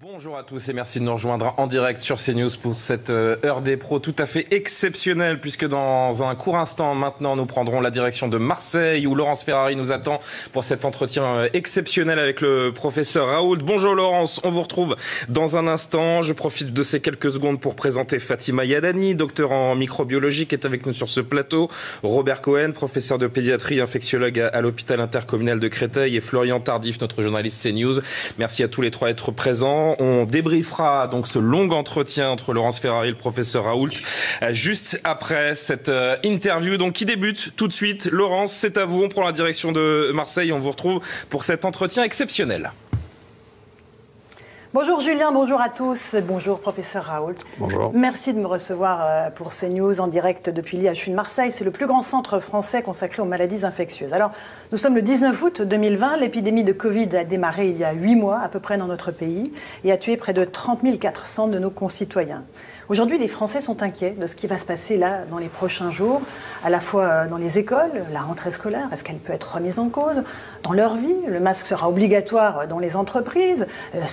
Bonjour à tous et merci de nous rejoindre en direct sur CNews pour cette heure des pros tout à fait exceptionnelle, puisque dans un court instant maintenant nous prendrons la direction de Marseille où Laurence Ferrari nous attend pour cet entretien exceptionnel avec le professeur Raoult. Bonjour Laurence, on vous retrouve dans un instant. Je profite de ces quelques secondes pour présenter Fatima Yadani, docteur en microbiologie qui est avec nous sur ce plateau, Robert Cohen, professeur de pédiatrie, infectiologue à l'hôpital intercommunal de Créteil, et Florian Tardif, notre journaliste CNews. Merci à tous les trois d'être présents. On débriefera donc ce long entretien entre Laurence Ferrari et le professeur Raoult juste après cette interview donc qui débute tout de suite. Laurence, c'est à vous. On prend la direction de Marseille. On vous retrouve pour cet entretien exceptionnel. Bonjour Julien, bonjour à tous. Bonjour professeur Raoult. Bonjour. Merci de me recevoir pour CNews en direct depuis l'IHU de Marseille. C'est le plus grand centre français consacré aux maladies infectieuses. Alors, nous sommes le 19 août 2020. L'épidémie de Covid a démarré il y a 8 mois à peu près dans notre pays et a tué près de 30 400 de nos concitoyens. Aujourd'hui, les Français sont inquiets de ce qui va se passer là dans les prochains jours, à la fois dans les écoles, la rentrée scolaire, est-ce qu'elle peut être remise en cause? Dans leur vie, le masque sera obligatoire dans les entreprises,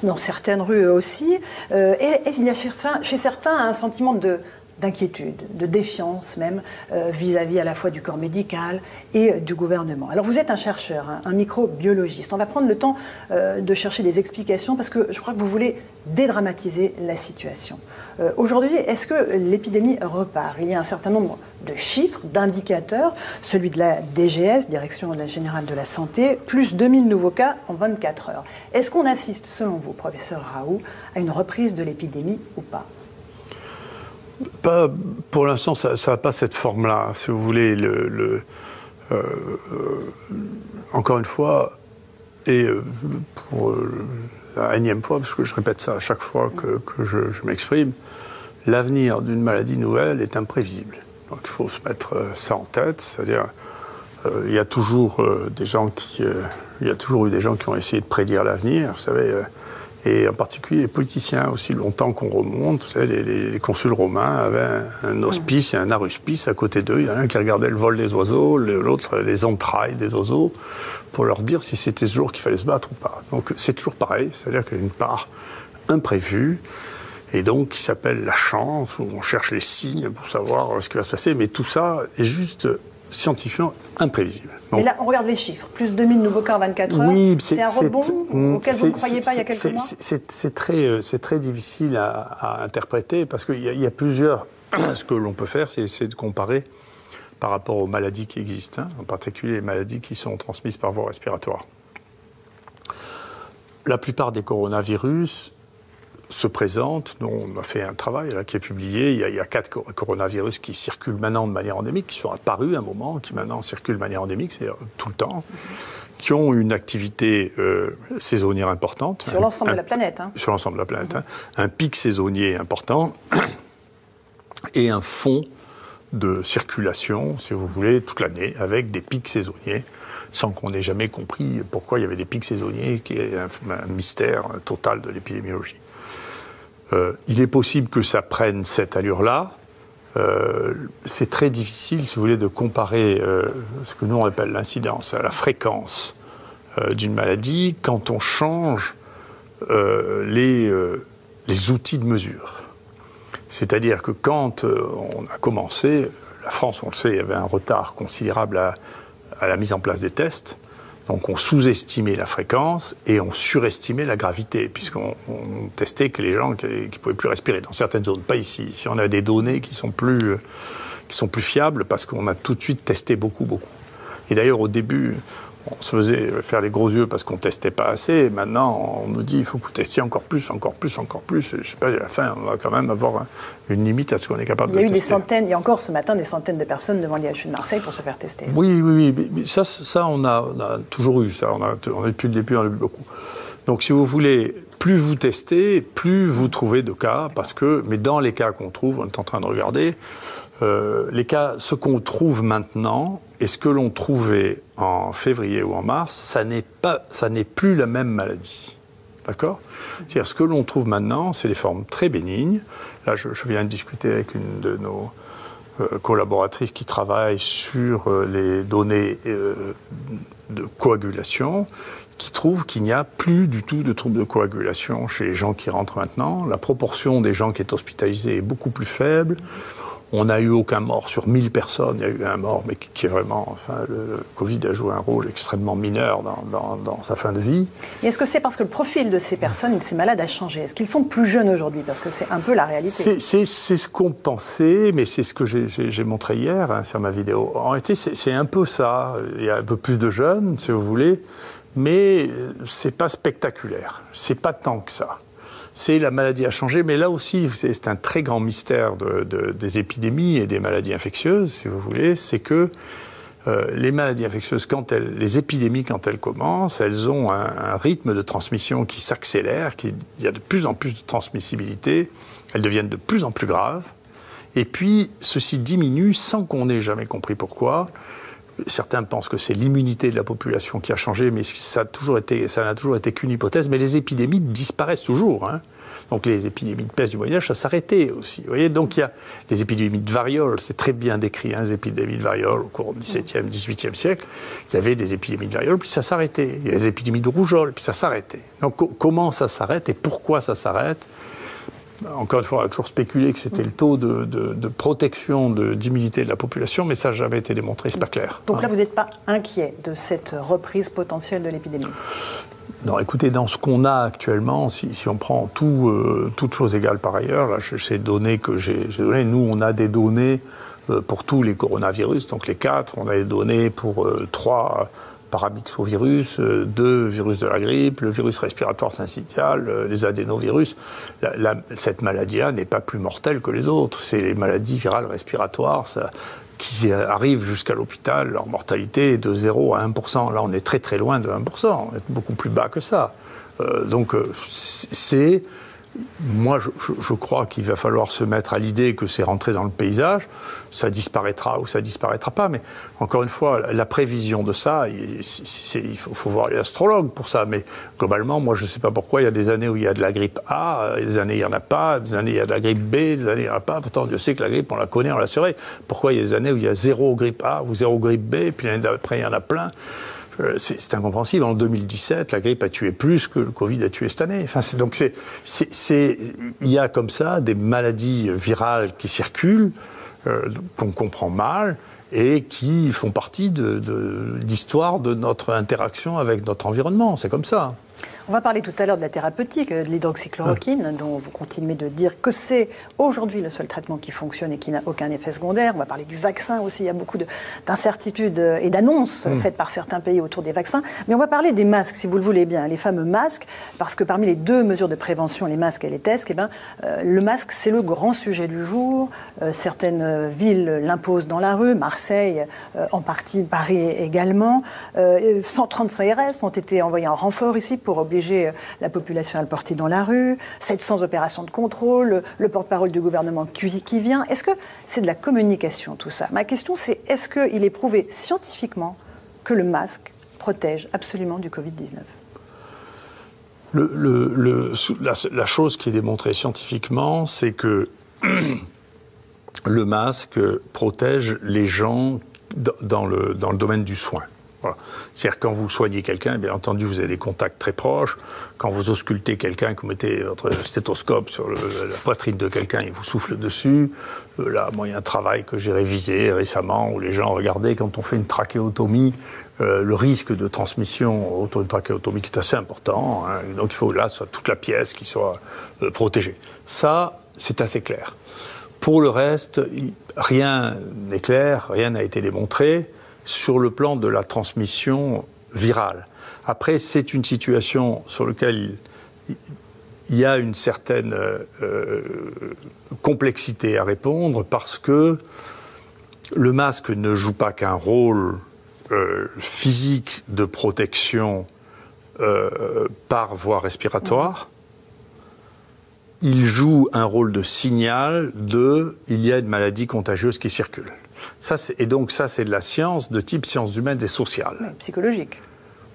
dans certaines rues aussi. Et il y a chez certains un sentiment d'inquiétude, de défiance même, vis-à-vis à la fois du corps médical et du gouvernement. Alors vous êtes un chercheur, un microbiologiste. On va prendre le temps de chercher des explications parce que je crois que vous voulez dédramatiser la situation. Aujourd'hui, est-ce que l'épidémie repart? Il y a un certain nombre de chiffres, d'indicateurs, celui de la DGS, Direction générale de la santé, plus 2000 nouveaux cas en 24 heures. Est-ce qu'on assiste, selon vous, professeur Raoult, à une reprise de l'épidémie ou pas? Pas, pour l'instant, ça n'a pas cette forme-là. Si vous voulez, encore une fois, et pour la énième fois, parce que je répète ça à chaque fois que je m'exprime, l'avenir d'une maladie nouvelle est imprévisible. Donc il faut se mettre ça en tête, c'est-à-dire il y a toujours des gens il y a toujours eu des gens qui ont essayé de prédire l'avenir, vous savez. Et en particulier les politiciens, aussi longtemps qu'on remonte, vous savez, les consuls romains avaient un hospice et un aruspice à côté d'eux. Il y en a un qui regardait le vol des oiseaux, l'autre les entrailles des oiseaux, pour leur dire si c'était ce jour qu'il fallait se battre ou pas. Donc c'est toujours pareil, c'est-à-dire qu'il y a une part imprévue, et donc qui s'appelle la chance, où on cherche les signes pour savoir ce qui va se passer, mais tout ça est juste scientifiquement imprévisible. Bon. Mais là, on regarde les chiffres. Plus de 2000 nouveaux cas en 24 heures. Oui, c'est un rebond auquel vous ne croyez pas il y a quelques mois? C'est très difficile à interpréter parce qu'il y a plusieurs... Ce que l'on peut faire, c'est de comparer par rapport aux maladies qui existent, en particulier les maladies qui sont transmises par voie respiratoire. La plupart des coronavirus se présentent, dont on a fait un travail là, qui est publié, il y a 4 coronavirus qui circulent maintenant de manière endémique, qui sont apparus à un moment, qui maintenant circulent de manière endémique, c'est-à-dire tout le temps, qui ont une activité saisonnière importante. Sur l'ensemble de la planète. Hein. Sur l'ensemble de la planète. Un pic saisonnier important et un fond de circulation, si vous voulez, toute l'année, avec des pics saisonniers, sans qu'on ait jamais compris pourquoi il y avait des pics saisonniers, qui est un mystère total de l'épidémiologie. Il est possible que ça prenne cette allure-là. C'est très difficile, si vous voulez, de comparer ce que nous on appelle l'incidence à la fréquence d'une maladie quand on change les outils de mesure. C'est-à-dire que quand on a commencé, la France, on le sait, il y avait un retard considérable à la mise en place des tests. Donc on sous-estimait la fréquence et on surestimait la gravité, puisqu'on testait que les gens qui ne pouvaient plus respirer dans certaines zones, pas ici. Ici, on a des données qui sont plus fiables parce qu'on a tout de suite testé beaucoup. Et d'ailleurs, au début, on se faisait faire les gros yeux parce qu'on ne testait pas assez. Et maintenant, on nous dit qu'il faut que vous testiez encore plus. Je ne sais pas, à la fin, on va quand même avoir une limite à ce qu'on est capable de tester. Il y a encore ce matin des centaines de personnes devant l'IHU de Marseille pour se faire tester. Oui, mais ça on a toujours eu ça. On a depuis le début, on a eu beaucoup. Donc, si vous voulez, plus vous testez, plus vous trouvez de cas, mais dans les cas qu'on trouve, on est en train de regarder, les cas, ce qu'on trouve maintenant et ce que l'on trouvait en février ou en mars, ça n'est plus la même maladie. D'accord ? C'est-à-dire, ce que l'on trouve maintenant, c'est des formes très bénignes. Là, je viens de discuter avec collaboratrice qui travaille sur les données de coagulation, qui trouve qu'il n'y a plus du tout de troubles de coagulation chez les gens qui rentrent maintenant. La proportion des gens qui est hospitalisée est beaucoup plus faible. On n'a eu aucun mort sur 1000 personnes. Il y a eu un mort, mais qui est vraiment... Enfin, le Covid a joué un rôle extrêmement mineur dans sa fin de vie. Et est-ce que c'est parce que le profil de ces personnes, de ces malades, a changé? Est-ce qu'ils sont plus jeunes aujourd'hui? Parce que c'est un peu la réalité. C'est ce qu'on pensait, mais c'est ce que j'ai montré hier sur ma vidéo. En réalité, c'est un peu ça. Il y a un peu plus de jeunes, si vous voulez, mais c'est pas spectaculaire. C'est pas tant que ça. La maladie a changé, mais là aussi, c'est un très grand mystère des épidémies et des maladies infectieuses, si vous voulez, c'est que les maladies infectieuses, les épidémies, quand elles commencent, elles ont un rythme de transmission qui s'accélère, il y a de plus en plus de transmissibilité, elles deviennent de plus en plus graves, et puis ceci diminue sans qu'on ait jamais compris pourquoi. Certains pensent que c'est l'immunité de la population qui a changé, mais ça n'a toujours été qu'une hypothèse. Mais les épidémies disparaissent toujours. Hein. Donc les épidémies de peste du Moyen-Âge, ça s'arrêtait aussi. Vous voyez, donc il y a les épidémies de variole, c'est très bien décrit, hein, les épidémies de variole au cours du XVIIe, XVIIIe siècle. Il y avait des épidémies de variole, puis ça s'arrêtait. Il y a les épidémies de rougeole, puis ça s'arrêtait. Donc comment ça s'arrête et pourquoi ça s'arrête? Encore une fois, on a toujours spéculé que c'était le taux de protection, d'immunité de la population, mais ça n'a jamais été démontré, c'est pas clair. Donc là, vous n'êtes pas inquiet de cette reprise potentielle de l'épidémie? Non, écoutez, dans ce qu'on a actuellement, si on prend toutes choses égales par ailleurs, là, ces données que j'ai données, nous, on a des données pour tous les coronavirus, donc les 4, on a des données pour 3 paramyxovirus, 2 virus de la grippe, le virus respiratoire syncytial, les adénovirus. Cette maladie-là n'est pas plus mortelle que les autres. C'est les maladies virales respiratoires qui arrivent jusqu'à l'hôpital. Leur mortalité est de 0 à 1%. Là, on est très très loin de 1%. On est beaucoup plus bas que ça. Moi, je crois qu'il va falloir se mettre à l'idée que c'est rentré dans le paysage. Ça disparaîtra ou ça disparaîtra pas. Mais encore une fois, la prévision de ça, il faut voir les astrologues pour ça. Mais globalement, moi, je ne sais pas pourquoi il y a des années où il y a de la grippe A, des années où il n'y en a pas, des années où il y a de la grippe B, des années où il n'y en a pas. Pourtant, Dieu sait que la grippe, on la connaît, on l'a surveille. Pourquoi il y a des années où il y a 0 grippe A ou 0 grippe B, puis l'année d'après, il y en a plein? C'est incompréhensible. En 2017, la grippe a tué plus que le Covid a tué cette année. Enfin, il y a comme ça des maladies virales qui circulent, qu'on comprend mal, et qui font partie de l'histoire de notre interaction avec notre environnement. C'est comme ça. On va parler tout à l'heure de la thérapeutique, de l'hydroxychloroquine, dont vous continuez de dire que c'est aujourd'hui le seul traitement qui fonctionne et qui n'a aucun effet secondaire. On va parler du vaccin aussi. Il y a beaucoup d'incertitudes et d'annonces faites par certains pays autour des vaccins. Mais on va parler des masques, si vous le voulez bien, les fameux masques, parce que parmi les 2 mesures de prévention, les masques et les tests, le masque, c'est le grand sujet du jour. Certaines villes l'imposent dans la rue, Marseille en partie, Paris également. 130 CRS ont été envoyés en renfort ici pour obliger la population à le porter dans la rue, 700 opérations de contrôle, le porte-parole du gouvernement qui vient. Est-ce que c'est de la communication, tout ça? Ma question, c'est est-ce qu'il est prouvé scientifiquement que le masque protège absolument du Covid-19? La chose qui est démontrée scientifiquement, c'est que le masque protège les gens dans le domaine du soin. Voilà. C'est-à-dire quand vous soignez quelqu'un, bien entendu, vous avez des contacts très proches. Quand vous auscultez quelqu'un, que vous mettez votre stéthoscope sur la poitrine de quelqu'un, il vous souffle dessus. Là, moi, il y a un travail que j'ai révisé récemment où les gens regardaient quand on fait une trachéotomie, le risque de transmission autour d'une trachéotomie qui est assez important. Hein. Donc il faut là soit toute la pièce qui soit protégée. Ça, c'est assez clair. Pour le reste, rien n'est clair, rien n'a été démontré sur le plan de la transmission virale. Après, c'est une situation sur laquelle il y a une certaine complexité à répondre parce que le masque ne joue pas qu'un rôle physique de protection par voie respiratoire. Il joue un rôle de signal il y a une maladie contagieuse qui circule. Et donc ça, c'est de la science de type sciences humaines et sociales. Mais psychologique.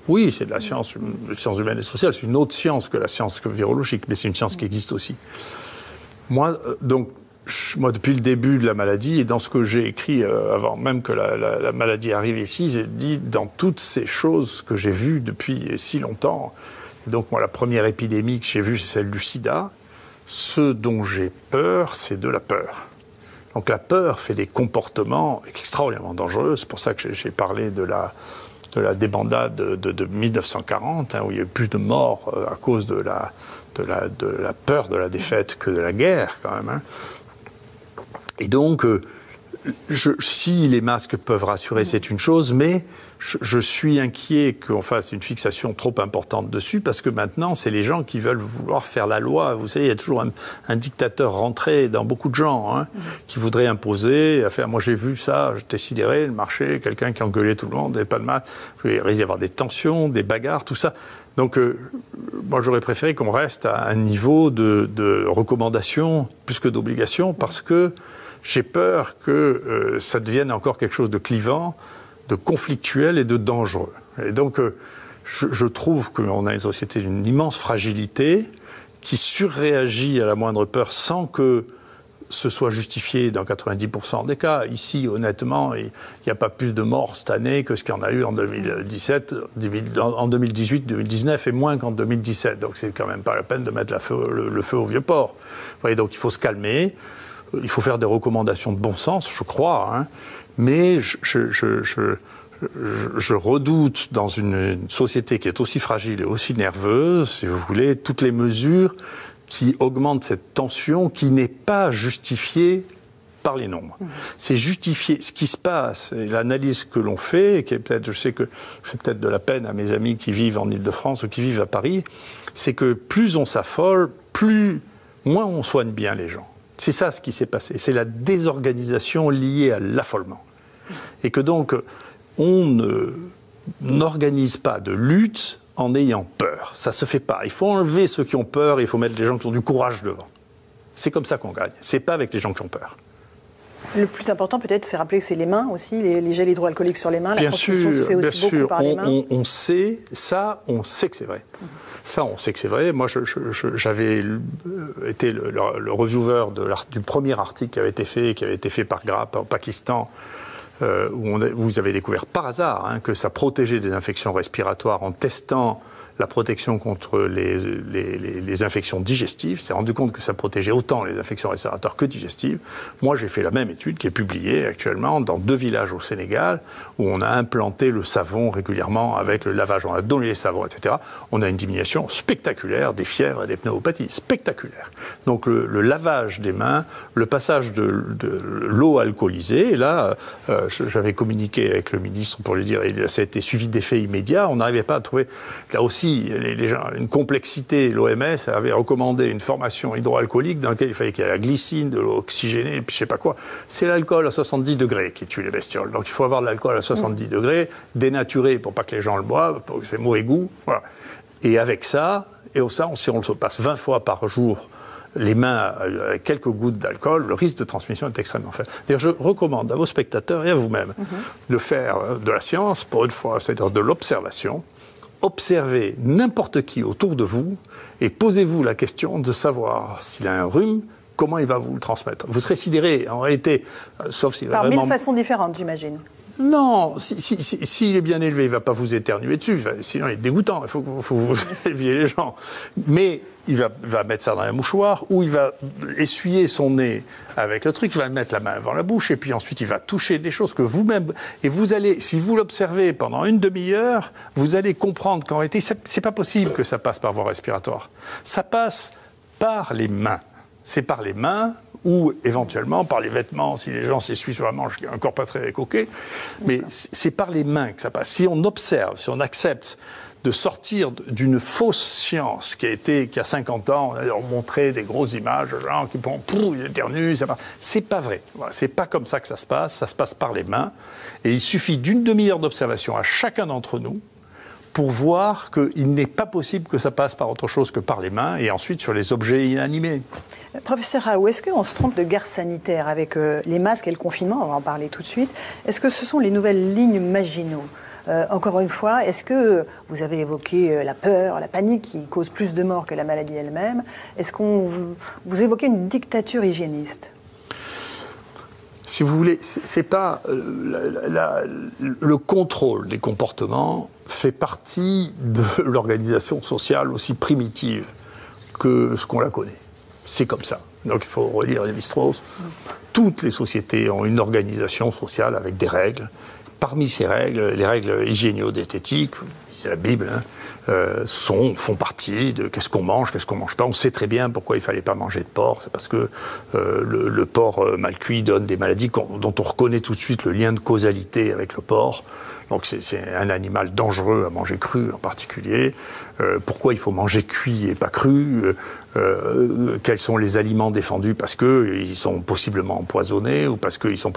Oui, c'est de la science humaine et sociale. C'est une autre science que la science virologique, mais c'est une science qui existe aussi. Moi, donc, moi, depuis le début de la maladie, et dans ce que j'ai écrit avant même que la maladie arrive ici, j'ai dit dans toutes ces choses que j'ai vues depuis si longtemps, donc moi, la première épidémie que j'ai vue, c'est celle du sida. Ce dont j'ai peur, c'est de la peur. Donc la peur fait des comportements extraordinairement dangereux. C'est pour ça que j'ai parlé de la débandade de 1940, où il y a eu plus de morts à cause de la peur de la défaite que de la guerre, quand même. Et donc, si les masques peuvent rassurer, c'est une chose, mais je suis inquiet qu'on fasse une fixation trop importante dessus, parce que maintenant, c'est les gens qui veulent vouloir faire la loi. Vous savez, il y a toujours un dictateur rentré dans beaucoup de gens, qui voudrait imposer, faire. Moi, j'ai vu ça, j'étais sidéré, le marché, quelqu'un qui engueulait tout le monde, n'avait pas de masque. Il risque d'y avoir des tensions, des bagarres, tout ça. Donc, moi, j'aurais préféré qu'on reste à un niveau de recommandation plus que d'obligation, parce que j'ai peur que ça devienne encore quelque chose de clivant, de conflictuel et de dangereux. Et donc, je trouve qu'on a une société d'une immense fragilité qui surréagit à la moindre peur sans que ce soit justifié dans 90% des cas. Ici, honnêtement, il n'y a pas plus de morts cette année que ce qu'il y en a eu en 2017, en 2018, 2019 et moins qu'en 2017. Donc, c'est quand même pas la peine de mettre le feu au vieux port. Vous voyez, donc il faut se calmer. Il faut faire des recommandations de bon sens, je crois, mais je redoute, dans une société qui est aussi fragile et aussi nerveuse, si vous voulez, toutes les mesures qui augmentent cette tension qui n'est pas justifiée par les nombres. C'est justifié. Ce qui se passe, et l'analyse que l'on fait, qui est peut-être, je sais que je fais peut-être de la peine à mes amis qui vivent en Île-de-France ou qui vivent à Paris, c'est que plus on s'affole, moins on soigne bien les gens. C'est ça ce qui s'est passé. C'est la désorganisation liée à l'affolement. Et que donc, on n'organise pas de lutte en ayant peur. Ça ne se fait pas. Il faut enlever ceux qui ont peur et il faut mettre les gens qui ont du courage devant. C'est comme ça qu'on gagne. C'est pas avec les gens qui ont peur. Le plus important, peut-être, c'est rappeler que c'est les mains aussi, les gels hydroalcooliques sur les mains. La transmission se fait aussi beaucoup par les mains. On sait que c'est vrai. Ça, on sait que c'est vrai. Moi, j'avais été le reviewer du premier article qui avait été fait par Grapp en Pakistan, où vous avez découvert par hasard que ça protégeait des infections respiratoires en testant la protection contre les infections digestives. C'est rendu compte que ça protégeait autant les infections respiratoires que digestives. Moi, j'ai fait la même étude qui est publiée actuellement dans 2 villages au Sénégal où on a implanté le savon régulièrement avec le lavage. On a donné les savons, etc. On a une diminution spectaculaire des fièvres et des pneumopathies. Spectaculaire. Donc, le lavage des mains, le passage de l'eau alcoolisée. Et là, j'avais communiqué avec le ministre pour lui dire, et ça a été suivi d'effets immédiats. On n'arrivait pas à trouver, là aussi, les gens, une complexité. L'OMS avait recommandé une formation hydroalcoolique dans laquelle il fallait qu'il y ait la glycine, de l'eau oxygénée, et puis je sais pas quoi. C'est l'alcool à 70 degrés qui tue les bestioles. Donc il faut avoir de l'alcool à 70 degrés, dénaturé pour pas que les gens le boivent, pour que c'est mauvais goût. Voilà. Et avec ça, si on se passe 20 fois par jour les mains avec quelques gouttes d'alcool, le risque de transmission est extrêmement faible. D'ailleurs, je recommande à vos spectateurs et à vous-même de faire de la science, pour une fois, c'est-à-dire de l'observation. Observez n'importe qui autour de vous et posez-vous la question de savoir s'il a un rhume, comment il va vous le transmettre. Vous serez sidéré, en réalité, sauf s'il va par vraiment... 1000 façons différentes, j'imagine. Non, s'il est bien élevé, il ne va pas vous éternuer dessus, sinon il est dégoûtant, il faut que vous éleviez les gens. Mais il va mettre ça dans un mouchoir, ou il va essuyer son nez avec le truc, il va mettre la main avant la bouche, et puis ensuite il va toucher des choses que vous-même... Et vous allez, si vous l'observez pendant une demi-heure, vous allez comprendre qu'en réalité, c'est pas possible que ça passe par voie respiratoire. Ça passe par les mains. C'est par les mains, ou éventuellement par les vêtements, si les gens s'essuient sur la manche, qui est encore pas très coquet, mais c'est par les mains que ça passe. Si on observe, si on accepte de sortir d'une fausse science qui a 50 ans, on a montré des grosses images de gens qui font « il éternue », c'est pas vrai. Voilà, c'est pas comme ça que ça se passe par les mains, et il suffit d'une demi-heure d'observation à chacun d'entre nous pour voir qu'il n'est pas possible que ça passe par autre chose que par les mains, et ensuite sur les objets inanimés. Professeur Raoult, est-ce qu'on se trompe de guerre sanitaire avec les masques et le confinement? On va en parler tout de suite. Est-ce que ce sont les nouvelles lignes Maginot? Encore une fois, est-ce que vous avez évoqué la peur, la panique qui cause plus de morts que la maladie elle-même? Est-ce qu'on vous évoquez une dictature hygiéniste? si vous voulez, c'est pas le contrôle des comportements fait partie de l'organisation sociale aussi primitive que ce qu'on la connaît. C'est comme ça. Donc il faut relire Lévi-Strauss. Toutes les sociétés ont une organisation sociale avec des règles. Parmi ces règles, les règles hygiéno-diététiques, c'est la Bible, font partie de qu'est-ce qu'on mange pas. On sait très bien pourquoi il ne fallait pas manger de porc. C'est parce que le porc mal cuit donne des maladies dont on reconnaît tout de suite le lien de causalité avec le porc. Donc c'est un animal dangereux à manger cru en particulier. Pourquoi il faut manger cuit et pas cru quels sont les aliments défendus parce qu'ils sont possiblement empoisonnés ou parce qu'ils sont...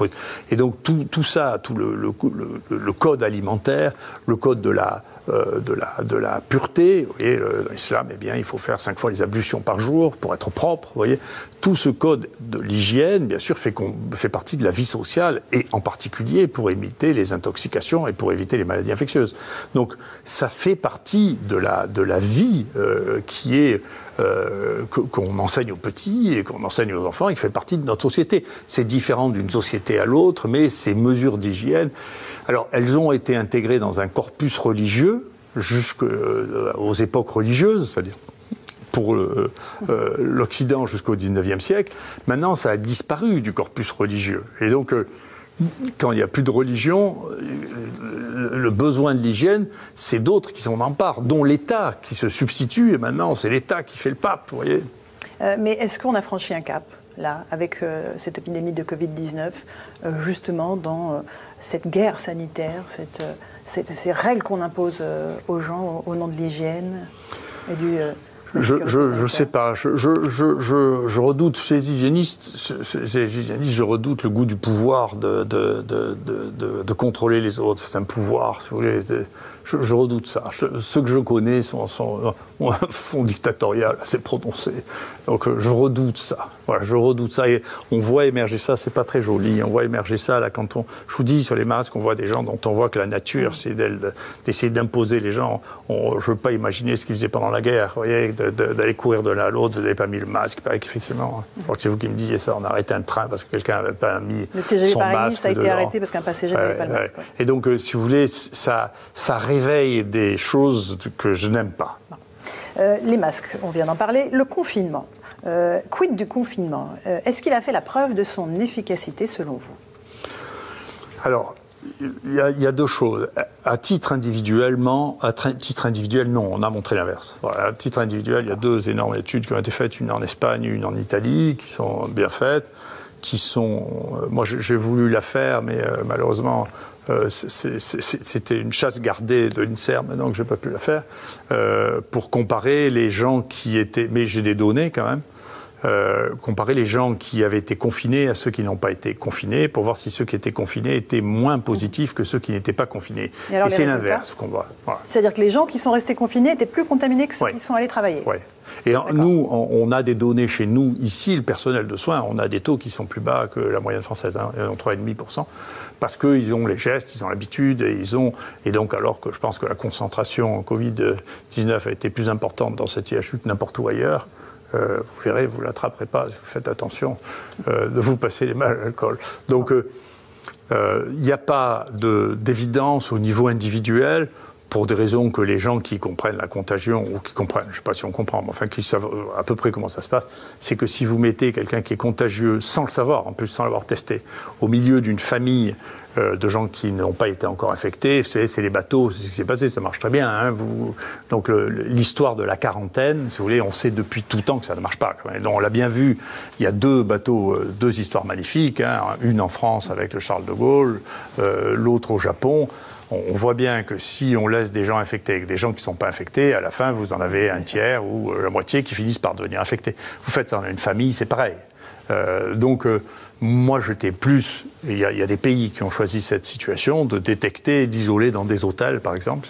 Et donc tout ça, tout le code alimentaire, le code de la pureté, vous voyez, dans l'islam, eh bien, il faut faire 5 fois les ablutions par jour pour être propre, vous voyez. Tout ce code de l'hygiène, bien sûr, fait partie de la vie sociale, et en particulier pour éviter les intoxications et pour éviter les maladies infectieuses. Donc, ça fait partie de la vie qui est... qu'on enseigne aux petits et qu'on enseigne aux enfants, et qui fait partie de notre société. C'est différent d'une société à l'autre, mais ces mesures d'hygiène... Alors, elles ont été intégrées dans un corpus religieux jusqu'aux époques religieuses, c'est-à-dire pour l'Occident jusqu'au XIXe siècle. Maintenant, ça a disparu du corpus religieux. Et donc, quand il n'y a plus de religion, le besoin de l'hygiène, c'est d'autres qui s'en emparent, dont l'État qui se substitue, et maintenant, c'est l'État qui fait le pape, vous voyez. Mais est-ce qu'on a franchi un cap, là, avec cette épidémie de Covid-19, justement dans cette guerre sanitaire, ces règles qu'on impose aux gens au nom de l'hygiène et du... Je sais pas. Je redoute chez les hygiénistes, je redoute le goût du pouvoir de contrôler les autres. C'est un pouvoir, si vous voulez. Je redoute ça. Ceux que je connais ont un fond dictatorial assez prononcé. Donc je redoute ça. Voilà, je redoute ça. Et on voit émerger ça, c'est pas très joli. On voit émerger ça, là, quand je vous dis, sur les masques, on voit des gens dont on voit que la nature, c'est d'essayer d'imposer les gens. Je veux pas imaginer ce qu'ils faisaient pendant la guerre, vous voyez, d'aller courir de l'un à l'autre, vous n'avez pas mis le masque, pareil qu'effectivement. C'est vous qui me disiez ça, on a arrêté un train parce que quelqu'un n'avait pas mis le TGV son masque. Paris-Nice a été arrêté parce qu'un passager n'avait pas le masque. Ouais. Et donc, si vous voulez, ça réveille des choses que je n'aime pas. Les masques, on vient d'en parler. Le confinement. Quid du confinement? Est-ce qu'il a fait la preuve de son efficacité, selon vous? Alors, il y a deux choses. À titre individuel, non, on a montré l'inverse. Voilà, à titre individuel, il y a 2 énormes études qui ont été faites, une en Espagne, une en Italie, qui sont bien faites, moi j'ai voulu la faire, mais malheureusement, c'était une chasse gardée de l'INSERM, maintenant que je n'ai pas pu la faire, pour comparer les gens qui étaient... Mais j'ai des données quand même. Comparer les gens qui avaient été confinés à ceux qui n'ont pas été confinés, pour voir si ceux qui étaient confinés étaient moins positifs que ceux qui n'étaient pas confinés. Et c'est l'inverse qu'on voit. Voilà. C'est-à-dire que les gens qui sont restés confinés étaient plus contaminés que ceux qui sont allés travailler. Oui. Et nous, on a des données chez nous, ici, le personnel de soins, on a des taux qui sont plus bas que la moyenne française, en 3,5%, parce qu'ils ont les gestes, ils ont l'habitude, et donc alors que je pense que la concentration en Covid-19 a été plus importante dans cette IHU que n'importe où ailleurs, vous verrez, vous ne l'attraperez pas, si vous faites attention de vous passer les mains à l'alcool. Donc, il n'y a pas d'évidence au niveau individuel, pour des raisons que les gens qui comprennent la contagion, ou qui comprennent, je ne sais pas si on comprend, mais enfin qui savent à peu près comment ça se passe, c'est que si vous mettez quelqu'un qui est contagieux sans le savoir, en plus sans l'avoir testé, au milieu d'une famille de gens qui n'ont pas été encore infectés, c'est les bateaux, c'est ce qui s'est passé, ça marche très bien. Hein, donc l'histoire de la quarantaine, si vous voulez, on sait depuis tout temps que ça ne marche pas. Donc, on l'a bien vu, il y a 2 bateaux, 2 histoires magnifiques, hein, une en France avec le Charles de Gaulle, l'autre au Japon. On voit bien que si on laisse des gens infectés avec des gens qui ne sont pas infectés, à la fin, vous en avez un tiers ou la moitié qui finissent par devenir infectés. Vous faites ça dans une famille, c'est pareil. Moi, j'étais plus... Il y a des pays qui ont choisi cette situation de détecter et d'isoler dans des hôtels, par exemple.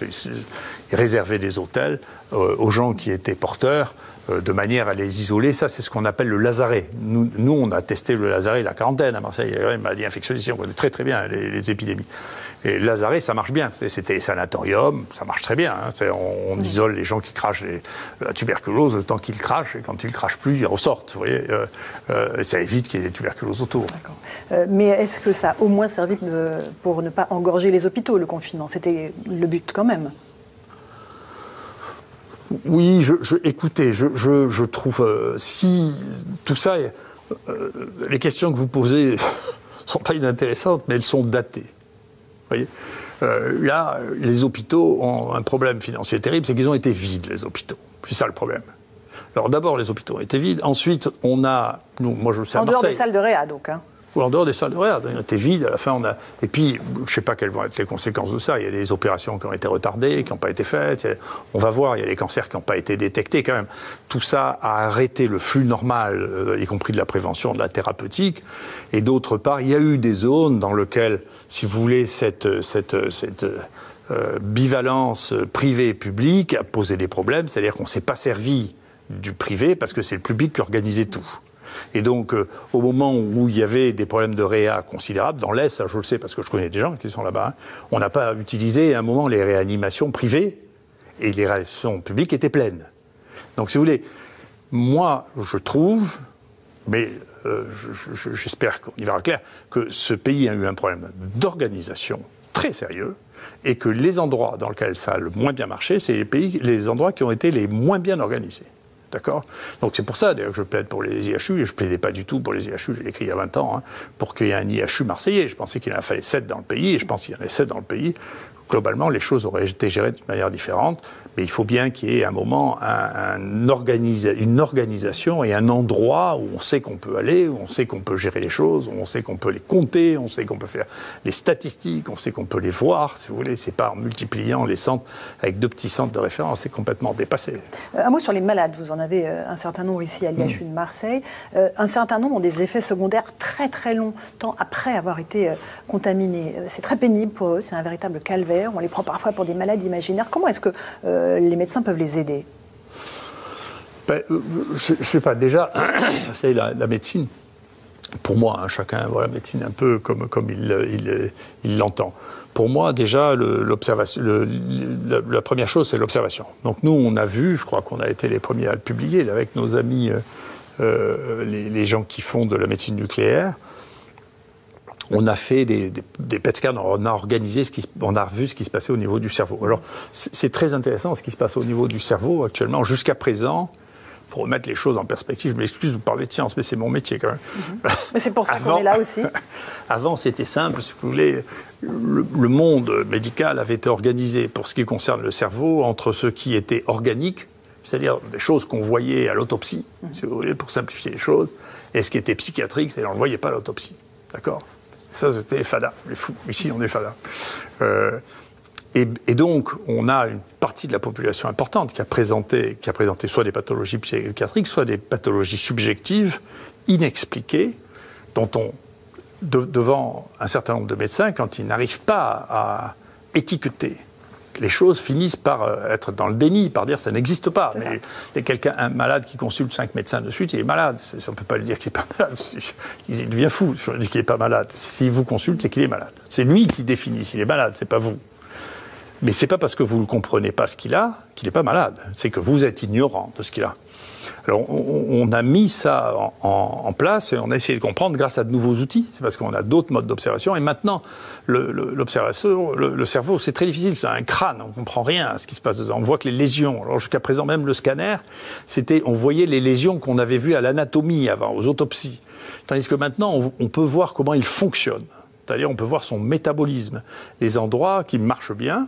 Réserver des hôtels aux gens qui étaient porteurs de manière à les isoler. Ça, c'est ce qu'on appelle le lazaret. Nous, on a testé le lazaret, la quarantaine à Marseille. Il y a une maladie infectieuse ici, on connaît très très bien les épidémies. Et le lazaret, ça marche bien. C'était les sanatoriums, ça marche très bien. Hein. On isole les gens qui crachent la tuberculose le temps qu'ils crachent, et quand ils ne crachent plus, ils ressortent. Vous voyez, ça évite qu'il y ait des tuberculoses autour. Mais est-ce que ça a au moins servi pour ne pas engorger les hôpitaux, le confinement? C'était le but quand même. Oui, écoutez, je trouve, si tout ça, les questions que vous posez ne sont pas inintéressantes, mais elles sont datées. Vous voyez, là, les hôpitaux ont un problème financier terrible, c'est qu'ils ont été vides, les hôpitaux. C'est ça le problème. Alors d'abord, les hôpitaux ont été vides. Ensuite, on a... moi, je le sais à Marseille. En dehors des salles de réa, donc. Ou en dehors des salles de réa. Ils ont été vides. À la fin, on a... Et puis, je ne sais pas quelles vont être les conséquences de ça. Il y a des opérations qui ont été retardées, qui n'ont pas été faites. On va voir, il y a des cancers qui n'ont pas été détectés quand même. Tout ça a arrêté le flux normal, y compris de la prévention, de la thérapeutique. Et d'autre part, il y a eu des zones dans lesquelles, si vous voulez, cette bivalence privée-publique a posé des problèmes. C'est-à-dire qu'on ne s'est pas servi du privé parce que c'est le public qui organisait tout. Et donc, au moment où il y avait des problèmes de réa considérables, dans l'Est, je le sais parce que je connais des gens qui sont là-bas, on n'a pas utilisé à un moment les réanimations privées et les réanimations publiques étaient pleines. Donc, si vous voulez, moi, je trouve, mais j'espère qu'on y verra clair, que ce pays a eu un problème d'organisation très sérieux et que les endroits dans lesquels ça a le moins bien marché, c'est les endroits qui ont été les moins bien organisés. D'accord ? Donc c'est pour ça d'ailleurs que je plaide pour les IHU, et je ne plaidais pas du tout pour les IHU, j'ai écrit il y a 20 ans, pour qu'il y ait un IHU marseillais. Je pensais qu'il en fallait 7 dans le pays, et je pense qu'il y en avait 7 dans le pays. Globalement, les choses auraient été gérées de manière différente, mais il faut bien qu'il y ait à un moment une organisation et un endroit où on sait qu'on peut aller, où on sait qu'on peut gérer les choses, où on sait qu'on peut les compter, on sait qu'on peut faire les statistiques, on sait qu'on peut les voir, si vous voulez. C'est pas en multipliant les centres avec 2 petits centres de référence, c'est complètement dépassé. Un mot sur les malades, vous en avez un certain nombre ici à l'IHU de Marseille. Un certain nombre ont des effets secondaires très très longtemps après avoir été contaminés. C'est très pénible pour eux, c'est un véritable calvaire. On les prend parfois pour des malades imaginaires. Comment est-ce que les médecins peuvent les aider? Je ne sais pas. Déjà, vous savez, la médecine, pour moi, chacun voit la médecine un peu comme il l'entend. Pour moi, déjà, la première chose, c'est l'observation. Donc nous, on a vu, je crois qu'on a été les premiers à le publier, avec nos amis, les gens qui font de la médecine nucléaire. On a fait des PET scans, on a organisé on a revu ce qui se passait au niveau du cerveau. Alors, c'est très intéressant ce qui se passe au niveau du cerveau actuellement. Jusqu'à présent, pour remettre les choses en perspective, je m'excuse de vous parler de science, mais c'est mon métier quand même. Mais c'est pour ça qu'on est là aussi. Avant, c'était simple, si vous voulez. Le monde médical avait été organisé, pour ce qui concerne le cerveau, entre ce qui était organique, c'est-à-dire des choses qu'on voyait à l'autopsie, si vous voulez, pour simplifier les choses, et ce qui était psychiatrique, c'est-à-dire on ne le voyait pas à l'autopsie. D'accord ? Ça, c'était les fadas, les fous. Ici, on est fadas. Et donc, on a une partie de la population importante qui a présenté soit des pathologies psychiatriques, soit des pathologies subjectives, inexpliquées, dont devant un certain nombre de médecins, quand ils n'arrivent pas à étiqueter, les choses finissent par être dans le déni, par dire ça n'existe pas. Mais un malade qui consulte 5 médecins de suite, il est malade. On ne peut pas lui dire qu'il n'est pas malade. Il devient fou si on lui dit qu'il n'est pas malade. S'il vous consulte, c'est qu'il est malade. C'est lui qui définit s'il est malade, c'est pas vous. Mais c'est pas parce que vous ne comprenez pas ce qu'il a qu'il n'est pas malade. C'est que vous êtes ignorant de ce qu'il a. Alors, on a mis ça en place et on a essayé de comprendre grâce à de nouveaux outils. C'est parce qu'on a d'autres modes d'observation. Et maintenant, l'observation, le cerveau, c'est très difficile. C'est un crâne. On ne comprend rien à ce qui se passe dedans. On voit que les lésions, alors jusqu'à présent, même le scanner, on voyait les lésions qu'on avait vues à l'anatomie avant, aux autopsies. Tandis que maintenant, on peut voir comment il fonctionne. C'est-à-dire, on peut voir son métabolisme. Les endroits qui marchent bien,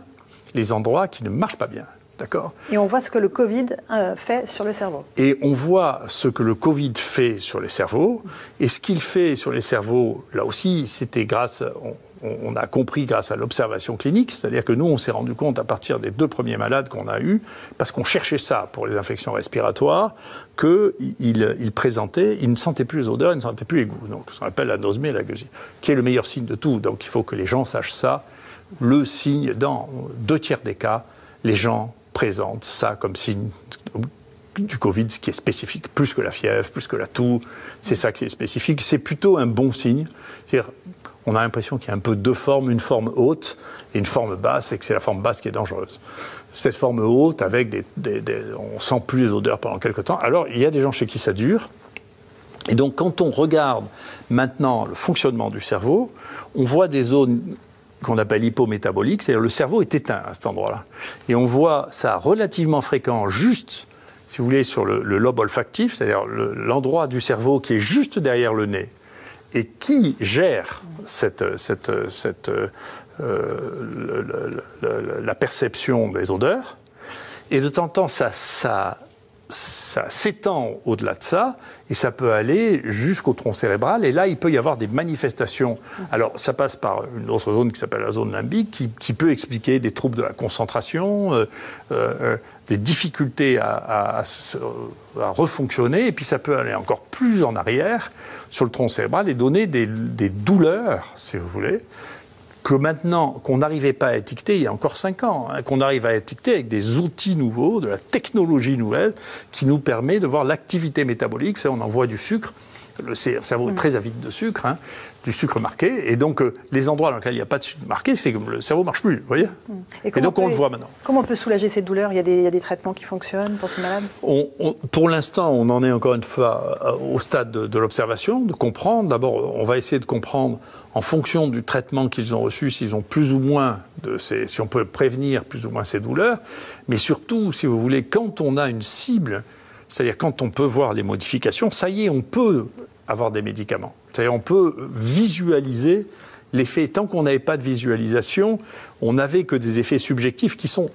les endroits qui ne marchent pas bien. D'accord ? Et on voit ce que le Covid fait sur le cerveau. Et on voit ce que le Covid fait sur les cerveaux. Et ce qu'il fait sur les cerveaux, là aussi, c'était on a compris grâce à l'observation clinique. C'est-à-dire que nous, on s'est rendu compte à partir des 2 premiers malades qu'on a eus, parce qu'on cherchait ça pour les infections respiratoires, qu'ils ne sentaient plus les odeurs, ils ne sentaient plus les goûts. Donc, ce qu'on appelle l'anosmie et la gueusie, qui est le meilleur signe de tout. Donc, il faut que les gens sachent ça. Le signe, dans 2/3 des cas, les gens présentent ça comme signe du Covid, ce qui est spécifique, plus que la fièvre, plus que la toux, c'est ça qui est spécifique. C'est plutôt un bon signe. C'est-à-dire, on a l'impression qu'il y a un peu 2 formes, une forme haute et une forme basse, et que c'est la forme basse qui est dangereuse. Cette forme haute, avec on sent plus les odeurs pendant quelques temps. Alors, il y a des gens chez qui ça dure, Et donc, quand on regarde maintenant le fonctionnement du cerveau, on voit des zones qu'on appelle hypométaboliques, c'est-à-dire le cerveau est éteint à cet endroit-là. Et on voit ça relativement fréquent, juste, si vous voulez, sur le lobe olfactif, c'est-à-dire l'endroit du cerveau qui est juste derrière le nez et qui gère la perception des odeurs. Et de temps en temps, ça s'étend au-delà de ça, et ça peut aller jusqu'au tronc cérébral, et là, il peut y avoir des manifestations. Alors, ça passe par une autre zone qui s'appelle la zone limbique, qui peut expliquer des troubles de la concentration, des difficultés à refonctionner, et puis ça peut aller encore plus en arrière, sur le tronc cérébral, et donner des douleurs, si vous voulez, que maintenant, qu'on n'arrivait pas à étiqueter il y a encore 5 ans, qu'on arrive à étiqueter avec des outils nouveaux, de la technologie nouvelle, qui nous permet de voir l'activité métabolique. Ça, on envoie du sucre. Le cerveau est très avide de sucre, du sucre marqué. Et donc, les endroits dans lesquels il n'y a pas de sucre marqué, c'est que le cerveau ne marche plus, vous voyez. Et donc, on le voit maintenant. Comment on peut soulager ces douleurs ? Il y a des traitements qui fonctionnent pour ces malades ? Pour l'instant, on en est encore une fois au stade de l'observation, de comprendre. D'abord, on va essayer de comprendre, en fonction du traitement qu'ils ont reçu, s'ils ont plus ou moins si on peut prévenir plus ou moins ces douleurs. Mais surtout, si vous voulez, quand on a une cible, c'est-à-dire quand on peut voir les modifications, ça y est, on peut avoir des médicaments. C'est-à-dire on peut visualiser l'effet. Tant qu'on n'avait pas de visualisation, on n'avait que des effets subjectifs qui sont...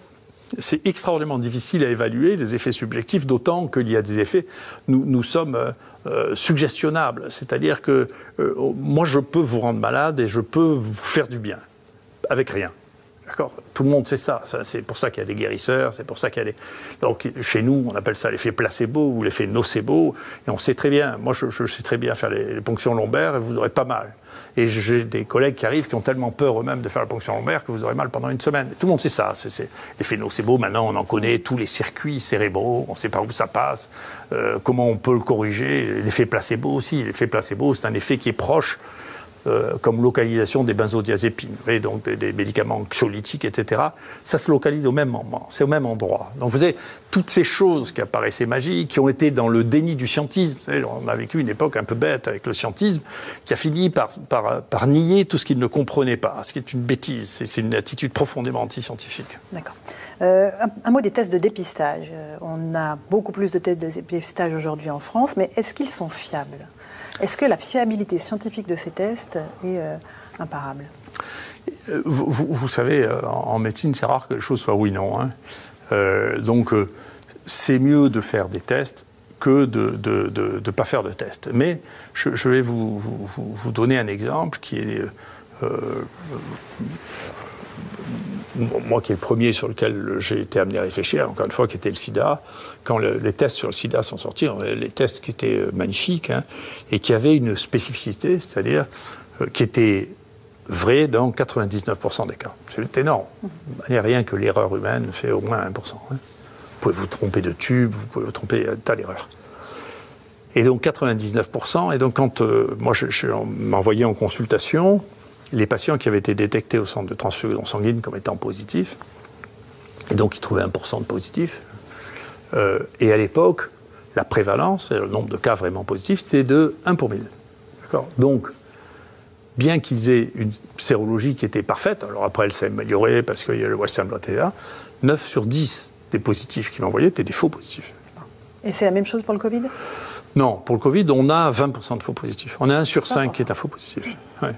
C'est extraordinairement difficile à évaluer, les effets subjectifs, d'autant qu'il y a des effets... Nous sommes suggestionnables. C'est-à-dire que moi, je peux vous rendre malade et je peux vous faire du bien, avec rien. D'accord ? Tout le monde sait ça. C'est pour ça qu'il y a des guérisseurs, c'est pour ça qu'il y a des... Donc, chez nous, on appelle ça l'effet placebo ou l'effet nocebo. Et on sait très bien, moi, je sais très bien faire les ponctions lombaires et vous aurez pas mal. Et j'ai des collègues qui arrivent qui ont tellement peur eux-mêmes de faire la ponction lombaire que vous aurez mal pendant une semaine. Tout le monde sait ça. C'est l'effet nocebo, maintenant, on en connaît tous les circuits cérébraux, on ne sait pas où ça passe, comment on peut le corriger. L'effet placebo aussi. L'effet placebo, c'est un effet qui est proche comme localisation des benzodiazépines, et donc des médicaments anxiolytiques, etc. Ça se localise au même moment, c'est au même endroit. Donc vous avez toutes ces choses qui apparaissaient magiques, qui ont été dans le déni du scientisme. Vous savez, on a vécu une époque un peu bête avec le scientisme, qui a fini par nier tout ce qu'il ne comprenait pas, ce qui est une bêtise. C'est une attitude profondément anti-scientifique. D'accord. Un mot des tests de dépistage. On a beaucoup plus de tests de dépistage aujourd'hui en France, mais est-ce qu'ils sont fiables ? Est-ce que la fiabilité scientifique de ces tests est imparable ? Vous savez, en médecine, c'est rare que les choses soient oui-non. Donc, c'est mieux de faire des tests que de ne pas faire de tests. Mais je vais vous donner un exemple qui est... moi qui est le premier sur lequel j'ai été amené à réfléchir, encore une fois, qui était le sida. Quand les tests sur le sida sont sortis, les tests qui étaient magnifiques, et qui avaient une spécificité, c'est-à-dire qui étaient vrais dans 99% des cas. C'est énorme. Rien que l'erreur humaine fait au moins 1%. Vous pouvez vous tromper de tube, vous pouvez vous tromper d'un tas d'erreurs. Et donc 99%, et donc quand moi je m'envoyais en consultation, les patients qui avaient été détectés au centre de transfusion sanguine comme étant positifs, et donc ils trouvaient 1% de positifs. Et à l'époque, la prévalence, le nombre de cas vraiment positifs, c'était de 1 pour 1000. D'accord ? Donc, bien qu'ils aient une sérologie qui était parfaite, alors après elle s'est améliorée parce qu'il y a le Western blot, etc., 9 sur 10 des positifs qu'ils m'envoyaient étaient des faux positifs. Et c'est la même chose pour le Covid ? Non, pour le Covid, on a 20% de faux positifs. On a 1 sur 5 qui est un faux positif. Ouais.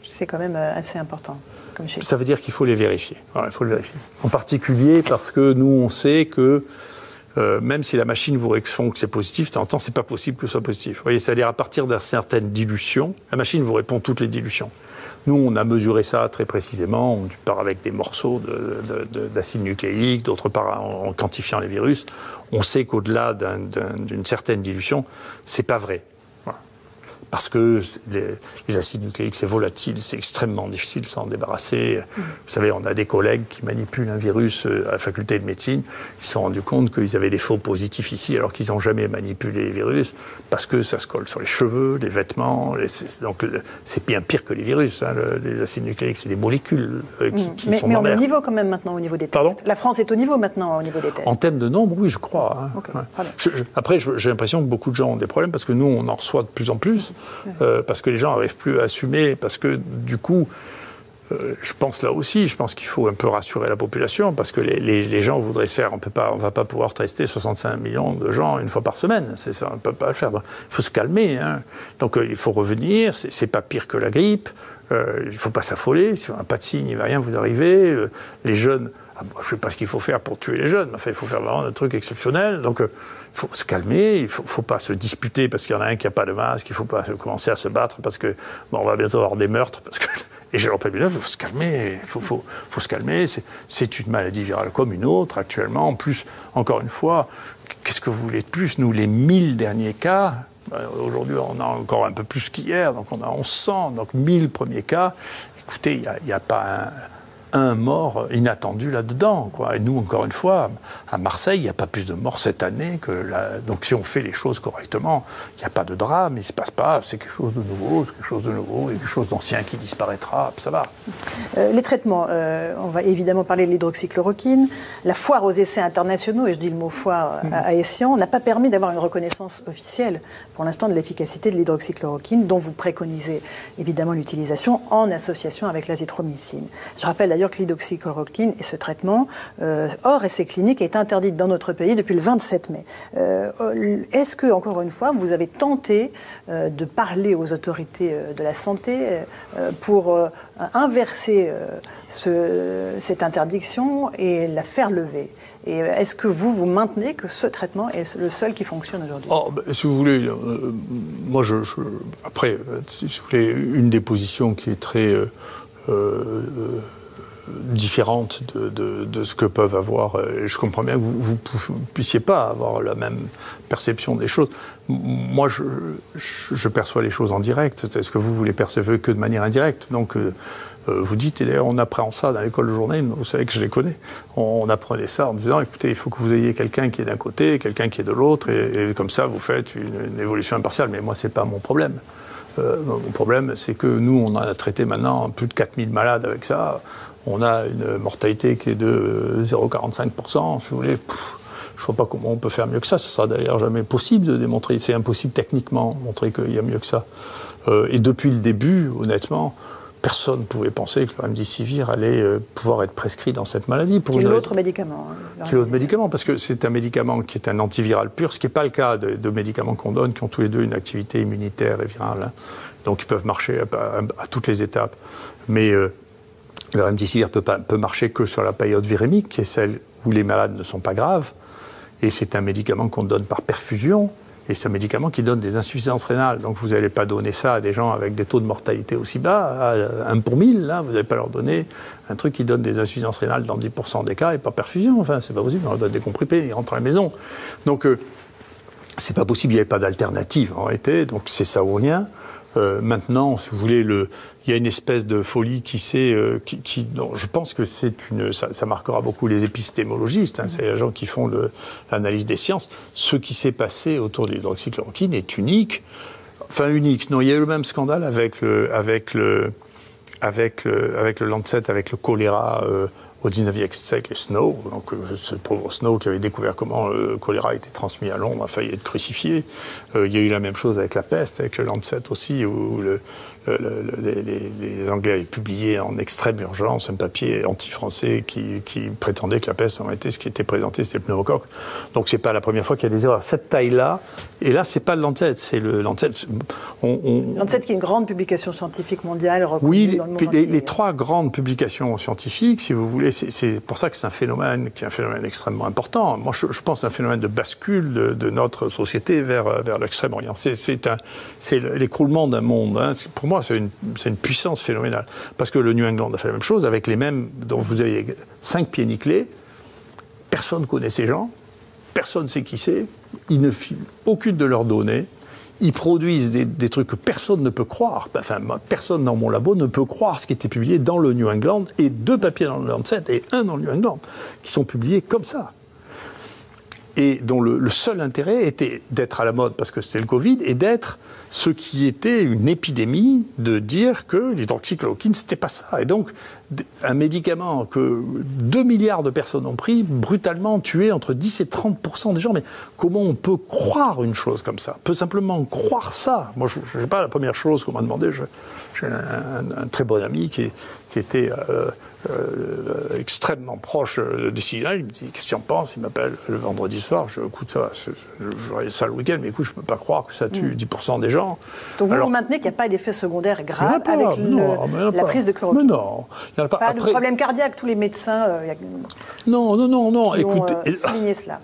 C'est quand même assez important. Comme chez... Ça veut dire qu'il faut les vérifier. Voilà, il faut le vérifier. En particulier parce que nous, on sait que même si la machine vous répond que c'est positif, de temps en temps, c'est pas possible que ce soit positif. Vous voyez, c'est-à-dire à partir d'une certaine dilution, la machine vous répond toutes les dilutions. Nous, on a mesuré ça très précisément. On part avec des morceaux d'acide nucléique, d'autre part en quantifiant les virus. On sait qu'au-delà d'une certaine dilution, c'est pas vrai. Voilà. parce que les acides nucléiques, c'est volatile, c'est extrêmement difficile de s'en débarrasser. Vous savez, on a des collègues qui manipulent un virus à la faculté de médecine. Ils se sont rendus compte qu'ils avaient des faux positifs ici, alors qu'ils n'ont jamais manipulé les virus, parce que ça se colle sur les cheveux, les vêtements. Donc, c'est bien pire que les virus. Hein, les acides nucléiques, c'est des molécules qui sont mais dans on est l'air. au niveau quand même maintenant au niveau des tests. Pardon ? La France est au niveau maintenant au niveau des tests. En termes de nombre, oui, je crois. Hein. Okay, ouais. Après, j'ai l'impression que beaucoup de gens ont des problèmes, parce que nous, on en reçoit de plus en plus, parce que les gens n'arrivent plus à assumer, parce que du coup, je pense qu'il faut un peu rassurer la population, parce que les gens voudraient se faire, on ne va pas pouvoir tester 65 millions de gens une fois par semaine, c'est ça, on ne peut pas le faire. Donc, il faut se calmer, hein. Donc il faut revenir, c'est pas pire que la grippe, il ne faut pas s'affoler, si on n'a pas de signe, il ne va rien vous arriver, les jeunes... je ne sais pas ce qu'il faut faire pour tuer les jeunes, mais enfin, il faut faire vraiment un truc exceptionnel. Donc, il faut se calmer, il ne faut pas se disputer parce qu'il y en a un qui n'a pas de masque, il ne faut pas commencer à se battre parce que on va bientôt avoir des meurtres. Parce que les gens il faut se calmer, faut se calmer. C'est une maladie virale comme une autre actuellement. En plus, encore une fois, qu'est-ce que vous voulez de plus ? Nous, les 1000 derniers cas, aujourd'hui, on a encore un peu plus qu'hier, donc on a 1100, donc 1000 premiers cas. Écoutez, il n'y a pas un mort inattendu là-dedans, quoi. Et nous, encore une fois, à Marseille, il n'y a pas plus de morts cette année que là. Donc si on fait les choses correctement, il n'y a pas de drame, il ne se passe pas, c'est quelque chose de nouveau, et quelque chose d'ancien qui disparaîtra, ça va. Les traitements, on va évidemment parler de l'hydroxychloroquine. La foire aux essais internationaux, et je dis le mot foire à Essian, n'a pas permis d'avoir une reconnaissance officielle pour l'instant de l'efficacité de l'hydroxychloroquine, dont vous préconisez évidemment l'utilisation en association avec l'azithromycine. Je rappelle d'ailleurs que l'hydroxychloroquine et ce traitement, hors essai clinique, est interdit dans notre pays depuis le 27 mai. Est-ce que, encore une fois, vous avez tenté de parler aux autorités de la santé pour inverser cette interdiction et la faire lever ? Et est-ce que vous maintenez que ce traitement est le seul qui fonctionne aujourd'hui ? Si vous voulez, moi, après, si vous voulez, une des positions qui est très différente de ce que peuvent avoir. Je comprends bien que vous ne puissiez pas avoir la même perception des choses. Moi, je perçois les choses en direct. Est-ce que vous les percevez que de manière indirecte ? Donc, vous dites, et d'ailleurs, on apprend ça dans l'école de journalisme, vous savez que je les connais. On apprenait ça en disant, écoutez, il faut que vous ayez quelqu'un qui est d'un côté et quelqu'un qui est de l'autre, et comme ça, vous faites une évolution impartiale. Mais moi, ce n'est pas mon problème. Mon problème, c'est que nous, on a traité maintenant plus de 4000 malades avec ça. On a une mortalité qui est de 0,45%, si vous voulez. Je ne vois pas comment on peut faire mieux que ça. Ce sera d'ailleurs jamais possible de démontrer. C'est impossible techniquement de montrer qu'il y a mieux que ça. Et depuis le début, honnêtement, personne ne pouvait penser que le remdesivir allait pouvoir être prescrit dans cette maladie. Qui est l'autre médicament. Qui est l'autre médicament, parce que c'est un médicament qui est un antiviral pur, ce qui n'est pas le cas de médicaments qu'on donne, qui ont tous les deux une activité immunitaire et virale. Hein. Donc ils peuvent marcher à toutes les étapes. Mais le remdesivir peut marcher que sur la période virémique, qui est celle où les malades ne sont pas graves. Et c'est un médicament qu'on donne par perfusion. Et c'est un médicament qui donne des insuffisances rénales. Donc vous n'allez pas donner ça à des gens avec des taux de mortalité aussi bas, à 1 pour 1000. Là, vous n'allez pas leur donner un truc qui donne des insuffisances rénales dans 10% des cas et par perfusion. Enfin, c'est pas possible. On leur donne des comprimés, ils rentrent à la maison. Donc, c'est pas possible. Il n'y avait pas d'alternative en réalité. Donc c'est ça ou rien. Maintenant, si vous voulez, il y a une espèce de folie qui je pense que ça marquera beaucoup les épistémologistes, hein, c'est les gens qui font l'analyse des sciences. Ce qui s'est passé autour de l'hydroxychloroquine est unique. Enfin, unique. Non, il y a eu le même scandale avec le Lancet, avec le choléra au 19e siècle, Snow. Donc, ce pauvre Snow qui avait découvert comment le choléra était transmis à Londres a failli être crucifié. Il y a eu la même chose avec la peste, avec le Lancet aussi, où les Anglais avaient publié en extrême urgence un papier anti-français qui prétendait que la peste, en réalité, ce qui était présenté, c'était le pneumocoque. Donc, c'est pas la première fois qu'il y a des erreurs. Cette taille-là, et là, c'est pas le Lancet, c'est le Lancet. Lancet, qui est une grande publication scientifique mondiale reconnue oui, dans le monde entier. Les trois grandes publications scientifiques, si vous voulez, c'est pour ça que c'est un phénomène qui est un phénomène extrêmement important. Moi, je pense que c'est un phénomène de bascule de notre société vers l'Extrême-Orient. C'est l'écroulement d'un monde. Hein. Pour moi, c'est une puissance phénoménale. Parce que le New England a fait la même chose, avec les mêmes, dont vous avez 5 pieds nickelés. Personne ne connaît ces gens. Personne ne sait qui c'est. Ils ne filent aucune de leurs données. ils produisent des trucs que personne ne peut croire. Enfin, personne dans mon labo ne peut croire ce qui était publié dans le New England, et 2 papiers dans le Lancet et 1 dans le New England, qui sont publiés comme ça. Et dont le seul intérêt était d'être à la mode, parce que c'était le Covid, et d'être ce qui était une épidémie, de dire que l'hydroxychloroquine, c'était pas ça. Et donc, un médicament que 2 milliards de personnes ont pris, brutalement tué entre 10 et 30% des gens. Mais comment on peut croire une chose comme ça ? On peut simplement croire ça. Moi, je ne sais pas, la première chose qu'on m'a demandé, j'ai un très bon ami qui était extrêmement proche des signaux. Il me dit, qu'est-ce que tu en penses ? Il m'appelle le vendredi soir. Écoute, ça, je voyais ça le week-end, mais écoute, je ne peux pas croire que ça tue 10% des gens. Donc vous maintenez qu'il n'y a pas d'effet secondaire grave avec la prise de chloroquine ? Mais non, il n'y en a pas. Pas de problème cardiaque, tous les médecins non. qui Écoutez, ont souligné cela.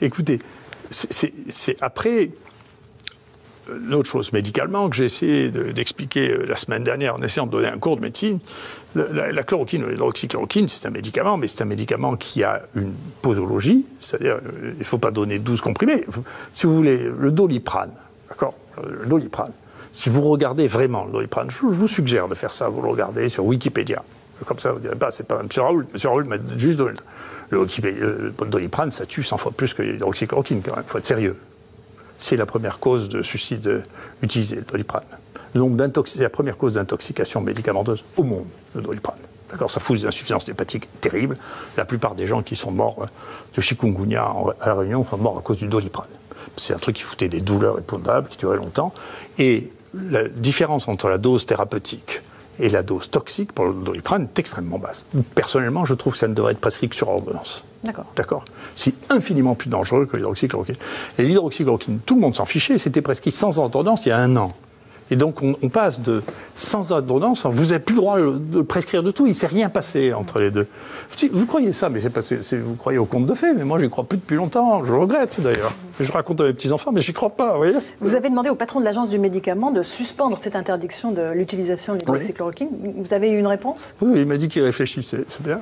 Écoutez, c'est après... Une autre chose, médicalement, que j'ai essayé d'expliquer la semaine dernière en essayant de donner un cours de médecine, la chloroquine ou l'hydroxychloroquine, c'est un médicament, mais c'est un médicament qui a une posologie, c'est-à-dire il ne faut pas donner 12 comprimés. Si vous voulez, le Doliprane, d'accord ? Le Doliprane, si vous regardez vraiment le Doliprane, je vous suggère de faire ça, vous le regardez sur Wikipédia. Comme ça, vous ne direz pas, c'est pas M. Raoult. M. Raoult m'a juste donné le Doliprane, ça tue 100 fois plus que l'hydroxychloroquine, quand même, il faut être sérieux. C'est la première cause de suicide utilisé, le Doliprane. Donc, c'est la première cause d'intoxication médicamenteuse au monde, le Doliprane. D'accord, ça fout des insuffisances hépatiques terribles. La plupart des gens qui sont morts de chikungunya à La Réunion sont morts à cause du Doliprane. C'est un truc qui foutait des douleurs épouvantables, qui durait longtemps. Et la différence entre la dose thérapeutique et la dose toxique pour le Doliprane est extrêmement basse. Personnellement, je trouve que ça ne devrait être prescrit que sur ordonnance. D'accord. C'est infiniment plus dangereux que l'hydroxychloroquine. Et l'hydroxychloroquine, tout le monde s'en fichait, c'était prescrit sans ordonnance il y a 1 an. Et donc on passe de sans ordonnance, vous n'avez plus le droit de prescrire de tout, il ne s'est rien passé entre les deux. Vous croyez ça, mais vous croyez au conte de fées, mais moi j'y crois plus depuis longtemps, je regrette d'ailleurs. Je raconte à mes petits-enfants, mais j'y crois pas, vous voyez. Vous avez demandé au patron de l'agence du médicament de suspendre cette interdiction de l'utilisation de l'hydroxychloroquine. Oui. Vous avez eu une réponse ? Oui, il m'a dit qu'il réfléchissait, c'est bien.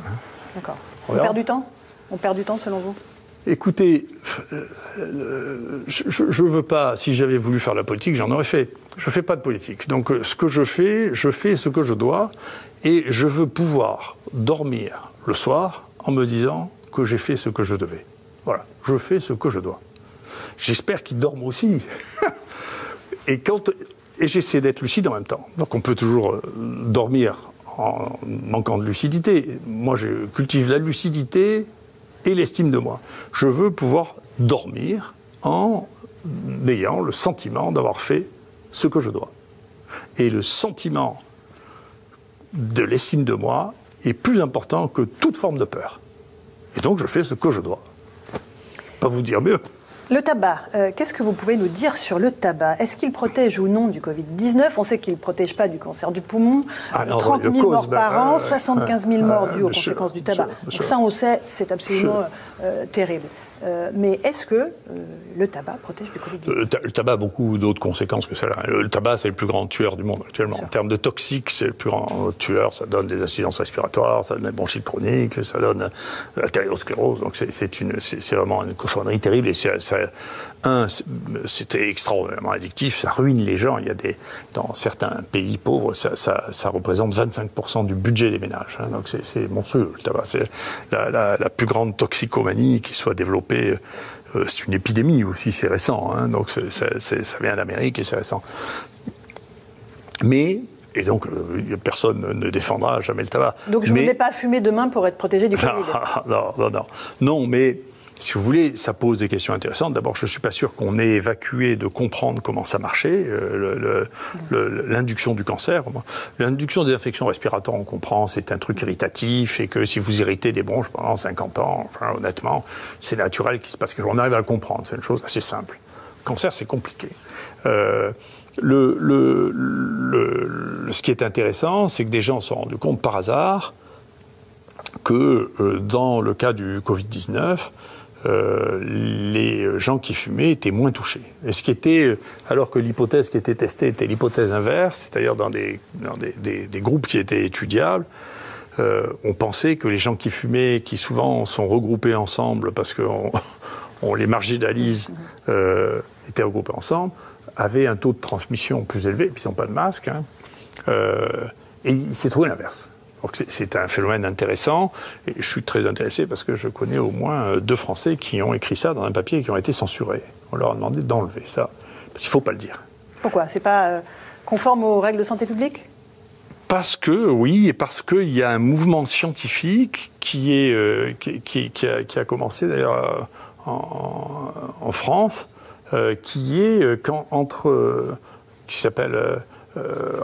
D'accord. On perd du temps ? On perd du temps selon vous ? Écoutez, je ne veux pas, si j'avais voulu faire la politique, j'en aurais fait. Je ne fais pas de politique. Donc ce que je fais ce que je dois, et je veux pouvoir dormir le soir en me disant que j'ai fait ce que je devais. Voilà, je fais ce que je dois. J'espère qu'ils dorment aussi. Et j'essaie d'être lucide en même temps. Donc on peut toujours dormir en manquant de lucidité. Moi, je cultive la lucidité et l'estime de moi. Je veux pouvoir dormir en ayant le sentiment d'avoir fait ce que je dois. Et le sentiment de l'estime de moi est plus important que toute forme de peur. Et donc je fais ce que je dois. Pas vous dire mieux. Le tabac, qu'est-ce que vous pouvez nous dire sur le tabac ? Est-ce qu'il protège ou non du Covid-19 ? On sait qu'il ne protège pas du cancer du poumon. 30 000 morts par an, 75 000 morts dues aux conséquences du tabac. Donc ça, on sait, c'est absolument terrible. Mais est-ce que le tabac protège du Covid-19 ? Le tabac a beaucoup d'autres conséquences que cela. Le tabac, c'est le plus grand tueur du monde actuellement. En termes de toxiques, c'est le plus grand tueur. Ça donne des insuffisances respiratoires, ça donne des bronchites chroniques, ça donne l'artériosclérose. Donc c'est vraiment une cochonnerie terrible. Et c'était extraordinairement addictif. Ça ruine les gens. Dans certains pays pauvres, ça représente 25% du budget des ménages. Hein. Donc c'est monstrueux, le tabac. C'est la plus grande toxicomanie qui soit développée. C'est une épidémie aussi, c'est récent, hein, donc ça vient d'Amérique et c'est récent. Et donc personne ne défendra jamais le tabac. Donc je ne vais pas fumer demain pour être protégé du Covid. Non, mais si vous voulez, ça pose des questions intéressantes. D'abord, je ne suis pas sûr qu'on ait évacué de comprendre comment ça marchait, l'induction du cancer. L'induction des infections respiratoires, on comprend, c'est un truc irritatif et que si vous irritez des bronches pendant 50 ans, enfin, honnêtement, c'est naturel qu'il se passe quelque chose. On arrive à le comprendre, c'est une chose assez simple. Le cancer, c'est compliqué. Ce qui est intéressant, c'est que des gens se sont rendus compte par hasard que dans le cas du Covid-19, les gens qui fumaient étaient moins touchés. Et ce qui était, alors que l'hypothèse qui était testée était l'hypothèse inverse, c'est-à-dire dans des groupes qui étaient étudiables, on pensait que les gens qui fumaient, qui souvent sont regroupés ensemble parce qu'on les marginalise, étaient regroupés ensemble, avaient un taux de transmission plus élevé, puis ils n'ont pas de masque, et il s'est trouvé l'inverse. Donc c'est un phénomène intéressant, et je suis très intéressé parce que je connais au moins 2 Français qui ont écrit ça dans un papier et qui ont été censurés. On leur a demandé d'enlever ça, parce qu'il ne faut pas le dire. Pourquoi? C'est pas conforme aux règles de santé publique? Parce que, oui, et parce qu'il y a un mouvement scientifique qui a commencé d'ailleurs en France, qui s'appelle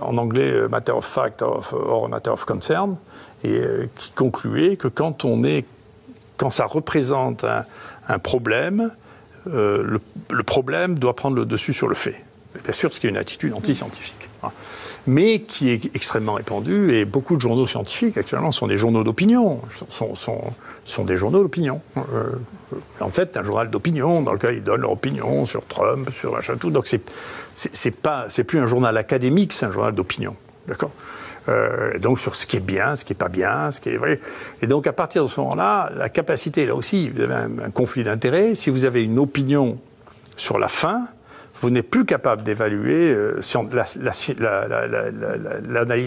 en anglais Matter of Fact or Matter of Concern, et qui concluait que quand ça représente un problème, le problème doit prendre le dessus sur le fait. Bien sûr, ce qui est une attitude anti-scientifique. Mais qui est extrêmement répandue, et beaucoup de journaux scientifiques actuellement sont des journaux d'opinion, sont des journaux d'opinion. En fait, un journal d'opinion dans lequel ils donnent leur opinion sur Trump, sur machin tout. Donc c'est plus un journal académique, c'est un journal d'opinion, d'accord. Donc sur ce qui est bien, ce qui est pas bien, ce qui est vrai. Et donc à partir de ce moment-là, la capacité, là aussi, vous avez un conflit d'intérêts. Si vous avez une opinion sur la fin, vous n'êtes plus capable d'évaluer,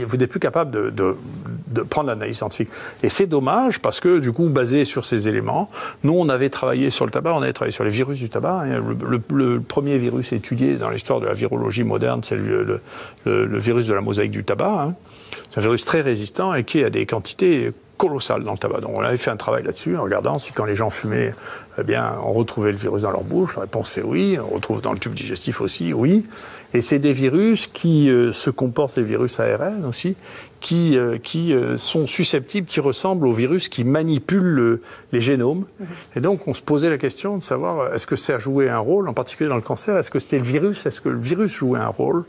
vous n'êtes plus capable de prendre l'analyse scientifique. Et c'est dommage parce que, du coup, basé sur ces éléments, nous, on avait travaillé sur le tabac, on avait travaillé sur les virus du tabac. Le premier virus étudié dans l'histoire de la virologie moderne, c'est le virus de la mosaïque du tabac. C'est un virus très résistant et qui a des quantités colossales dans le tabac. Donc on avait fait un travail là-dessus en regardant si quand les gens fumaient, eh bien, on retrouvait le virus dans leur bouche. La réponse c'est oui. On retrouve dans le tube digestif aussi, oui. Et c'est des virus qui se comportent, les virus ARN aussi, qui sont susceptibles, qui ressemblent aux virus qui manipulent les génomes. Et donc on se posait la question de savoir est-ce que ça a joué un rôle, en particulier dans le cancer, est-ce que c'était le virus, est-ce que le virus jouait un rôle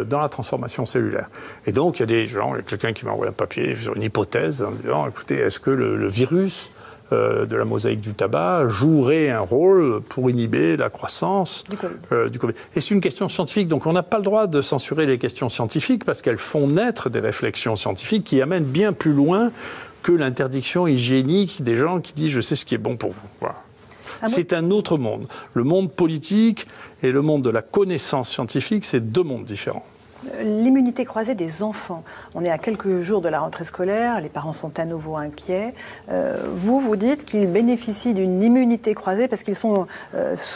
dans la transformation cellulaire. Et donc, il y a des gens, il y a quelqu'un qui m'a envoyé un papier sur une hypothèse en disant, écoutez, est-ce que le virus de la mosaïque du tabac jouerait un rôle pour inhiber la croissance du Covid. Et c'est une question scientifique, donc on n'a pas le droit de censurer les questions scientifiques parce qu'elles font naître des réflexions scientifiques qui amènent bien plus loin que l'interdiction hygiénique des gens qui disent « je sais ce qui est bon pour vous ». Voilà. C'est un autre monde. Le monde politique et le monde de la connaissance scientifique, c'est 2 mondes différents. L'immunité croisée des enfants. On est à quelques jours de la rentrée scolaire, les parents sont à nouveau inquiets. Vous dites qu'ils bénéficient d'une immunité croisée parce qu'ils sont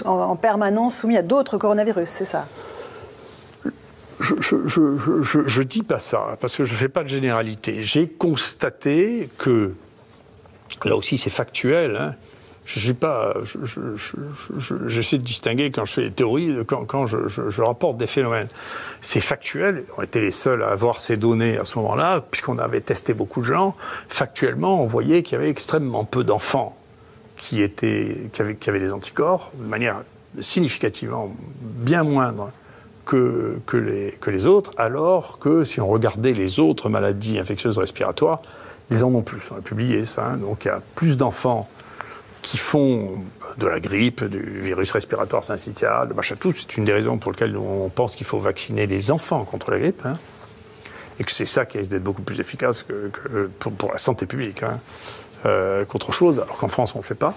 en permanence soumis à d'autres coronavirus, c'est ça? Je dis pas ça, parce que je fais pas de généralité. J'ai constaté que, là aussi c'est factuel, j'essaie de distinguer quand je fais des théories, quand je rapporte des phénomènes. C'est factuel, on était les seuls à avoir ces données à ce moment-là, puisqu'on avait testé beaucoup de gens. Factuellement, on voyait qu'il y avait extrêmement peu d'enfants qui avaient des anticorps, de manière significativement bien moindre que les autres, alors que si on regardait les autres maladies infectieuses respiratoires, ils en ont plus. On a publié ça, donc il y a plus d'enfants qui font de la grippe, du virus respiratoire syncytial, de machin tout. C'est une des raisons pour lesquelles on pense qu'il faut vacciner les enfants contre la grippe, et que c'est ça qui risque d'être beaucoup plus efficace que pour la santé publique, qu'autre chose, alors qu'en France on ne le fait pas.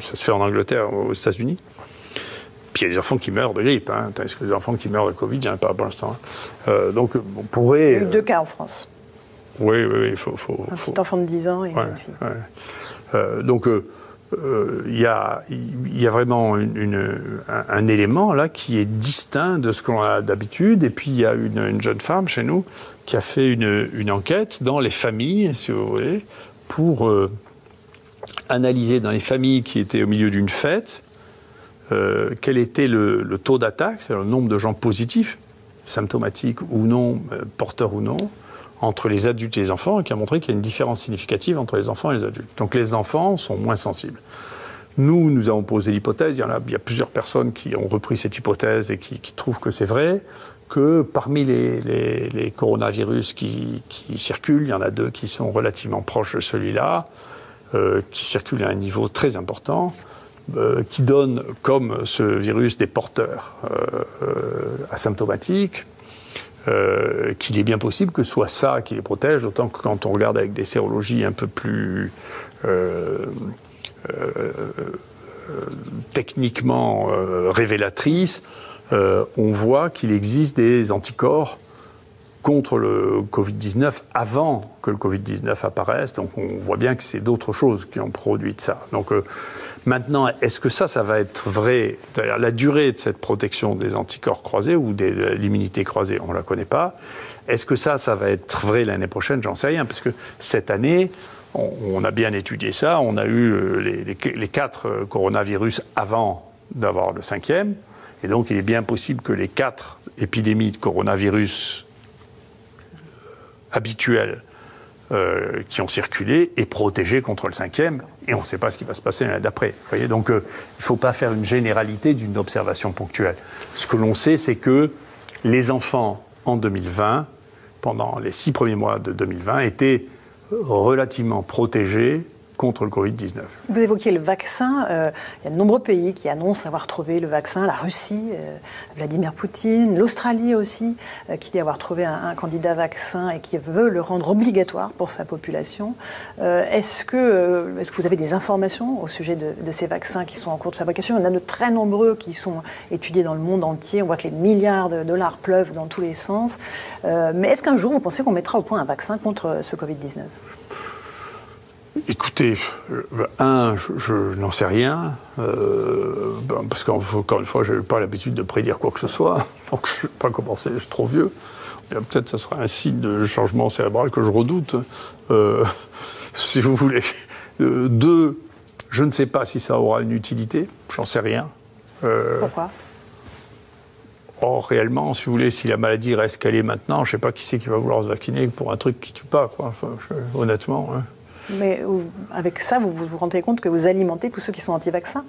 Ça se fait en Angleterre, aux États-Unis. Puis il y a des enfants qui meurent de grippe. Est-ce que les enfants qui meurent de Covid, il n'y en a pas pour l'instant. Donc on pourrait... Il y a eu 2 cas en France. Oui, il faut... Un petit enfant de 10 ans et une fille. Donc... il y a vraiment un élément là qui est distinct de ce qu'on a d'habitude. Et puis il y a une jeune femme chez nous qui a fait une enquête dans les familles, si vous voulez, pour analyser dans les familles qui étaient au milieu d'une fête quel était le taux d'attaque, c'est-à-dire le nombre de gens positifs, symptomatiques ou non, porteurs ou non, entre les adultes et les enfants, et qui a montré qu'il y a une différence significative entre les enfants et les adultes. Donc les enfants sont moins sensibles. Nous avons posé l'hypothèse, il y a plusieurs personnes qui ont repris cette hypothèse et qui trouvent que c'est vrai, que parmi les coronavirus qui circulent, il y en a 2 qui sont relativement proches de celui-là, qui circulent à un niveau très important, qui donnent comme ce virus des porteurs asymptomatiques, qu'il est bien possible que ce soit ça qui les protège, autant que quand on regarde avec des sérologies un peu plus techniquement révélatrices, on voit qu'il existe des anticorps contre le Covid-19 avant que le Covid-19 apparaisse. Donc on voit bien que c'est d'autres choses qui ont produit ça. Donc maintenant, est-ce que ça va être vrai? C'est-à-dire la durée de cette protection des anticorps croisés ou de l'immunité croisée, on ne la connaît pas. Est-ce que ça va être vrai l'année prochaine? J'en sais rien, parce que cette année, on a bien étudié ça. On a eu les 4 coronavirus avant d'avoir le 5e. Et donc il est bien possible que les 4 épidémies de coronavirus habituels qui ont circulé et protégé contre le 5e, et on ne sait pas ce qui va se passer l'année d'après. Vous voyez, donc il ne faut pas faire une généralité d'une observation ponctuelle. Ce que l'on sait, c'est que les enfants en 2020, pendant les 6 premiers mois de 2020, étaient relativement protégés contre le Covid-19. Vous évoquiez le vaccin. Il y a de nombreux pays qui annoncent avoir trouvé le vaccin. La Russie, Vladimir Poutine, l'Australie aussi, qui dit avoir trouvé un candidat vaccin et qui veut le rendre obligatoire pour sa population. Est-ce que vous avez des informations au sujet de ces vaccins qui sont en cours de fabrication? Il y en a de très nombreux qui sont étudiés dans le monde entier. On voit que les milliards de dollars pleuvent dans tous les sens. Mais est-ce qu'un jour, vous pensez qu'on mettra au point un vaccin contre ce Covid-19? Écoutez, je n'en sais rien, parce qu'encore une fois, je n'ai pas l'habitude de prédire quoi que ce soit, donc je ne vais pas commencer, je suis trop vieux. Peut-être que ça sera un signe de changement cérébral que je redoute, si vous voulez. 2, je ne sais pas si ça aura une utilité, j'en sais rien. Pourquoi ? Or, réellement, si vous voulez, si la maladie reste qu'elle est maintenant, je ne sais pas qui c'est qui va vouloir se vacciner pour un truc qui ne tue pas, quoi. Enfin, honnêtement. Hein. Mais avec ça, vous vous rendez compte que vous alimentez tous ceux qui sont anti-vaccins?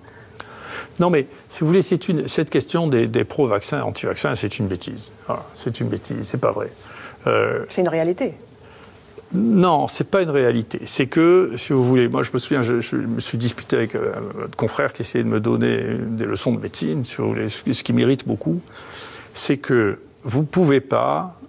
Non, mais si vous voulez, cette question des pro-vaccins, anti-vaccins, c'est une bêtise. Voilà, c'est une bêtise, c'est pas vrai. C'est une réalité. Non, c'est pas une réalité. C'est que, si vous voulez, moi je me souviens, je me suis disputé avec un confrère qui essayait de me donner des leçons de médecine, si vous voulez. Ce qui m'irrite beaucoup, c'est que vous pouvez pas,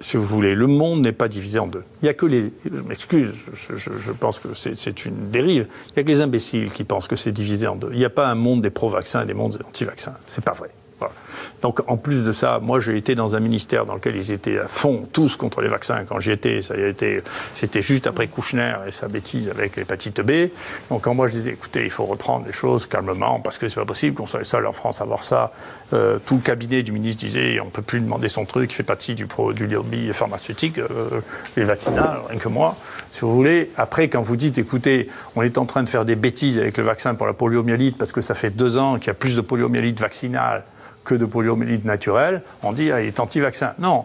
si vous voulez, le monde n'est pas divisé en deux. Il n'y a que les... Je m'excuse, je pense que c'est une dérive. Il n'y a que les imbéciles qui pensent que c'est divisé en deux. Il n'y a pas un monde des pro-vaccins et des mondes des anti-vaccins. C'est pas vrai. Voilà. Donc, en plus de ça, moi, j'ai été dans un ministère dans lequel ils étaient à fond, tous contre les vaccins. Quand j'y étais, c'était juste après Kouchner et sa bêtise avec l'hépatite B. Donc, quand moi, je disais, écoutez, il faut reprendre les choses calmement, parce que c'est pas possible qu'on soit les seuls en France à avoir ça. Tout le cabinet du ministre disait, on peut plus demander son truc, il fait partie du lobby pharmaceutique, les vaccinats, rien que moi. Si vous voulez, après, quand vous dites, écoutez, on est en train de faire des bêtises avec le vaccin pour la poliomyélite, parce que ça fait 2 ans qu'il y a plus de poliomyélite vaccinale que de poliomyélite naturelle, on dit il est anti-vaccin. Non,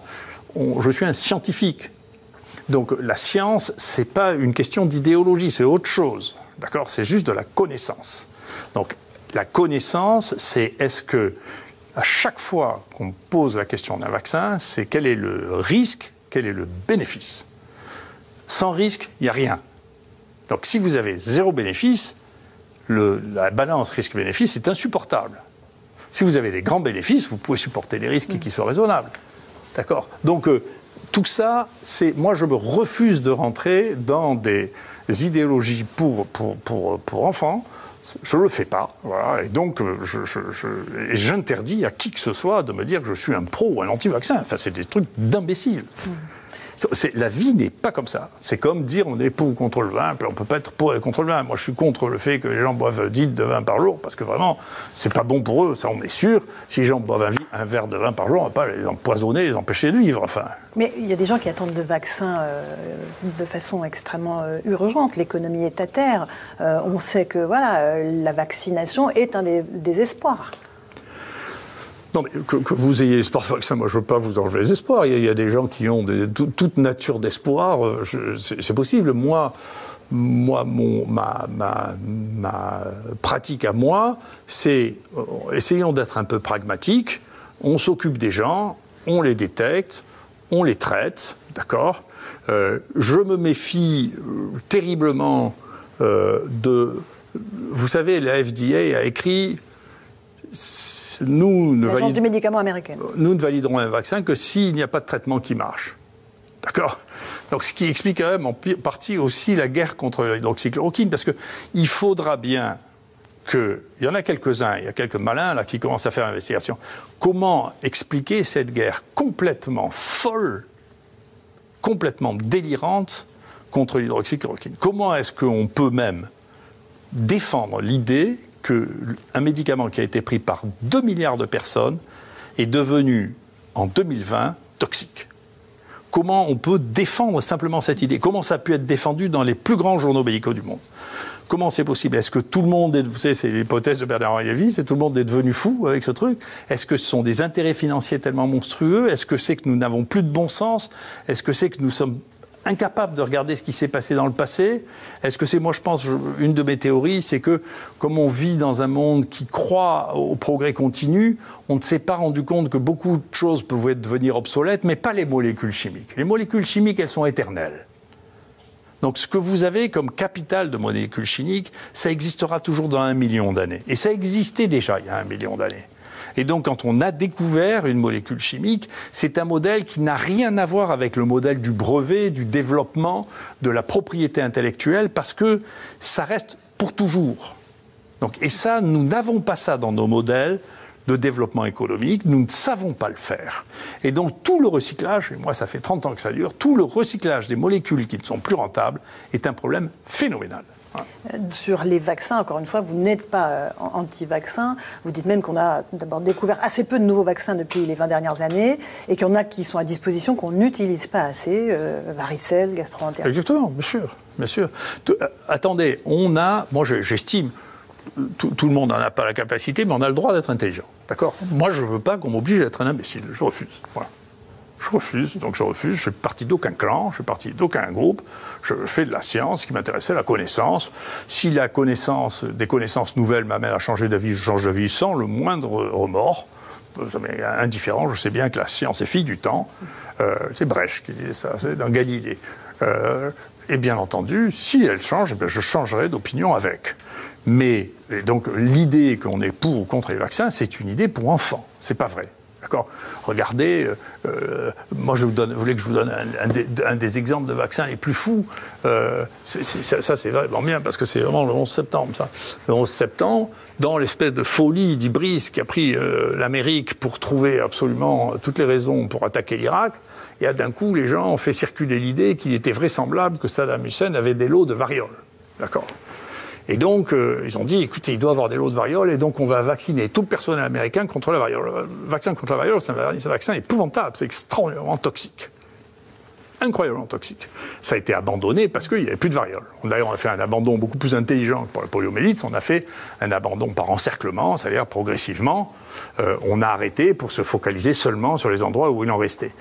je suis un scientifique. Donc la science, c'est pas une question d'idéologie, c'est autre chose. D'accord ? C'est juste de la connaissance. Donc la connaissance, c'est est-ce que à chaque fois qu'on pose la question d'un vaccin, c'est quel est le risque, quel est le bénéfice. Sans risque, il n'y a rien. Donc si vous avez 0 bénéfice, la balance risque-bénéfice est insupportable. Si vous avez des grands bénéfices, vous pouvez supporter les risques qui sont raisonnables. D'accord ? Donc, tout ça, moi, je me refuse de rentrer dans des idéologies pour enfants. Je ne le fais pas. Voilà. Et donc, j'interdis à qui que ce soit de me dire que je suis un pro ou un anti-vaccin. Enfin, c'est des trucs d'imbéciles. La vie n'est pas comme ça. C'est comme dire on est pour ou contre le vin, puis on ne peut pas être pour et contre le vin. Moi, je suis contre le fait que les gens boivent 10 litres de vin par jour, parce que vraiment, c'est pas bon pour eux, ça on est sûr. Si les gens boivent un verre de vin par jour, on ne va pas les empoisonner, les empêcher de vivre. Enfin. Mais il y a des gens qui attendent le vaccin de façon extrêmement urgente. L'économie est à terre. On sait que voilà, la vaccination est un des espoirs. Non, mais que vous ayez l'espoir de vaccin, moi je ne veux pas vous enlever les espoirs. Il y a des gens qui ont toute nature d'espoir, c'est possible. Moi, ma pratique à moi, c'est essayons d'être un peu pragmatiques. On s'occupe des gens, on les détecte, on les traite, d'accord ? Je me méfie terriblement Vous savez, la FDA a écrit... L'Agence du médicament américaine. Nous ne validerons un vaccin que s'il n'y a pas de traitement qui marche. D'accord ? Donc, ce qui explique quand même en partie aussi la guerre contre l'hydroxychloroquine, parce qu'il faudra bien qu'il y en a quelques-uns, il y a quelques malins là, qui commencent à faire l'investigation. Comment expliquer cette guerre complètement folle, complètement délirante contre l'hydroxychloroquine? Comment est-ce qu'on peut même défendre l'idée qu'un médicament qui a été pris par 2 milliards de personnes est devenu, en 2020, toxique? Comment on peut défendre simplement cette idée? Comment ça a pu être défendu dans les plus grands journaux médicaux du monde? Comment c'est possible? Est-ce que tout le monde est... Vous savez, c'est l'hypothèse de Bernard-Henri Lévy, c'est tout le monde est devenu fou avec ce truc? Est-ce que ce sont des intérêts financiers tellement monstrueux? Est-ce que c'est que nous n'avons plus de bon sens? Est-ce que c'est que nous sommes incapables de regarder ce qui s'est passé dans le passé? Est-ce que c'est, moi je pense, une de mes théories, c'est que comme on vit dans un monde qui croit au progrès continu, on ne s'est pas rendu compte que beaucoup de choses pouvaient devenir obsolètes, mais pas les molécules chimiques. Les molécules chimiques, elles sont éternelles. Donc ce que vous avez comme capital de molécules chimiques, ça existera toujours dans 1 million d'années. Et ça existait déjà il y a 1 million d'années. Et donc, quand on a découvert une molécule chimique, c'est un modèle qui n'a rien à voir avec le modèle du brevet, du développement, de la propriété intellectuelle, parce que ça reste pour toujours. Donc, et ça, nous n'avons pas ça dans nos modèles de développement économique, nous ne savons pas le faire. Et donc, tout le recyclage, et moi ça fait 30 ans que ça dure, tout le recyclage des molécules qui ne sont plus rentables est un problème phénoménal. Sur les vaccins, encore une fois, vous n'êtes pas anti-vaccin. Vous dites même qu'on a d'abord découvert assez peu de nouveaux vaccins depuis les 20 dernières années et qu'il y en a qui sont à disposition qu'on n'utilise pas assez, varicelle, gastro-entérite. Exactement, bien sûr. Bien sûr. Attendez, on a, moi j'estime, tout le monde n'en a pas la capacité, mais on a le droit d'être intelligent. D'accord? Moi je ne veux pas qu'on m'oblige à être un imbécile. Je refuse. Voilà. Je refuse, donc je refuse, je fais partie d'aucun clan, je fais partie d'aucun groupe, je fais de la science, ce qui m'intéressait, la connaissance. Si la connaissance, des connaissances nouvelles m'amène à changer d'avis, je change d'avis sans le moindre remords. Ça m'est indifférent, je sais bien que la science est fille du temps. C'est Brecht qui disait ça, c'est dans Galilée. Et bien entendu, si elle change, eh bien je changerai d'opinion avec. Mais donc l'idée qu'on est pour ou contre les vaccins, c'est une idée pour enfants, c'est pas vrai. D'accord. Regardez, moi vous voulez que je vous donne un des exemples de vaccins les plus fous. Ça c'est vraiment bien parce que c'est vraiment le 11 septembre. Ça. Le 11 septembre, dans l'espèce de folie d'Ibris qui a pris l'Amérique pour trouver absolument toutes les raisons pour attaquer l'Irak, et d'un coup les gens ont fait circuler l'idée qu'il était vraisemblable que Saddam Hussein avait des lots de variole. D'accord. Et donc, ils ont dit, écoutez, il doit avoir des lots de variole, et donc on va vacciner tout le personnel américain contre la variole. Le vaccin contre la variole, c'est un vaccin épouvantable, c'est extraordinairement toxique. Incroyablement toxique. Ça a été abandonné parce qu'il n'y avait plus de variole. D'ailleurs, on a fait un abandon beaucoup plus intelligent que pour la poliomyélite. On a fait un abandon par encerclement, c'est-à-dire progressivement, on a arrêté pour se focaliser seulement sur les endroits où il en restait.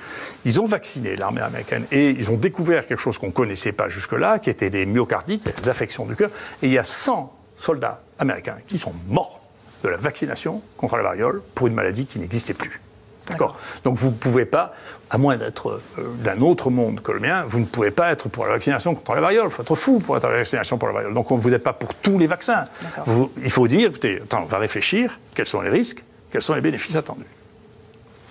Ils ont vacciné l'armée américaine et ils ont découvert quelque chose qu'on ne connaissait pas jusque-là, qui étaient des myocardites, des affections du cœur. Et il y a 100 soldats américains qui sont morts de la vaccination contre la variole pour une maladie qui n'existait plus. D'accord. Donc vous ne pouvez pas, à moins d'être d'un autre monde que le mien, vous ne pouvez pas être pour la vaccination contre la variole. Il faut être fou pour être pour la vaccination pour la variole. Donc vous n'êtes pas pour tous les vaccins. Il faut dire, écoutez, attends, on va réfléchir, quels sont les risques, quels sont les bénéfices attendus.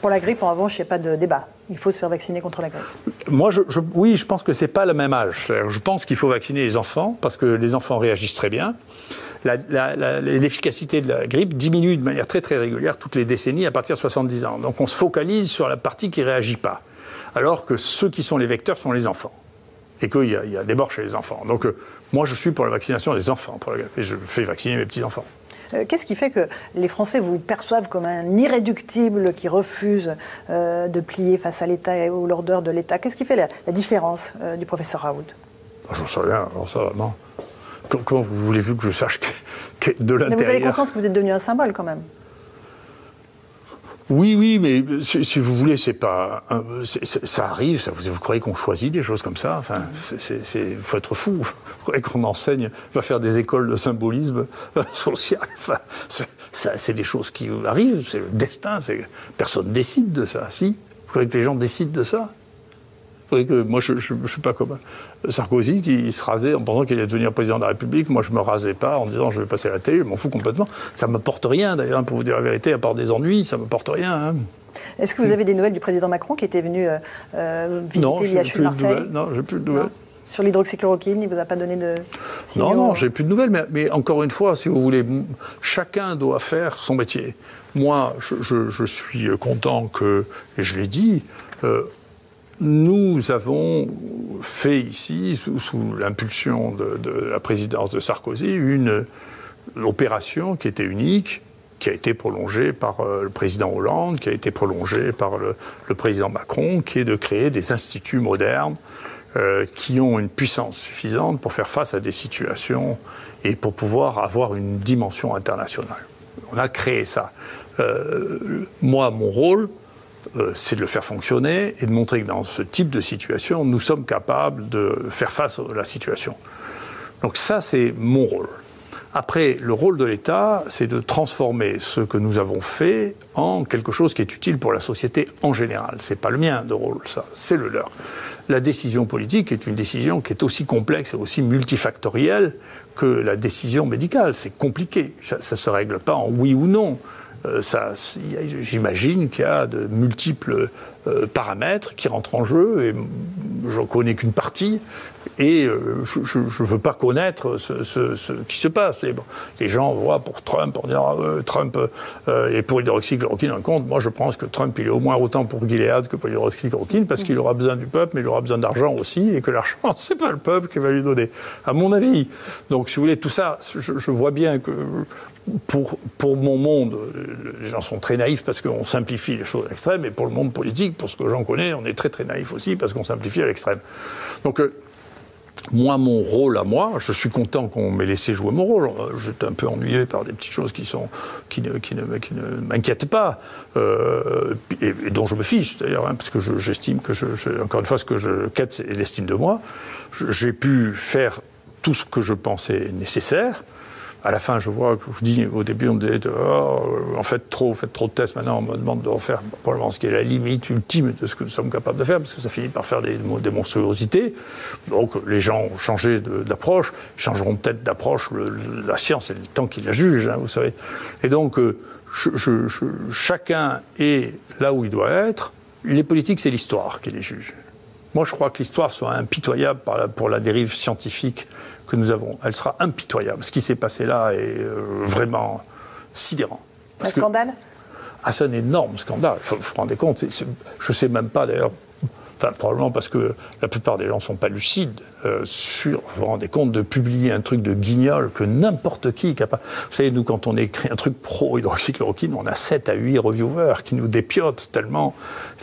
Pour la grippe, en revanche, il n'y a pas de débat. Il faut se faire vacciner contre la grippe. Moi, oui, je pense que ce n'est pas le même âge. Je pense qu'il faut vacciner les enfants, parce que les enfants réagissent très bien. L'efficacité de la grippe diminue de manière très très régulière toutes les décennies à partir de 70 ans. Donc on se focalise sur la partie qui ne réagit pas. Alors que ceux qui sont les vecteurs sont les enfants. Et qu'il y a des morts chez les enfants. Donc moi je suis pour la vaccination des enfants. Pour la grippe, et je fais vacciner mes petits-enfants. Qu'est-ce qui fait que les Français vous perçoivent comme un irréductible qui refuse de plier face à l'État et aux lourdeurs de l'État? Qu'est-ce qui fait la différence du professeur Raoult? J'en sais rien, alors ça, non. Comment vous voulez-vous que je sache que de l'intérieur... Mais vous avez conscience que vous êtes devenu un symbole, quand même. Oui, mais si vous voulez, c'est pas... ça arrive, vous croyez qu'on choisit des choses comme ça? Enfin, faut être fou. Vous croyez qu'on enseigne, va faire des écoles de symbolisme social? Enfin, c'est des choses qui arrivent, c'est le destin. Personne ne décide de ça, si? Vous croyez que les gens décident de ça? Que moi, je ne suis pas comme Sarkozy qui se rasait en pensant qu'il allait devenir président de la République. Moi, je ne me rasais pas en disant je vais passer à la télé, je m'en fous complètement. Ça ne me porte rien, d'ailleurs, pour vous dire la vérité, à part des ennuis, ça ne me porte rien. Hein. Est-ce que vous avez des nouvelles du président Macron qui était venu visiter l'IHU de Marseille? Non, j'ai plus de nouvelles. Sur l'hydroxychloroquine, il ne vous a pas donné de signaux? Non, j'ai plus de nouvelles, mais encore une fois, si vous voulez, chacun doit faire son métier. Moi, je suis content que, et je l'ai dit, nous avons fait ici, sous l'impulsion de la présidence de Sarkozy, une opération qui était unique, qui a été prolongée par le président Hollande, qui a été prolongée par le président Macron, qui est de créer des instituts modernes qui ont une puissance suffisante pour faire face à des situations et pour pouvoir avoir une dimension internationale. On a créé ça. Moi, mon rôle, c'est de le faire fonctionner et de montrer que dans ce type de situation, nous sommes capables de faire face à la situation. Donc ça, c'est mon rôle. Après, le rôle de l'État, c'est de transformer ce que nous avons fait en quelque chose qui est utile pour la société en général. C'est pas le mien de rôle, ça, c'est le leur. La décision politique est une décision qui est aussi complexe et aussi multifactorielle que la décision médicale. C'est compliqué. Ça ne se règle pas en oui ou non. J'imagine qu'il y a de multiples paramètres qui rentrent en jeu, et je ne connais qu'une partie, et je ne veux pas connaître ce qui se passe. Et bon, les gens voient pour Trump, on dit Trump est pour l'hydroxychloroquine. En compte, moi je pense que Trump il est au moins autant pour Gilead que pour l'hydroxychloroquine, parce qu'il aura besoin du peuple, mais il aura besoin d'argent aussi, et que l'argent, c'est pas le peuple qui va lui donner, à mon avis. Donc si vous voulez, tout ça, je vois bien que pour mon monde, les gens sont très naïfs parce qu'on simplifie les choses à l'extrême, et pour le monde politique, pour ce que j'en connais, on est très très naïf aussi parce qu'on simplifie à l'extrême. Donc moi, mon rôle à moi, je suis content qu'on m'ait laissé jouer mon rôle. J'étais un peu ennuyé par des petites choses qui ne m'inquiètent pas, et dont je me fiche d'ailleurs, parce que j'estime que, encore une fois, ce que je quête, c'est l'estime de moi. J'ai pu faire tout ce que je pensais nécessaire. À la fin, je vois que je dis, au début, on me disait, faites trop de tests. Maintenant, on me demande de refaire probablement ce qui est la limite ultime de ce que nous sommes capables de faire, parce que ça finit par faire des monstruosités. Donc, les gens ont changé d'approche, changeront peut-être d'approche. La science, c'est le temps qui la juge, hein, vous savez. Et donc, chacun est là où il doit être. Les politiques, c'est l'histoire qui les juge. Moi, je crois que l'histoire soit impitoyable pour la dérive scientifique que nous avs. Elle sera impitoyable. Ce qui s'est passé là est vraiment sidérant. Un scandale ? C'est un énorme scandale. Vous vous rendez compte, je ne sais même pas d'ailleurs, probablement parce que la plupart des gens ne sont pas lucides vous vous rendez compte de publier un truc de guignol que n'importe qui est capable. Vous savez, nous, quand on écrit un truc pro-hydroxychloroquine, on a 7 à 8 reviewers qui nous dépiotent tellement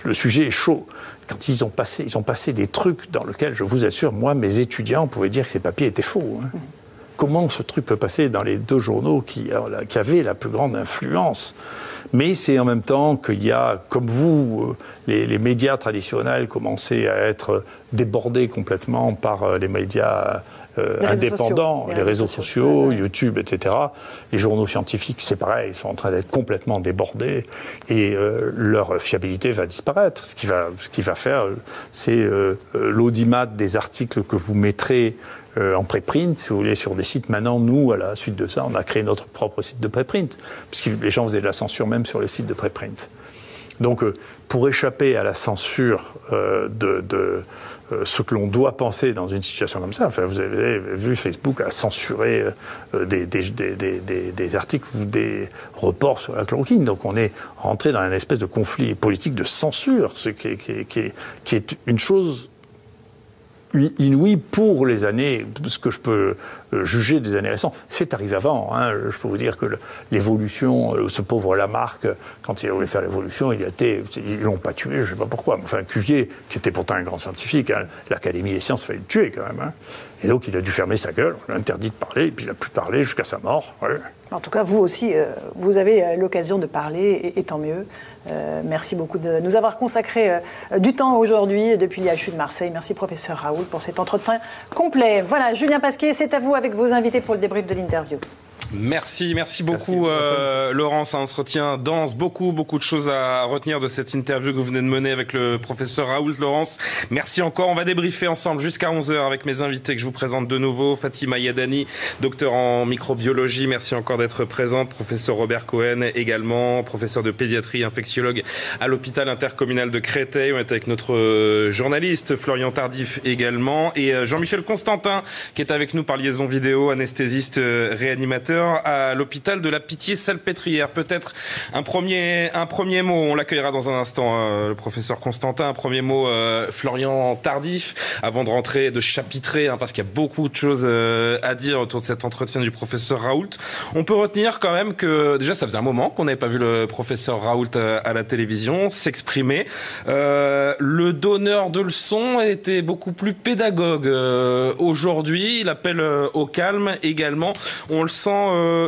le sujet est chaud. Quand ils ont passé des trucs dans lesquels, je vous assure, moi, mes étudiants pouvaient dire que ces papiers étaient faux. Hein. Comment ce truc peut passer dans les 2 journaux qui avaient la plus grande influence ? Mais c'est en même temps qu'il y a, comme vous, les médias traditionnels commençaient à être débordés complètement par les médias indépendants, les réseaux sociaux, YouTube, etc. Les journaux scientifiques, c'est pareil, ils sont en train d'être complètement débordés et leur fiabilité va disparaître. Ce qui va faire, c'est l'audimat des articles que vous mettrez en préprint, si vous voulez, sur des sites. Maintenant, nous, à la suite de ça, on a créé notre propre site de préprint, puisque les gens faisaient de la censure même sur les sites de préprint. Donc, pour échapper à la censure ce que l'on doit penser dans une situation comme ça, enfin, vous avez vu, Facebook a censuré des articles ou des reports sur la chloroquine. Donc, on est rentré dans une espèce de conflit politique de censure, ce qui est une chose inouï pour les années, ce que je peux juger des années récentes. C'est arrivé avant. Hein. Je peux vous dire que l'évolution, ce pauvre Lamarck, quand il a voulu faire l'évolution, ils l'ont pas tué, je ne sais pas pourquoi. Enfin, Cuvier, qui était pourtant un grand scientifique, hein, l'Académie des sciences fallait le tuer quand même. Hein. Et donc il a dû fermer sa gueule, on lui a interdit de parler, et puis il n'a plus parlé jusqu'à sa mort. Ouais. En tout cas, vous aussi, vous avez l'occasion de parler, et tant mieux. Merci beaucoup de nous avoir consacré du temps aujourd'hui depuis l'IHU de Marseille. Merci professeur Raoult pour cet entretien complet. Voilà, Julien Pasquier, c'est à vous avec vos invités pour le débrief de l'interview. Merci beaucoup Laurence. Un entretien dense, beaucoup de choses à retenir de cette interview que vous venez de mener avec le professeur Raoult. Laurence, merci encore. On va débriefer ensemble jusqu'à 11h avec mes invités que je vous présente de nouveau. Fatima Yadani, docteur en microbiologie, merci encore d'être présente. Professeur Robert Cohen également, professeur de pédiatrie, infectiologue à l'hôpital intercommunal de Créteil. On est avec notre journaliste Florian Tardif également et Jean-Michel Constantin qui est avec nous par liaison vidéo, anesthésiste réanimateur à l'hôpital de la Pitié-Salpêtrière. Peut-être un premier mot, on l'accueillera dans un instant, le professeur Constantin, un premier mot, Florian Tardif, avant de rentrer, de chapitrer, parce qu'il y a beaucoup de choses à dire autour de cet entretien du professeur Raoult. On peut retenir quand même que, déjà, ça faisait un moment qu'on n'avait pas vu le professeur Raoult à la télévision s'exprimer. Le donneur de leçons était beaucoup plus pédagogue aujourd'hui. Il appelle au calme également. On le sent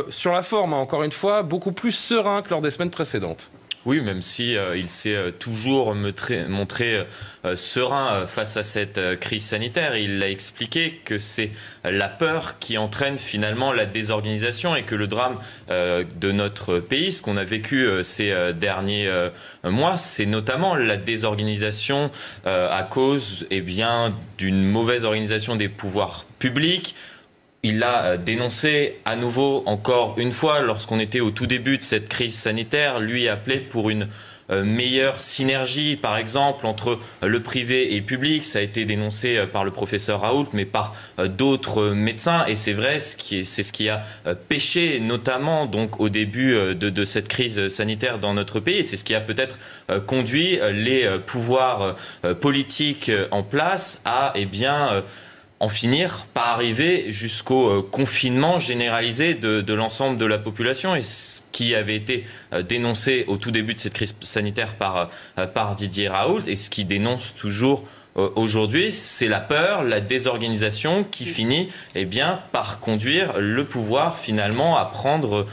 sur la forme, encore une fois, beaucoup plus serein que lors des semaines précédentes. Oui, même si il s'est toujours montré serein face à cette crise sanitaire. Il a expliqué que c'est la peur qui entraîne finalement la désorganisation et que le drame de notre pays, ce qu'on a vécu ces derniers mois, c'est notamment la désorganisation à cause d'une mauvaise organisation des pouvoirs publics. Il l'a dénoncé à nouveau, encore une fois, lorsqu'on était au tout début de cette crise sanitaire. Lui appelait pour une meilleure synergie, par exemple, entre le privé et le public. Ça a été dénoncé par le professeur Raoult, mais par d'autres médecins. Et c'est vrai, c'est ce qui a péché, notamment donc au début de cette crise sanitaire dans notre pays. Et c'est ce qui a peut-être conduit les pouvoirs politiques en place à, en finir par arriver jusqu'au confinement généralisé de l'ensemble de la population. Et ce qui avait été dénoncé au tout début de cette crise sanitaire par Didier Raoult et ce qui dénonce toujours aujourd'hui, c'est la peur, la désorganisation qui finit par conduire le pouvoir finalement à prendre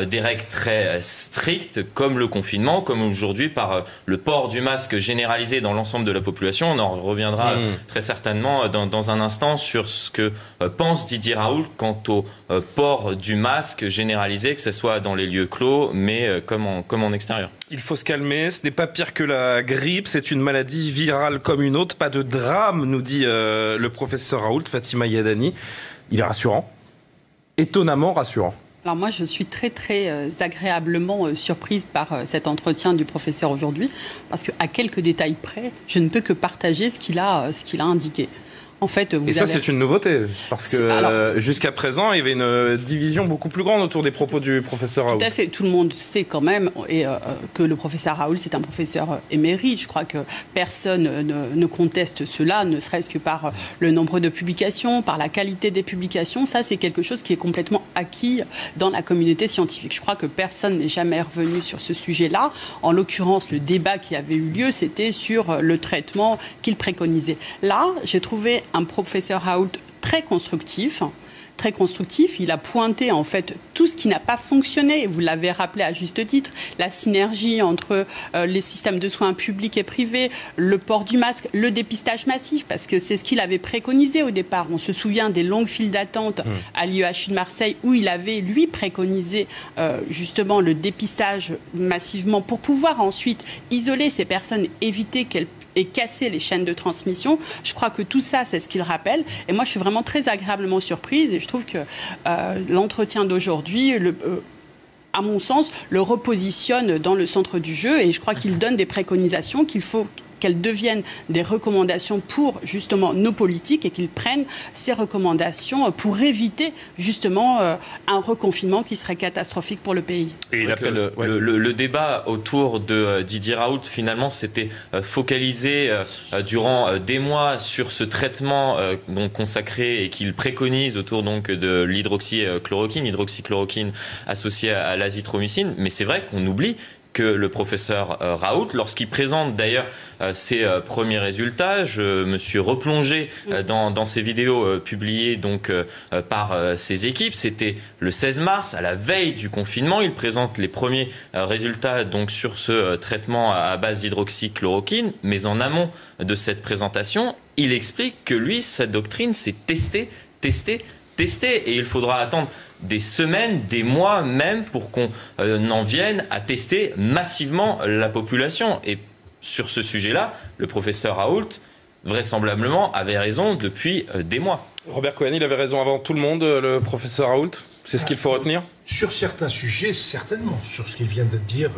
des règles très strictes comme le confinement, comme aujourd'hui par le port du masque généralisé dans l'ensemble de la population. On en reviendra très certainement dans un instant sur ce que pense Didier Raoult quant au port du masque généralisé, que ce soit dans les lieux clos, mais comme en extérieur. Il faut se calmer, ce n'est pas pire que la grippe, c'est une maladie virale comme une autre, pas de drame, nous dit le professeur Raoult. Fatima Yadani. Il est rassurant, étonnamment rassurant. Alors moi, je suis très agréablement surprise par cet entretien du professeur aujourd'hui, parce qu'à quelques détails près, je ne peux que partager ce qu'il a indiqué. En fait, c'est une nouveauté, parce que jusqu'à présent, il y avait une division beaucoup plus grande autour des propos du professeur Raoult. Tout à fait. Tout le monde sait quand même que le professeur Raoult, c'est un professeur émérite. Je crois que personne ne conteste cela, ne serait-ce que par le nombre de publications, par la qualité des publications. Ça, c'est quelque chose qui est complètement acquis dans la communauté scientifique. Je crois que personne n'est jamais revenu sur ce sujet-là. En l'occurrence, le débat qui avait eu lieu, c'était sur le traitement qu'il préconisait. Là, j'ai trouvé un professeur Raoult très constructif. Il a pointé en fait tout ce qui n'a pas fonctionné. Vous l'avez rappelé à juste titre, la synergie entre les systèmes de soins publics et privés, le port du masque, le dépistage massif, parce que c'est ce qu'il avait préconisé au départ. On se souvient des longues files d'attente à l'IEHU de Marseille où il avait, lui, préconisé justement le dépistage massivement pour pouvoir ensuite isoler ces personnes, éviter qu'elles et casser les chaînes de transmission. Je crois que tout ça, c'est ce qu'il rappelle. Et moi, je suis vraiment très agréablement surprise. Et je trouve que l'entretien d'aujourd'hui, à mon sens, le repositionne dans le centre du jeu. Et je crois qu'il donne des préconisations qu'elles deviennent des recommandations pour justement nos politiques et qu'ils prennent ces recommandations pour éviter justement un reconfinement qui serait catastrophique pour le pays. Et le débat autour de Didier Raoult, finalement, s'était focalisé durant des mois sur ce traitement consacré et qu'il préconise autour de l'hydroxychloroquine associée à l'azithromycine. Mais c'est vrai qu'on oublie que le professeur Raoult, lorsqu'il présente d'ailleurs ses premiers résultats, je me suis replongé dans ces vidéos publiées par ses équipes. C'était le 16 mars, à la veille du confinement. Il présente les premiers résultats sur ce traitement à base d'hydroxychloroquine. Mais en amont de cette présentation, il explique que lui, sa doctrine, c'est tester, tester et il faudra attendre des semaines, des mois même pour qu'on en vienne à tester massivement la population. Et sur ce sujet-là, le professeur Raoult, vraisemblablement, avait raison depuis des mois. Robert Cohen, il avait raison avant tout le monde, le professeur Raoult. C'est ce qu'il faut retenir? Sur certains sujets, certainement. Sur ce qu'il vient de dire,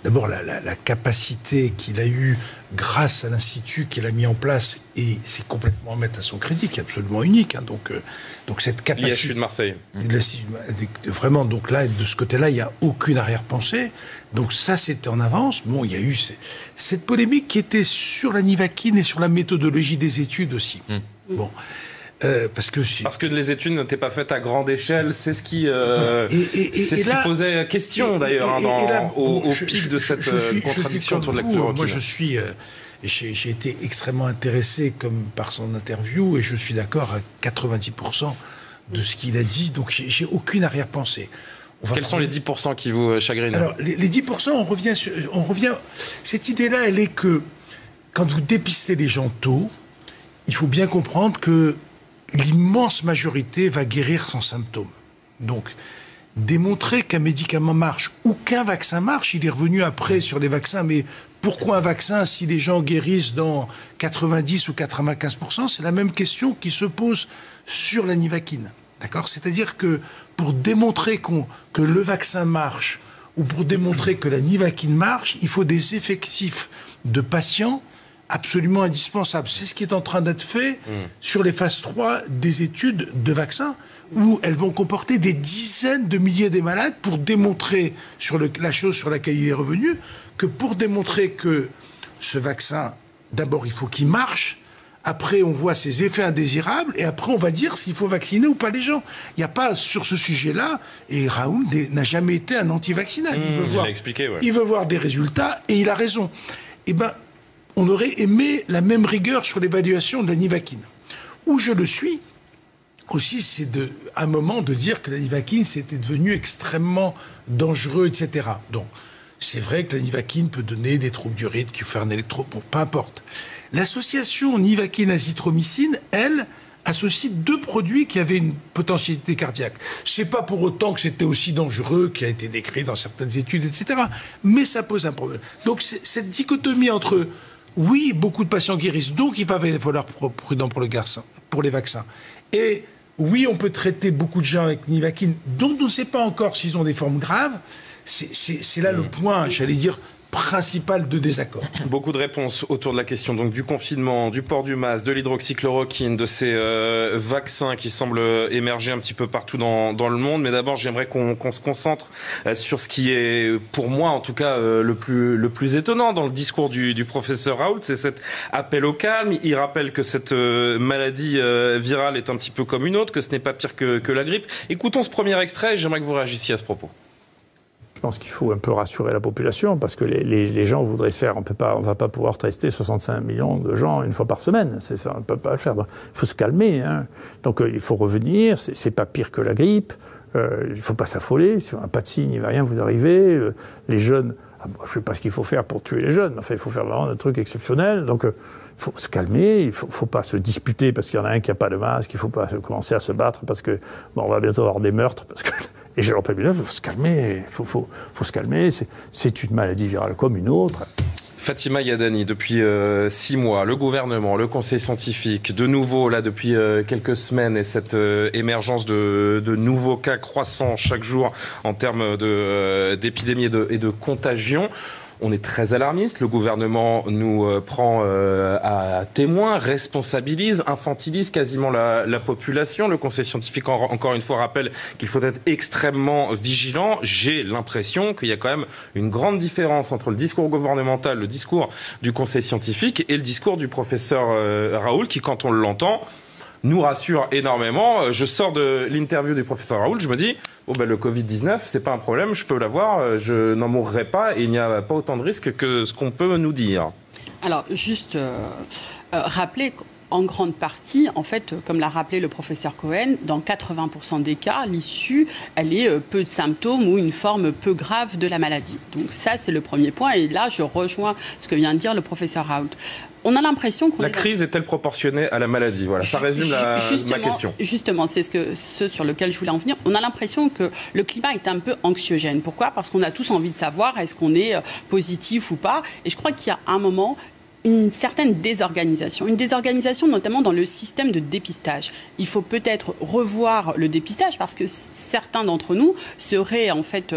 d'abord la capacité qu'il a eue grâce à l'Institut qu'il a mis en place, et c'est complètement à mettre à son crédit, qui est absolument unique. Hein. Donc cette capacité... L'IHU de Marseille. Vraiment, donc là, de ce côté-là, il n'y a aucune arrière-pensée. Donc ça, c'était en avance. Bon, il y a eu cette polémique qui était sur la nivaquine et sur la méthodologie des études aussi. Bon. Parce que les études n'étaient pas faites à grande échelle, c'est ce qui, c'est ce qui posait question d'ailleurs au pic de cette contradiction autour de la chloroquine. Moi, j'ai été extrêmement intéressé par son interview et je suis d'accord à 90% de ce qu'il a dit. Donc, j'ai aucune arrière-pensée. Quels sont les 10% qui vous chagrinent? Alors, les 10%, on revient. Cette idée-là, elle est que quand vous dépistez les gens tôt, il faut bien comprendre que l'immense majorité va guérir sans symptômes. Donc, démontrer qu'un médicament marche ou qu'un vaccin marche, il est revenu après sur les vaccins, mais pourquoi un vaccin si les gens guérissent dans 90 ou 95%? C'est la même question qui se pose sur la nivaquine. D'accord? C'est-à-dire que pour démontrer que le vaccin marche ou pour démontrer que la nivaquine marche, il faut des effectifs de patients absolument indispensable. C'est ce qui est en train d'être fait sur les phases 3 des études de vaccins, où elles vont comporter des dizaines de milliers de malades pour démontrer, la chose sur laquelle il est revenu, que pour démontrer que ce vaccin, d'abord, il faut qu'il marche, après, on voit ses effets indésirables, et après, on va dire s'il faut vacciner ou pas les gens. Il n'y a pas, sur ce sujet-là, et Raoult n'a jamais été un anti-vaccinal. Il veut voir des résultats, et il a raison. Eh bien, on aurait aimé la même rigueur sur l'évaluation de la nivaquine. Où je le suis, aussi, c'est un moment de dire que la nivaquine, c'était devenu extrêmement dangereux, etc. Donc, c'est vrai que la nivaquine peut donner des troubles du rythme, qui fait un électro... Bon, peu importe. L'association nivaquine-azithromycine, elle, associe deux produits qui avaient une potentialité cardiaque. C'est pas pour autant que c'était aussi dangereux, qui a été décrit dans certaines études, etc. Mais ça pose un problème. Donc, cette dichotomie entre... Oui, beaucoup de patients guérissent, donc il va falloir être prudent pour les vaccins. Et oui, on peut traiter beaucoup de gens avec nivaquine, dont on ne sait pas encore s'ils ont des formes graves. C'est là le point, j'allais dire, principal de désaccord. Beaucoup de réponses autour de la question donc du confinement, du port du masque, de l'hydroxychloroquine, de ces vaccins qui semblent émerger un petit peu partout dans le monde. Mais d'abord, j'aimerais qu'on se concentre sur ce qui est, pour moi en tout cas, le plus étonnant dans le discours du professeur Raoult, c'est cet appel au calme. Il rappelle que cette maladie virale est un petit peu comme une autre, que ce n'est pas pire que la grippe. Écoutons ce premier extrait et j'aimerais que vous réagissiez à ce propos. Je pense qu'il faut un peu rassurer la population parce que les gens voudraient se faire. On va pas pouvoir tester 65 millions de gens une fois par semaine. C'est ça, on ne peut pas le faire. Il faut se calmer. Hein. Donc il faut revenir. C'est pas pire que la grippe. Il ne faut pas s'affoler. Si on n'a pas de signe, il ne va rien vous arriver. Les jeunes, je ne sais pas ce qu'il faut faire pour tuer les jeunes. Enfin, il faut faire vraiment un truc exceptionnel. Donc il faut se calmer. Il ne faut pas se disputer parce qu'il y en a un qui n'a pas de masque. Il ne faut pas commencer à se battre parce que on va bientôt avoir des meurtres parce que. Et je le rappelle bien, il faut se calmer, faut se calmer, c'est une maladie virale comme une autre. Fatima Yadani, depuis 6 mois, le gouvernement, le conseil scientifique, de nouveau là depuis quelques semaines et cette émergence de nouveaux cas croissants chaque jour en termes d'épidémie et de contagion. On est très alarmiste, le gouvernement nous prend à témoin, responsabilise, infantilise quasiment la population. Le conseil scientifique, encore une fois, rappelle qu'il faut être extrêmement vigilant. J'ai l'impression qu'il y a quand même une grande différence entre le discours gouvernemental, le discours du conseil scientifique et le discours du professeur Raoult qui, quand on l'entend, nous rassure énormément. Je sors de l'interview du professeur Raoult, je me dis, le Covid-19, c'est pas un problème, je peux l'avoir, je n'en mourrai pas et il n'y a pas autant de risques que ce qu'on peut nous dire. Alors, juste rappeler en grande partie, en fait, comme l'a rappelé le professeur Cohen, dans 80% des cas, l'issue, elle est peu de symptômes ou une forme peu grave de la maladie. Donc ça, c'est le premier point. Et là, je rejoins ce que vient de dire le professeur Raoult. On a l'impression qu'on La crise est-elle proportionnée à la maladie? Voilà, ça résume ma question. Justement, c'est ce sur lequel je voulais en venir. On a l'impression que le climat est un peu anxiogène. Pourquoi? Parce qu'on a tous envie de savoir est-ce qu'on est positif ou pas. Et je crois qu'il y a un moment une certaine désorganisation. Une désorganisation notamment dans le système de dépistage. Il faut peut-être revoir le dépistage parce que certains d'entre nous seraient en fait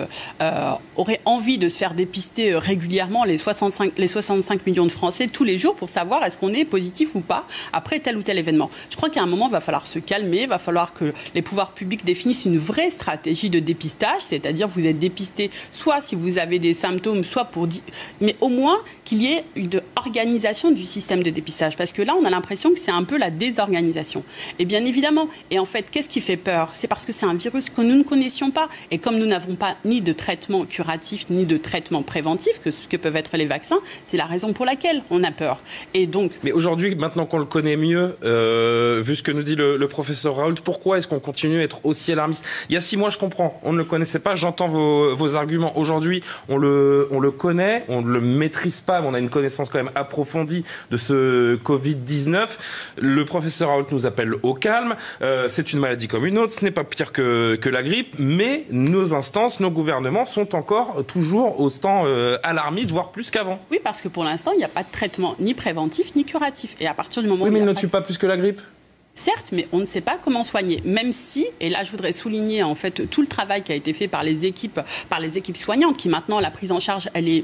auraient envie de se faire dépister régulièrement les 65 millions de Français tous les jours pour savoir est-ce qu'on est positif ou pas après tel ou tel événement. Je crois qu'à un moment, il va falloir se calmer, il va falloir que les pouvoirs publics définissent une vraie stratégie de dépistage, c'est-à-dire vous êtes dépisté soit si vous avez des symptômes, soit pour... Mais au moins qu'il y ait une organisation du système de dépistage, parce que là, on a l'impression que c'est un peu la désorganisation. Et bien évidemment, et en fait, qu'est-ce qui fait peur? C'est parce que c'est un virus que nous ne connaissions pas. Et comme nous n'avons pas ni de traitement curatif, ni de traitement préventif, que ce que peuvent être les vaccins, c'est la raison pour laquelle on a peur. Et donc... Mais aujourd'hui, maintenant qu'on le connaît mieux, vu ce que nous dit le professeur Raoult, pourquoi est-ce qu'on continue à être aussi alarmiste? Il y a 6 mois, je comprends, on ne le connaissait pas, j'entends vos arguments. Aujourd'hui, on le connaît, on ne le maîtrise pas, mais on a une connaissance quand même approfondie de ce Covid-19. Le professeur Raoult nous appelle au calme. C'est une maladie comme une autre, ce n'est pas pire que la grippe, mais nos instances, nos gouvernements sont encore toujours autant alarmistes, voire plus qu'avant. Oui, parce que pour l'instant, il n'y a pas de traitement ni préventif ni curatif. Et à partir du moment oui, où mais il ne tue pas plus que la grippe. Certes, mais on ne sait pas comment soigner. Même si, et là je voudrais souligner en fait tout le travail qui a été fait par les équipes soignantes, qui maintenant la prise en charge, elle est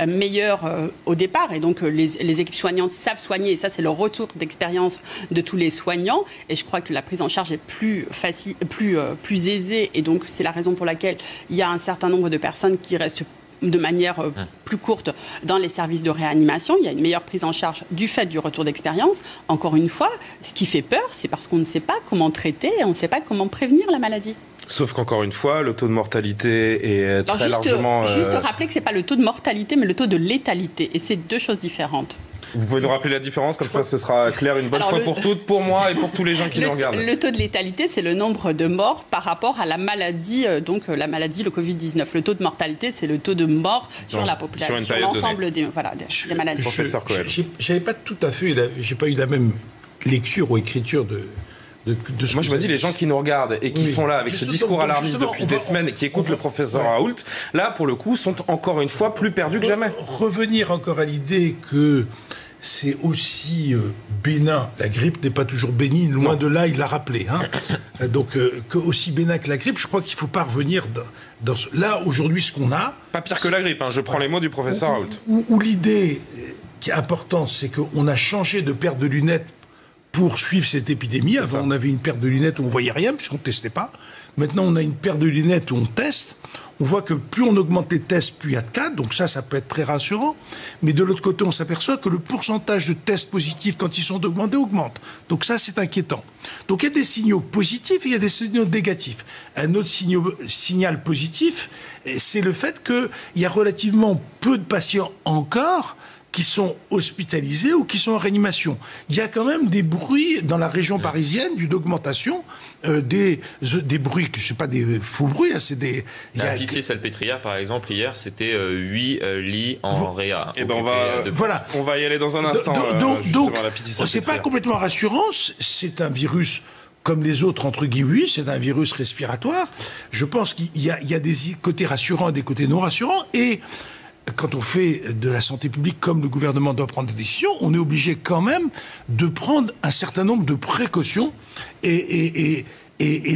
meilleure au départ, et donc les équipes soignantes savent soigner, et ça c'est le retour d'expérience de tous les soignants, et je crois que la prise en charge est plus facile, plus aisée, et donc c'est la raison pour laquelle il y a un certain nombre de personnes qui restent de manière plus courte dans les services de réanimation. Il y a une meilleure prise en charge du fait du retour d'expérience. Encore une fois, ce qui fait peur, c'est parce qu'on ne sait pas comment traiter et on ne sait pas comment prévenir la maladie. Sauf qu'encore une fois, le taux de mortalité est très largement... Juste rappeler que ce n'est pas le taux de mortalité, mais le taux de létalité. Et c'est 2 choses différentes. Vous pouvez nous rappeler la différence, comme ça ce sera clair une bonne fois pour toutes, pour moi et pour tous les gens qui nous regardent. Le taux de létalité, c'est le nombre de morts par rapport à la maladie, la maladie, le Covid-19. Le taux de mortalité, c'est le taux de morts sur la population, sur l'ensemble des maladies. Professeur Cohen. J'avais pas tout à fait, j'ai pas eu la même lecture ou écriture de moi, je me dis, les gens qui nous regardent et qui sont là avec ce discours alarmiste depuis des semaines et qui écoutent le professeur Raoult, là, pour le coup, sont encore une fois plus perdus que jamais. Revenir encore à l'idée que c'est aussi bénin. La grippe n'est pas toujours bénigne, loin de là, il l'a rappelé. Donc, que aussi bénin que la grippe, je crois qu'il ne faut pas revenir dans là, aujourd'hui, ce qu'on a... Pas pire que la grippe, je prends les mots du professeur Raoult. Où l'idée qui est importante, c'est qu'on a changé de paire de lunettes pour suivre cette épidémie. Avant, on avait une paire de lunettes où on ne voyait rien, puisqu'on ne testait pas. Maintenant, on a une paire de lunettes où on teste. On voit que plus on augmente les tests, plus il y a de cas. Donc ça peut être très rassurant. Mais de l'autre côté, on s'aperçoit que le pourcentage de tests positifs, quand ils sont augmentés, augmente. Donc ça, c'est inquiétant. Donc il y a des signaux positifs et il y a des signaux négatifs. Un autre signal positif, c'est le fait qu'il y a relativement peu de patients encore qui sont hospitalisés ou qui sont en réanimation. Il y a quand même des bruits dans la région parisienne d'une augmentation des bruits, je ne sais pas, des faux bruits. C'est des. La Pitié-Salpêtrière, par exemple, hier, c'était 8 lits en réa. Et ben on va y aller dans un instant. Donc, c'est pas complètement rassurant. C'est un virus comme les autres, entre guillemets, c'est un virus respiratoire. Je pense qu'il y a des côtés rassurants et des côtés non rassurants. Et quand on fait de la santé publique comme le gouvernement doit prendre des décisions, on est obligé quand même de prendre un certain nombre de précautions et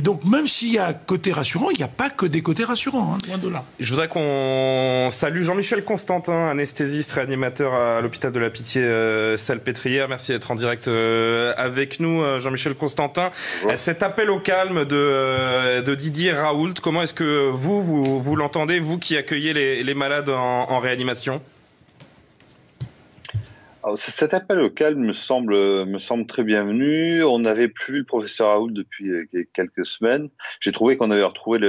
donc, même s'il y a un côté rassurant, il n'y a pas que des côtés rassurants, loin de là. Je voudrais qu'on salue Jean-Michel Constantin, anesthésiste, réanimateur à l'hôpital de la Pitié-Salpêtrière. Merci d'être en direct avec nous, Jean-Michel Constantin. Ouais. Cet appel au calme de Didier Raoult, comment est-ce que vous l'entendez, vous qui accueillez les malades en réanimation ? Alors, cet appel au calme me semble très bienvenu. On n'avait plus vu le professeur Raoult depuis quelques semaines. J'ai trouvé qu'on avait retrouvé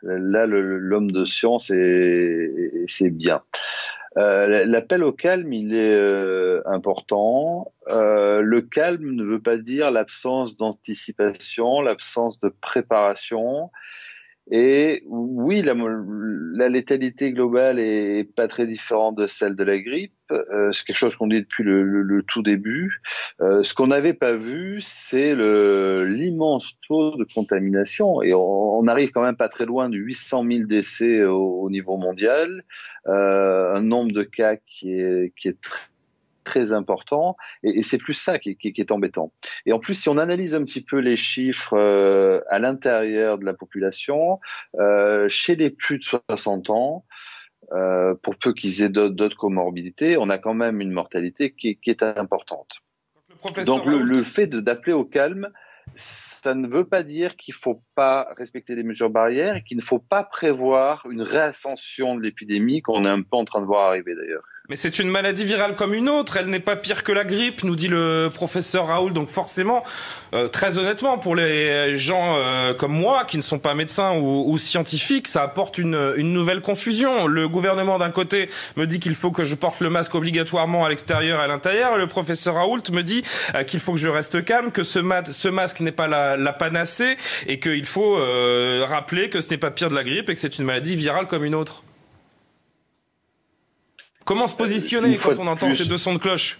l'homme de science et c'est bien. L'appel au calme, il est important. Le calme ne veut pas dire l'absence d'anticipation, l'absence de préparation. Et oui, la létalité globale est pas très différente de celle de la grippe. C'est quelque chose qu'on dit depuis le tout début. Ce qu'on n'avait pas vu, c'est l'immense taux de contamination. Et on arrive quand même pas très loin de 800 000 décès au niveau mondial. Un nombre de cas qui est très important, et c'est plus ça qui est embêtant. Et en plus, si on analyse un petit peu les chiffres à l'intérieur de la population, chez les plus de 60 ans, pour peu qu'ils aient d'autres comorbidités, on a quand même une mortalité qui est importante. Donc le fait d'appeler au calme, ça ne veut pas dire qu'il ne faut pas respecter des mesures barrières et qu'il ne faut pas prévoir une réascension de l'épidémie qu'on est un peu en train de voir arriver d'ailleurs. Mais c'est une maladie virale comme une autre, elle n'est pas pire que la grippe, nous dit le professeur Raoult. Donc forcément, très honnêtement, pour les gens comme moi, qui ne sont pas médecins ou scientifiques, ça apporte une nouvelle confusion. Le gouvernement d'un côté me dit qu'il faut que je porte le masque obligatoirement à l'extérieur et à l'intérieur. Le professeur Raoult me dit qu'il faut que je reste calme, que ce masque n'est pas la panacée et qu'il faut rappeler que ce n'est pas pire de la grippe et que c'est une maladie virale comme une autre. Comment se positionner quand on entend ces deux sons de cloche?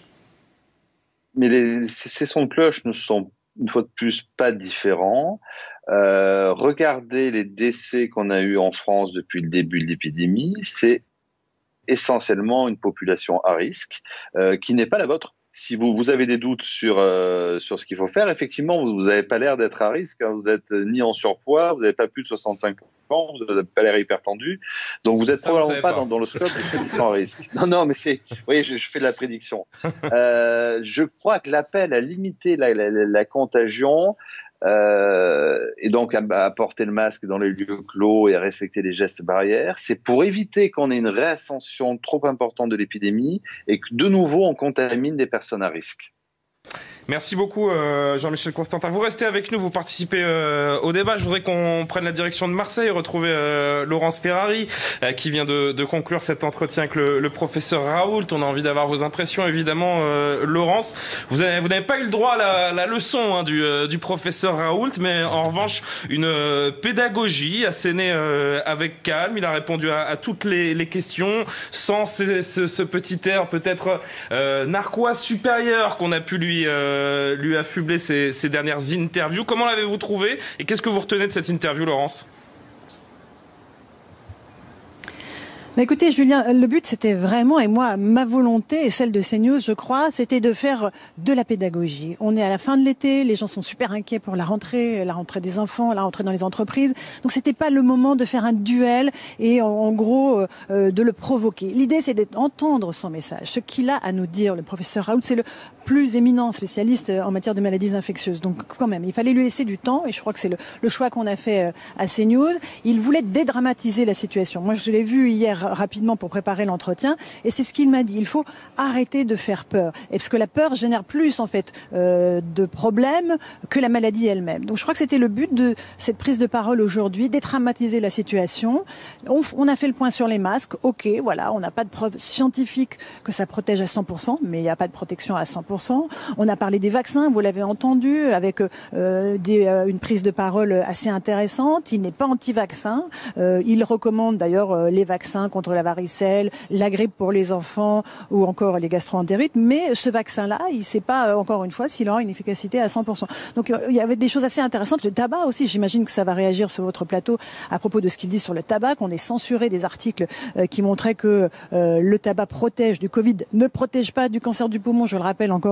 Mais ces sons de cloche ne sont, une fois de plus, pas différents. Regardez les décès qu'on a eus en France depuis le début de l'épidémie. C'est essentiellement une population à risque qui n'est pas la vôtre. Si vous avez des doutes sur ce qu'il faut faire, effectivement, vous n'avez pas l'air d'être à risque. Hein. Vous n'êtes ni en surpoids, vous n'avez pas plus de 65 ans, vous n'avez pas l'air hyper tendu. Donc, vous n'êtes probablement pas dans le scope de ceux qui sont à risque. Non, mais c'est... Oui, je fais de la prédiction. Je crois que l'appel à limiter la contagion et donc à porter le masque dans les lieux clos et à respecter les gestes barrières, c'est pour éviter qu'on ait une réascension trop importante de l'épidémie et que de nouveau on contamine des personnes à risque. Merci beaucoup Jean-Michel Constantin. Vous restez avec nous, vous participez au débat. Je voudrais qu'on prenne la direction de Marseille, retrouver Laurence Ferrari qui vient de conclure cet entretien avec le professeur Raoult. On a envie d'avoir vos impressions évidemment Laurence. Vous n'avez pas eu le droit à la leçon du professeur Raoult, mais en revanche une pédagogie assénée avec calme. Il a répondu à toutes les questions sans ce petit air peut-être narquois supérieur qu'on a pu lui affubler ces dernières interviews. Comment l'avez-vous trouvé et qu'est-ce que vous retenez de cette interview, Laurence ? Mais écoutez, Julien, le but, c'était vraiment, et moi, ma volonté et celle de CNews, je crois, c'était de faire de la pédagogie. On est à la fin de l'été, les gens sont super inquiets pour la rentrée des enfants, la rentrée dans les entreprises. Donc, c'était pas le moment de faire un duel et, en gros, de le provoquer. L'idée, c'est d'entendre son message. Ce qu'il a à nous dire, le professeur Raoult, c'est le plus éminent spécialiste en matière de maladies infectieuses. Donc, quand même, il fallait lui laisser du temps et je crois que c'est le choix qu'on a fait à CNews. Il voulait dédramatiser la situation. Moi, je l'ai vu hier rapidement pour préparer l'entretien et c'est ce qu'il m'a dit. Il faut arrêter de faire peur. Et parce que la peur génère plus en fait de problèmes que la maladie elle-même. Donc je crois que c'était le but de cette prise de parole aujourd'hui, dédramatiser la situation. On a fait le point sur les masques. Ok, voilà, on n'a pas de preuves scientifiques que ça protège à 100%, mais il n'y a pas de protection à 100%. On a parlé des vaccins, vous l'avez entendu, avec une prise de parole assez intéressante. Il n'est pas anti-vaccin. Il recommande d'ailleurs les vaccins contre la varicelle, la grippe pour les enfants ou encore les gastro-entérites. Mais ce vaccin-là, il ne sait pas, encore une fois, s'il aura une efficacité à 100%. Donc il y avait des choses assez intéressantes. Le tabac aussi, j'imagine que ça va réagir sur votre plateau à propos de ce qu'il dit sur le tabac, qu'on ait censuré des articles qui montraient que le tabac protège du Covid, ne protège pas du cancer du poumon, je le rappelle encore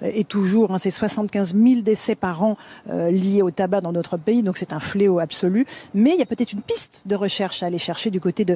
et toujours, hein, c'est 75 000 décès par an liés au tabac dans notre pays, donc c'est un fléau absolu. Mais il y a peut-être une piste de recherche à aller chercher du côté de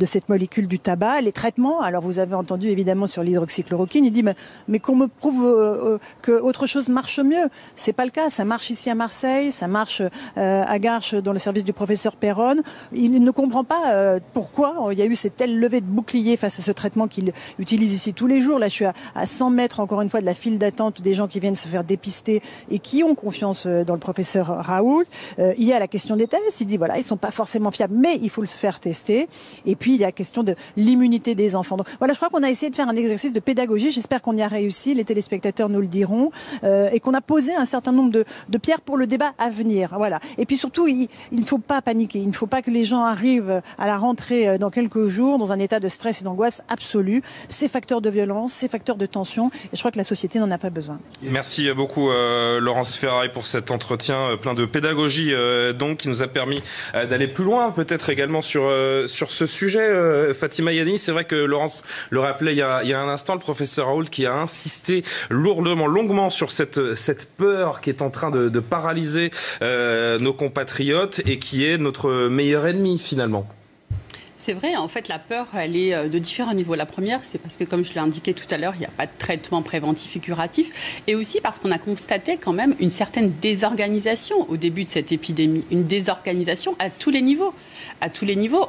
cette molécule du tabac, les traitements. Alors vous avez entendu évidemment sur l'hydroxychloroquine, il dit mais qu'on me prouve que autre chose marche mieux. C'est pas le cas, ça marche ici à Marseille, ça marche à Garches dans le service du professeur Perron. Il ne comprend pas pourquoi il y a eu cette telle levée de bouclier face à ce traitement qu'il utilise ici tous les jours. Là je suis à 100 mètres encore une fois de la file d'attente des gens qui viennent se faire dépister et qui ont confiance dans le professeur Raoult. Il y a la question des tests, il dit voilà, ils sont pas forcément fiables, mais il faut le faire tester. Et puis il y a la question de l'immunité des enfants. Donc voilà, je crois qu'on a essayé de faire un exercice de pédagogie. J'espère qu'on y a réussi. Les téléspectateurs nous le diront. Et qu'on a posé un certain nombre de pierres pour le débat à venir. Voilà. Et puis surtout, il ne faut pas paniquer. Il ne faut pas que les gens arrivent à la rentrée dans quelques jours dans un état de stress et d'angoisse absolue. C'est facteur de violence, c'est facteur de tension. Et je crois que la société n'en a pas besoin. Merci beaucoup Laurence Ferrari pour cet entretien plein de pédagogie donc qui nous a permis d'aller plus loin peut-être également sur ce sujet. Fatima Yani, c'est vrai que Laurence le rappelait il y a un instant, le professeur Raoult qui a insisté longuement sur cette peur qui est en train de paralyser nos compatriotes et qui est notre meilleur ennemi finalement. C'est vrai, en fait, la peur, elle est de différents niveaux. La première, c'est parce que, comme je l'ai indiqué tout à l'heure, il n'y a pas de traitement préventif et curatif. Et aussi parce qu'on a constaté quand même une certaine désorganisation au début de cette épidémie. Une désorganisation à tous les niveaux. À tous les niveaux,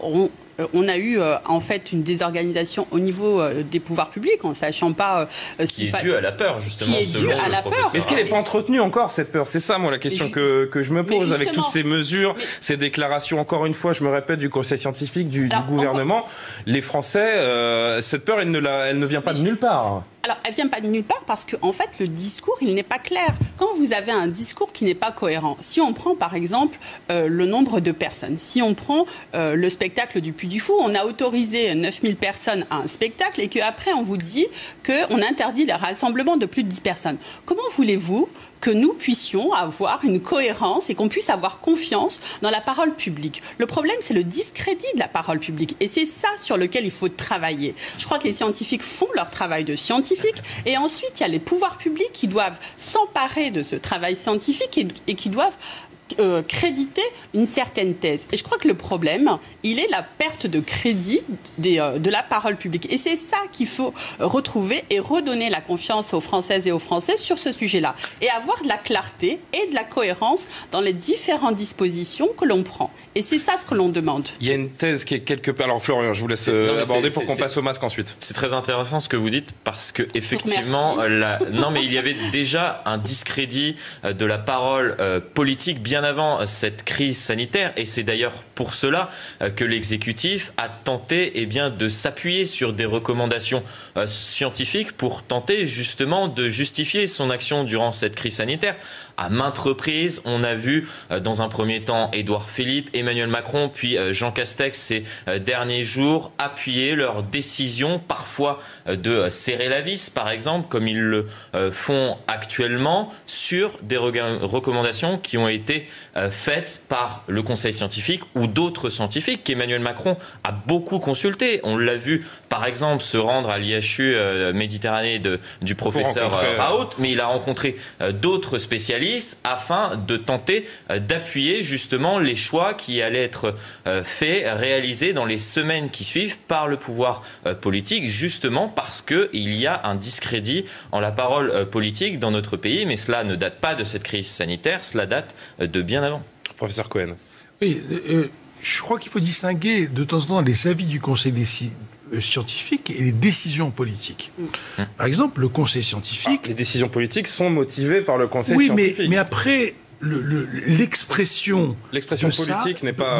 on a eu en fait une désorganisation au niveau des pouvoirs publics, en sachant pas qui est due à la peur, justement. Qui est due à la peur. Est-ce qu'elle n'est pas entretenue encore, cette peur? C'est ça, moi, la question que je me pose avec toutes ces mesures, ces déclarations, encore une fois, je me répète, du Conseil scientifique, du gouvernement. Les Français, cette peur, elle ne vient pas de nulle part. Alors, elle ne vient pas de nulle part parce que, en fait, le discours, il n'est pas clair. Quand vous avez un discours qui n'est pas cohérent, si on prend, par exemple, le nombre de personnes, si on prend le spectacle du Puy du Fou, on a autorisé 9000 personnes à un spectacle et qu'après, on vous dit qu'on interdit les rassemblements de plus de 10 personnes. Comment voulez-vous que nous puissions avoir une cohérence et qu'on puisse avoir confiance dans la parole publique? Le problème, c'est le discrédit de la parole publique. Et c'est ça sur lequel il faut travailler. Je crois que les scientifiques font leur travail de scientifique. Et ensuite, il y a les pouvoirs publics qui doivent s'emparer de ce travail scientifique et qui doivent créditer une certaine thèse. Et je crois que le problème, il est la perte de crédit de la parole publique. Et c'est ça qu'il faut retrouver et redonner la confiance aux Françaises et aux Français sur ce sujet-là. Et avoir de la clarté et de la cohérence dans les différentes dispositions que l'on prend. Et c'est ça ce que l'on demande. Il y a une thèse qui est quelque part... Alors Florian, je vous laisse aborder pour qu'on passe au masque ensuite. C'est très intéressant ce que vous dites parce que effectivement, non mais il y avait déjà un discrédit de la parole politique bien avant cette crise sanitaire et c'est d'ailleurs pour cela que l'exécutif a tenté de s'appuyer sur des recommandations scientifiques pour tenter justement de justifier son action durant cette crise sanitaire. À maintes reprises, on a vu dans un premier temps Édouard Philippe, Emmanuel Macron, puis Jean Castex ces derniers jours appuyer leur décision parfois de serrer la vis, par exemple, comme ils le font actuellement, sur des recommandations qui ont été faites par le Conseil scientifique ou d'autres scientifiques qu'Emmanuel Macron a beaucoup consulté. On l'a vu, par exemple, se rendre à l'IHU Méditerranée du professeur Raoult, mais il a rencontré d'autres spécialistes afin de tenter d'appuyer justement les choix qui allaient être faits, réalisés dans les semaines qui suivent par le pouvoir politique, justement parce qu'il y a un discrédit en la parole politique dans notre pays, mais cela ne date pas de cette crise sanitaire, cela date de bien avant. Professeur Cohen. Oui, je crois qu'il faut distinguer de temps en temps les avis du Conseil scientifique et les décisions politiques. Par exemple, le Conseil scientifique... les décisions politiques sont motivées par le Conseil scientifique. Oui, mais après, l'expression... L'expression politique n'est pas...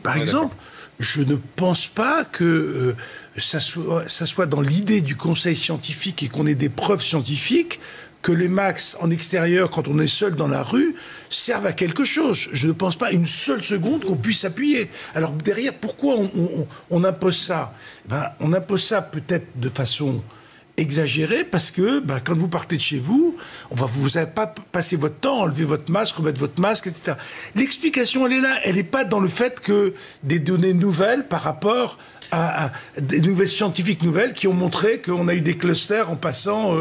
par exemple, je ne pense pas que ça soit dans l'idée du Conseil scientifique et qu'on ait des preuves scientifiques que les masques en extérieur, quand on est seul dans la rue, servent à quelque chose. Je ne pense pas une seule seconde qu'on puisse s'appuyer. Alors derrière, pourquoi on impose ça? On impose ça peut-être de façon exagérée parce que quand vous partez de chez vous, vous n'allez pas passer votre temps à enlever votre masque, remettre votre masque, etc. L'explication, elle est là. Elle n'est pas dans le fait que des données nouvelles par rapport à des nouvelles scientifiques nouvelles qui ont montré qu'on a eu des clusters en passant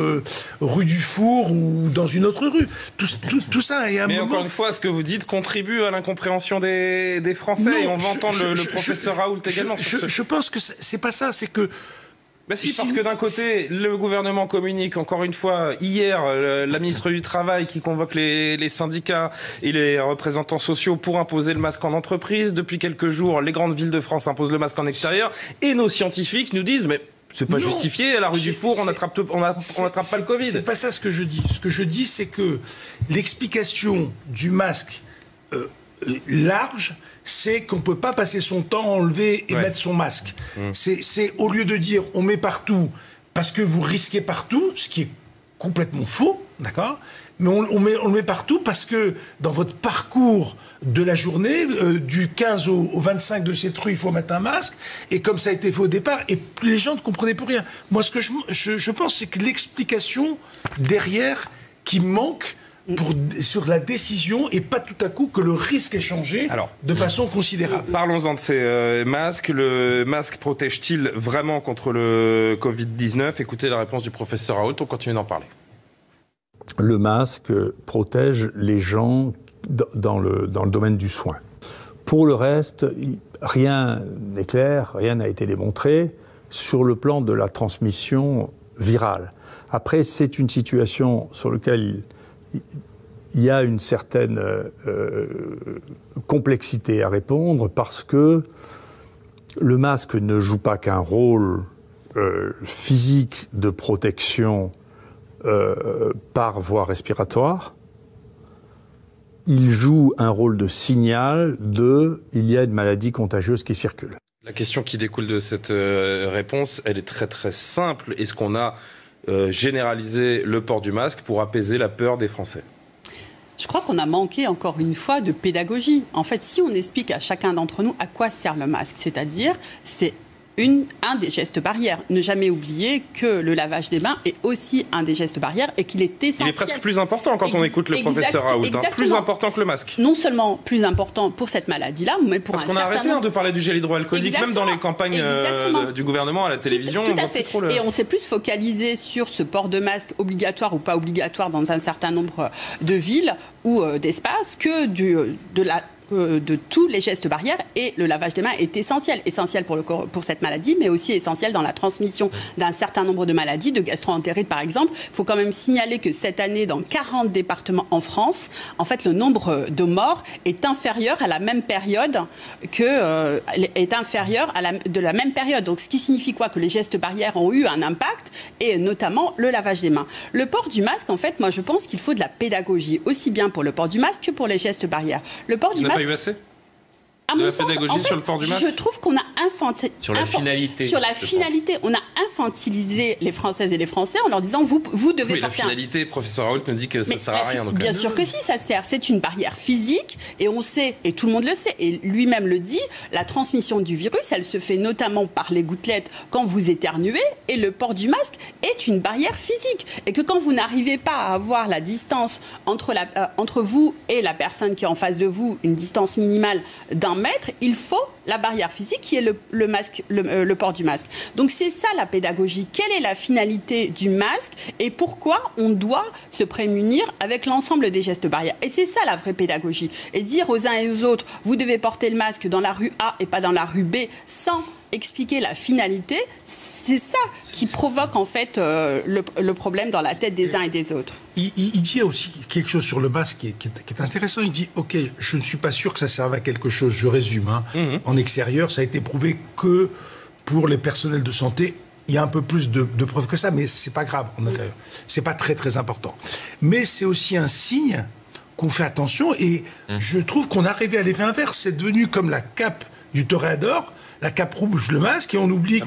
rue du Four ou dans une autre rue. Tout ça est un moment... encore une fois, ce que vous dites contribue à l'incompréhension des Français. Non, et on va entendre le professeur Raoult également. Je pense que c'est pas ça, c'est que... Parce que d'un côté, le gouvernement communique, encore une fois, hier, la ministre du Travail qui convoque les syndicats et les représentants sociaux pour imposer le masque en entreprise. Depuis quelques jours, les grandes villes de France imposent le masque en extérieur. Et nos scientifiques nous disent, mais c'est pas justifié, à la rue du Four, on n'attrape pas le Covid. C'est pas ça ce que je dis. Ce que je dis, c'est que l'explication du masque large, c'est qu'on ne peut pas passer son temps à enlever et mettre son masque. C'est au lieu de dire on met partout parce que vous risquez partout, ce qui est complètement faux, d'accord ? Mais on le met partout parce que dans votre parcours de la journée, du 15 au 25 de cette rue, il faut mettre un masque. Et comme ça a été fait au départ, et les gens ne comprenaient plus rien. Moi, ce que je pense, c'est que l'explication derrière qui manque sur la décision et pas tout à coup que le risque est changé de façon considérable. Parlons-en de ces masques. Le masque protège-t-il vraiment contre le Covid-19 ? Écoutez la réponse du professeur Raoult, on continue d'en parler. Le masque protège les gens dans le domaine du soin. Pour le reste, rien n'est clair, rien n'a été démontré sur le plan de la transmission virale. Après, c'est une situation sur laquelle il y a une certaine complexité à répondre parce que le masque ne joue pas qu'un rôle physique de protection par voie respiratoire. Il joue un rôle de signal il y a une maladie contagieuse qui circule. La question qui découle de cette réponse, elle est très très simple. Est-ce qu'on a généralisé le port du masque pour apaiser la peur des Français ? Je crois qu'on a manqué encore une fois de pédagogie. En fait, si on explique à chacun d'entre nous à quoi sert le masque, c'est-à-dire c'est un des gestes barrières. Ne jamais oublier que le lavage des mains est aussi un des gestes barrières et qu'il est essentiel. Il est presque plus important quand on écoute le professeur Raoult. Plus important que le masque. Non seulement plus important pour cette maladie-là, mais pour Parce qu'on a arrêté de parler du gel hydroalcoolique, même dans les campagnes du gouvernement à la télévision. Tout à fait. Et on s'est plus focalisé sur ce port de masque obligatoire ou pas obligatoire dans un certain nombre de villes ou d'espaces que de tous les gestes barrières, et le lavage des mains est essentiel pour cette maladie, mais aussi essentiel dans la transmission d'un certain nombre de maladies, de gastro-entérite par exemple. Il faut quand même signaler que cette année, dans 40 départements en France, en fait, le nombre de morts est inférieur à la même période de la même période. Donc, ce qui signifie quoi ? Que les gestes barrières ont eu un impact, et notamment le lavage des mains. Le port du masque, en fait, moi, je pense qu'il faut de la pédagogie, aussi bien pour le port du masque que pour les gestes barrières. Le port du masque. Pas eu assez de la pédagogie sur le port du masque ? Je trouve qu'on a sur la finalité. On a infantilisé les Françaises et les Français en leur disant vous devez porter. La finalité, professeur Raoult nous dit que ça sert à rien. Donc bien sûr que si, ça sert. C'est une barrière physique et on sait, et tout le monde le sait, et lui-même le dit, la transmission du virus, elle se fait notamment par les gouttelettes quand vous éternuez, et le port du masque est une barrière physique. Et que quand vous n'arrivez pas à avoir la distance entre vous et la personne qui est en face de vous, une distance minimale d'1 mètre, il faut la barrière physique qui est le port du masque. Donc c'est ça la pédagogie. Quelle est la finalité du masque et pourquoi on doit se prémunir avec l'ensemble des gestes barrières ? Et c'est ça la vraie pédagogie. Et dire aux uns et aux autres, vous devez porter le masque dans la rue A et pas dans la rue B, sans expliquer la finalité, c'est ça qui provoque en fait le problème dans la tête des uns et des autres. Il dit aussi quelque chose sur le masque qui est intéressant. Il dit, ok, je ne suis pas sûr que ça serve à quelque chose. Je résume. En extérieur, ça a été prouvé que pour les personnels de santé, il y a un peu plus de preuves que ça, mais c'est pas grave en intérieur. C'est pas très très important. Mais c'est aussi un signe qu'on fait attention, et je trouve qu'on est arrivé à l'effet inverse. C'est devenu comme la cape du toréador. La cape rouge, le masque, et on oublie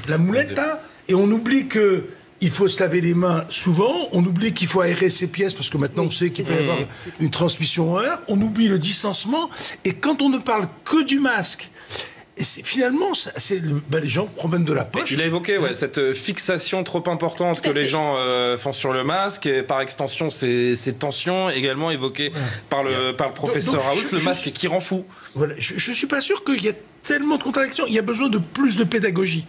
la muleta, et on oublie que il faut se laver les mains souvent, on oublie qu'il faut aérer ses pièces parce que maintenant on sait qu'il peut y avoir une transmission en air, on oublie le distancement, et quand on ne parle que du masque, finalement, les gens promènent de la poche. Il a évoqué cette fixation trop importante que les gens font sur le masque, et par extension ces tensions également évoquées par le professeur Raoult, le masque qui rend fou. Voilà, je ne suis pas sûr qu'il y ait tellement de contradictions. Il y a besoin de plus de pédagogie.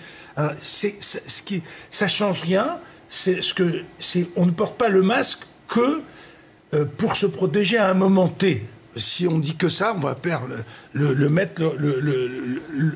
Ça change rien. On ne porte pas le masque que pour se protéger à un moment T. Si on dit que ça, on va perdre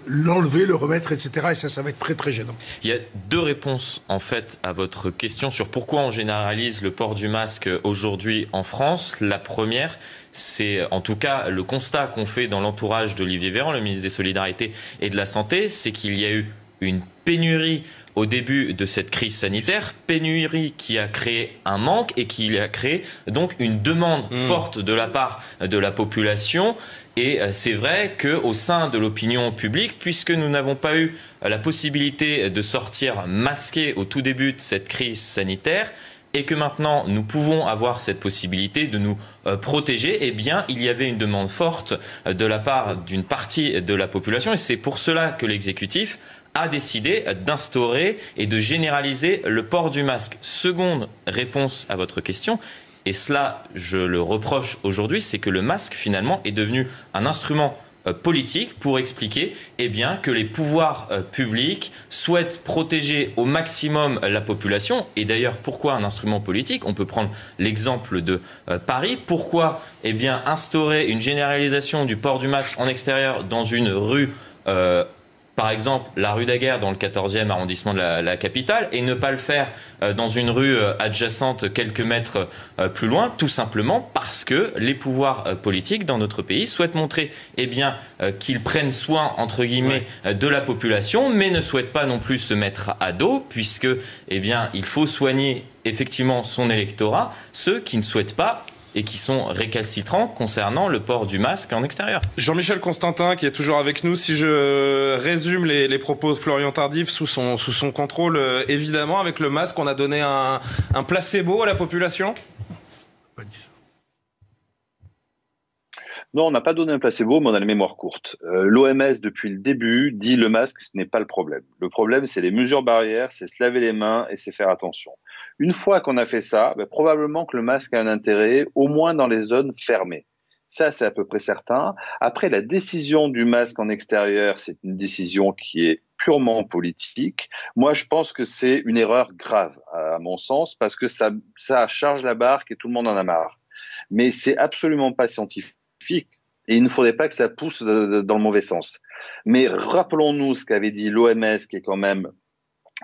l'enlever, le remettre, etc. Et ça va être très très gênant. Il y a 2 réponses en fait à votre question sur pourquoi on généralise le port du masque aujourd'hui en France. La première, c'est en tout cas le constat qu'on fait dans l'entourage d'Olivier Véran, le ministre des Solidarités et de la Santé, c'est qu'il y a eu une pénurie au début de cette crise sanitaire, pénurie qui a créé un manque et qui a créé donc une demande forte de la part de la population. Et c'est vrai qu'au sein de l'opinion publique, puisque nous n'avons pas eu la possibilité de sortir masqués au tout début de cette crise sanitaire, et que maintenant nous pouvons avoir cette possibilité de nous protéger, eh bien il y avait une demande forte de la part d'une partie de la population. Et c'est pour cela que l'exécutif a décidé d'instaurer et de généraliser le port du masque. Seconde réponse à votre question. Et cela, je le reproche aujourd'hui, c'est que le masque, finalement, est devenu un instrument politique pour expliquer que les pouvoirs publics souhaitent protéger au maximum la population. Et d'ailleurs, pourquoi un instrument politique ? On peut prendre l'exemple de Paris. Pourquoi instaurer une généralisation du port du masque en extérieur dans une rue par exemple, la rue Daguerre dans le 14e arrondissement de la capitale, et ne pas le faire dans une rue adjacente quelques mètres plus loin, tout simplement parce que les pouvoirs politiques dans notre pays souhaitent montrer qu'ils prennent soin, entre guillemets, de la population, mais ne souhaitent pas non plus se mettre à dos, puisque il faut soigner effectivement son électorat, ceux qui ne souhaitent pas et qui sont récalcitrants concernant le port du masque en extérieur. Jean-Michel Constantin, qui est toujours avec nous, si je résume les propos de Florian Tardif sous son contrôle, évidemment, avec le masque, on a donné un placebo à la population ? Non, on n'a pas donné un placebo, mais on a la mémoire courte. L'OMS, depuis le début, dit le masque, ce n'est pas le problème. Le problème, c'est les mesures barrières, c'est se laver les mains et c'est faire attention. Une fois qu'on a fait ça, probablement que le masque a un intérêt, au moins dans les zones fermées. Ça, c'est à peu près certain. Après, la décision du masque en extérieur, c'est une décision qui est purement politique. Moi, je pense que c'est une erreur grave, à mon sens, parce que ça charge la barque et tout le monde en a marre. Mais c'est absolument pas scientifique. Et il ne faudrait pas que ça pousse dans le mauvais sens. Mais rappelons-nous ce qu'avait dit l'OMS, qui est quand même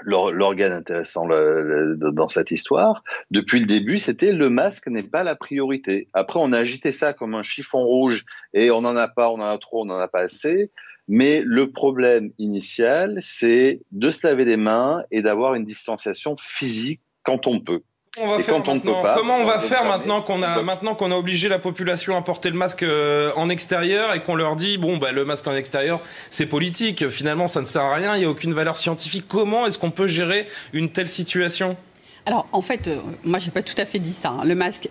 l'organe intéressant dans cette histoire. Depuis le début, c'était le masque n'est pas la priorité. Après, on a agité ça comme un chiffon rouge et on n'en a pas, on en a trop, on n'en a pas assez. Mais le problème initial, c'est de se laver les mains et d'avoir une distanciation physique quand on peut. Comment on va faire maintenant qu'on a obligé la population à porter le masque en extérieur et qu'on leur dit le masque en extérieur c'est politique, finalement ça ne sert à rien, il n'y a aucune valeur scientifique. Comment est-ce qu'on peut gérer une telle situation ? Alors, en fait, moi, j'ai pas tout à fait dit ça. Le masque,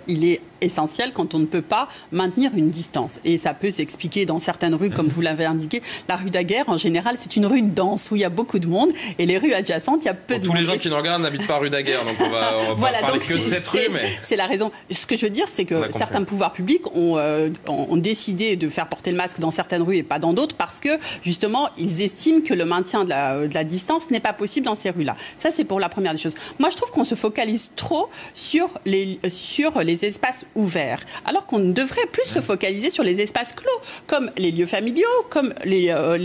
il est essentiel quand on ne peut pas maintenir une distance. Et ça peut s'expliquer dans certaines rues, comme vous l'avez indiqué. La rue Daguerre, en général, c'est une rue dense où il y a beaucoup de monde. Et les rues adjacentes, il y a peu de monde. Tous les gens qui nous regardent n'habitent pas rue Daguerre, donc on va voilà, parler que de cette rue. Mais c'est la raison. Ce que je veux dire, c'est que certains pouvoirs publics ont décidé de faire porter le masque dans certaines rues et pas dans d'autres parce que, justement, ils estiment que le maintien de la distance n'est pas possible dans ces rues-là. Ça, c'est pour la première des choses. Moi, je trouve qu'on se focalise trop sur les espaces ouverts, alors qu'on devrait plus se focaliser sur les espaces clos, comme les lieux familiaux, comme la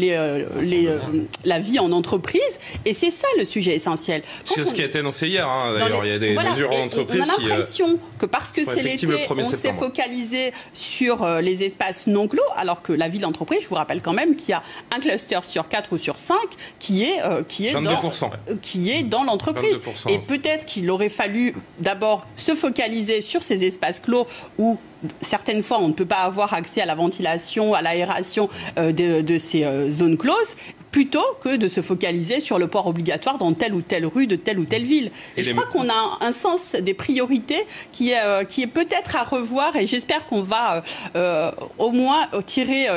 vie en entreprise. Et c'est ça le sujet essentiel. C'est ce qui a été annoncé hier. D'ailleurs, il y a des mesures en entreprise qui... On a l'impression que parce que c'est l'été, on s'est focalisé sur les espaces non clos, alors que la vie de l'entreprise, je vous rappelle quand même qu'il y a un cluster sur 4 ou sur 5 qui est dans l'entreprise. 22%. Et peut-être qu'il aurait fallu d'abord se focaliser sur ces espaces clos où certaines fois on ne peut pas avoir accès à la ventilation, à l'aération de ces zones closes, plutôt que de se focaliser sur le port obligatoire dans telle ou telle rue de telle ou telle ville. Et je crois qu'on a un sens des priorités qui est peut-être à revoir, et j'espère qu'on va au moins tirer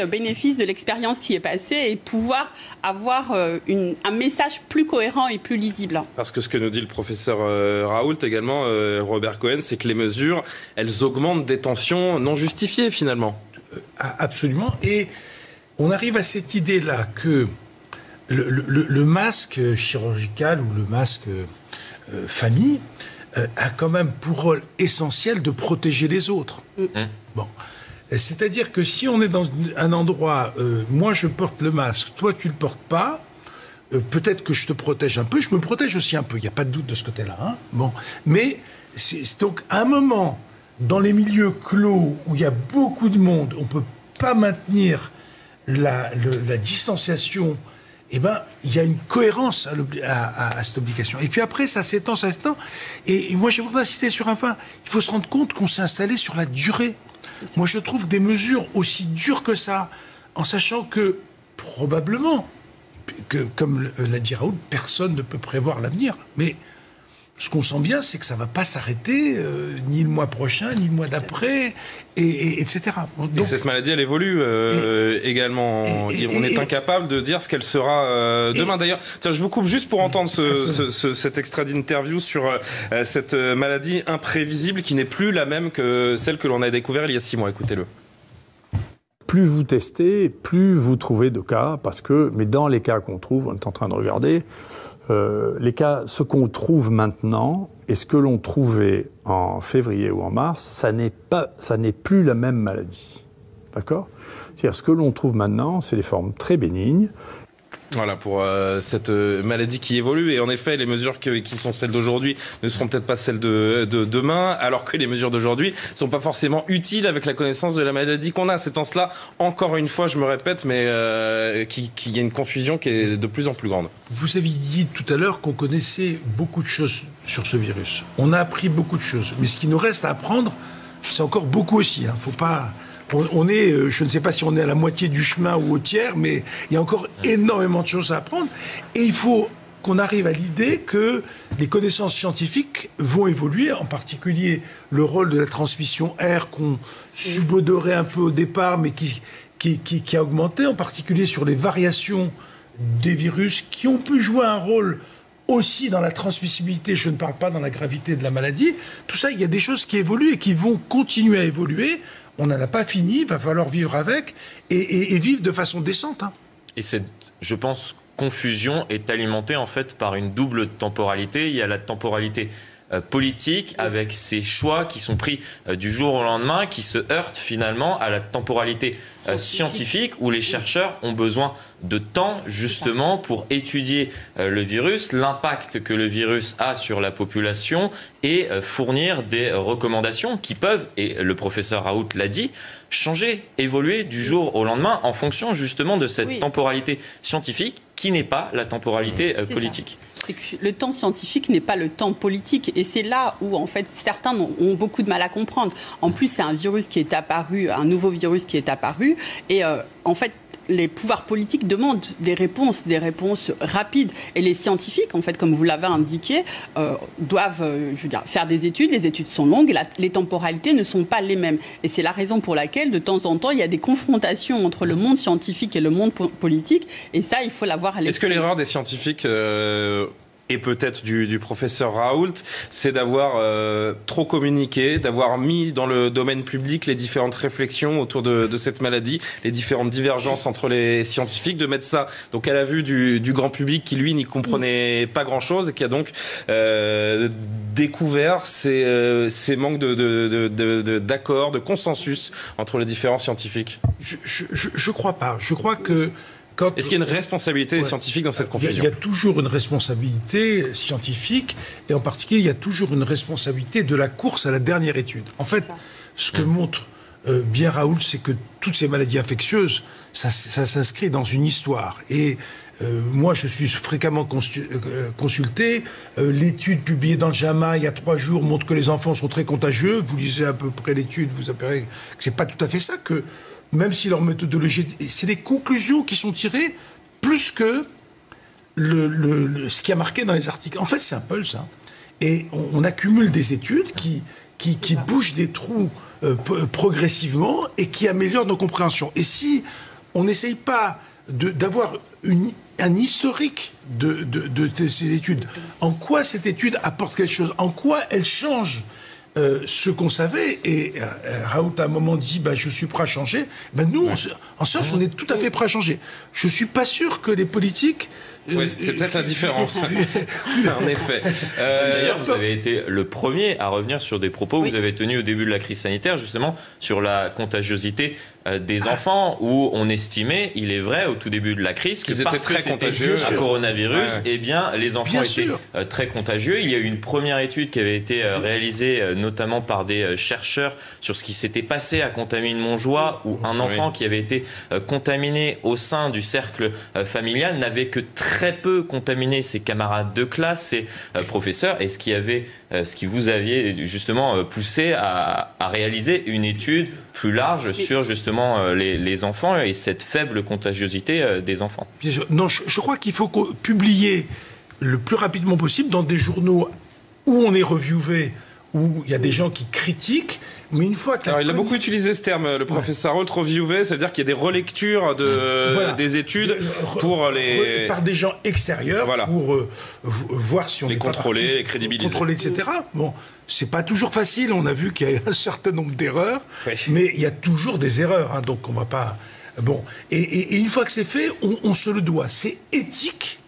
bénéfice de l'expérience qui est passée et pouvoir avoir un message plus cohérent et plus lisible. Parce que ce que nous dit le professeur Raoult également, Robert Cohen, c'est que les mesures, elles augmentent des tensions non justifiées finalement. Absolument. Et on arrive à cette idée-là que le masque chirurgical ou le masque famille a quand même pour rôle essentiel de protéger les autres. Bon. C'est-à-dire que si on est dans un endroit, moi je porte le masque, toi tu le portes pas, peut-être que je te protège un peu, je me protège aussi un peu, il n'y a pas de doute de ce côté-là. Hein, bon. Mais c'est donc à un moment, dans les milieux clos où il y a beaucoup de monde, on ne peut pas maintenir la distanciation eh ben, il y a une cohérence à cette obligation. Et puis après, ça s'étend. Et moi, je voudrais insister sur un point. Il faut se rendre compte qu'on s'est installé sur la durée. Moi, je trouve des mesures aussi dures que ça, en sachant que, probablement, comme l'a dit Raoul, personne ne peut prévoir l'avenir. Mais ce qu'on sent bien, c'est que ça ne va pas s'arrêter, ni le mois prochain, ni le mois d'après, etc. Donc, et cette maladie, elle évolue également. On est incapable de dire ce qu'elle sera demain. D'ailleurs, tiens, je vous coupe juste pour entendre cet extrait d'interview sur cette maladie imprévisible qui n'est plus la même que celle que l'on a découverte il y a 6 mois. Écoutez-le. Plus vous testez, plus vous trouvez de cas, mais dans les cas qu'on trouve, on est en train de regarder, les cas, ce qu'on trouve maintenant et ce que l'on trouvait en février ou en mars, ça n'est plus la même maladie. D'accord ? C'est-à-dire, ce que l'on trouve maintenant, c'est des formes très bénignes. Voilà, pour cette maladie qui évolue. Et en effet, les mesures qui sont celles d'aujourd'hui ne seront peut-être pas celles de demain, alors que les mesures d'aujourd'hui ne sont pas forcément utiles avec la connaissance de la maladie qu'on a. C'est en cela, encore une fois, je me répète, mais qu'il y a une confusion qui est de plus en plus grande. Vous avez dit tout à l'heure qu'on connaissait beaucoup de choses sur ce virus. On a appris beaucoup de choses. Mais ce qui nous reste à apprendre, c'est encore beaucoup aussi. Faut pas... On est, je ne sais pas si on est à la moitié du chemin ou au tiers, mais il y a encore énormément de choses à apprendre. Et il faut qu'on arrive à l'idée que les connaissances scientifiques vont évoluer, en particulier le rôle de la transmission R qu'on subodorait un peu au départ, mais qui a augmenté, en particulier sur les variations des virus qui ont pu jouer un rôle aussi dans la transmissibilité, je ne parle pas dans la gravité de la maladie. Tout ça, il y a des choses qui évoluent et qui vont continuer à évoluer. On n'en a pas fini, il va falloir vivre avec et vivre de façon décente. Et cette, je pense, confusion est alimentée en fait par une double temporalité. Il y a la temporalité politique avec ces choix qui sont pris du jour au lendemain, qui se heurtent finalement à la temporalité scientifique où les chercheurs ont besoin de temps justement pour étudier le virus, l'impact que le virus a sur la population et fournir des recommandations qui peuvent, et le professeur Raoult l'a dit, changer, évoluer du jour au lendemain en fonction justement de cette temporalité scientifique qui n'est pas la temporalité politique. C'est que le temps scientifique n'est pas le temps politique. Et c'est là où, en fait, certains ont beaucoup de mal à comprendre. En plus, c'est un virus qui est apparu, un nouveau virus qui est apparu. Et en fait, les pouvoirs politiques demandent des réponses rapides. Et les scientifiques, en fait, comme vous l'avez indiqué, doivent faire des études. Les études sont longues et les temporalités ne sont pas les mêmes. Et c'est la raison pour laquelle, de temps en temps, il y a des confrontations entre le monde scientifique et le monde politique. Et ça, il faut l'avoir à l'esprit. Est-ce que l'erreur des scientifiques... et peut-être du professeur Raoult, c'est d'avoir trop communiqué, d'avoir mis dans le domaine public les différentes réflexions autour de cette maladie, les différentes divergences entre les scientifiques, de mettre ça donc à la vue du grand public qui, lui, n'y comprenait pas grand-chose et qui a donc découvert ces manques d'accord, de consensus entre les différents scientifiques. Je crois pas. Je crois que est-ce qu'il y a une responsabilité des scientifiques dans cette confusion ? Il y a toujours une responsabilité scientifique, et en particulier, il y a toujours une responsabilité de la course à la dernière étude. En fait, ce que montre bien Raoult, c'est que toutes ces maladies infectieuses, ça s'inscrit dans une histoire. Et moi, je suis fréquemment consulté. L'étude publiée dans le JAMA il y a 3 jours montre que les enfants sont très contagieux. Vous lisez à peu près l'étude, vous appellerez que c'est pas tout à fait ça, que même si leur méthodologie... C'est des conclusions qui sont tirées plus que ce qui a marqué dans les articles. En fait, c'est un peu ça. Et on accumule des études qui bouchent des trous progressivement et qui améliorent nos compréhensions. Et si on n'essaye pas d'avoir un historique de ces études, en quoi cette étude apporte quelque chose, en quoi elle change ce qu'on savait, et Raoult à un moment dit je suis prêt à changer. Nous, en science, on est tout à fait prêt à changer. Je suis pas sûr que les politiques... c'est peut-être la différence. En effet. D'ailleurs, vous avez été le premier à revenir sur des propos que vous avez tenus au début de la crise sanitaire, justement, sur la contagiosité des enfants où on estimait, il est vrai, au tout début de la crise, que parce que c'était un coronavirus, eh bien, les enfants étaient très contagieux. Il y a eu une première étude qui avait été réalisée notamment par des chercheurs sur ce qui s'était passé à Contamine-Montjoie, où un enfant qui avait été contaminé au sein du cercle familial n'avait que très peu contaminé ses camarades de classe, ses professeurs, et ce qui vous aviez justement poussé à réaliser une étude plus large sur justement les enfants et cette faible contagiosité des enfants. Bien sûr. Non, je crois qu'il faut publier le plus rapidement possible dans des journaux où on est reviewé, où il y a des gens qui critiquent, mais une fois que... Alors, il a beaucoup utilisé ce terme, le professeur Raoult, reviewé, ça veut dire qu'il y a des relectures des études pour par des gens extérieurs, pour voir si on les contrôler, les crédibiliser. Contrôler, etc. Bon, c'est pas toujours facile, on a vu qu'il y a un certain nombre d'erreurs, mais il y a toujours des erreurs, hein, donc on va pas... Bon, et une fois que c'est fait, on se le doit. C'est éthique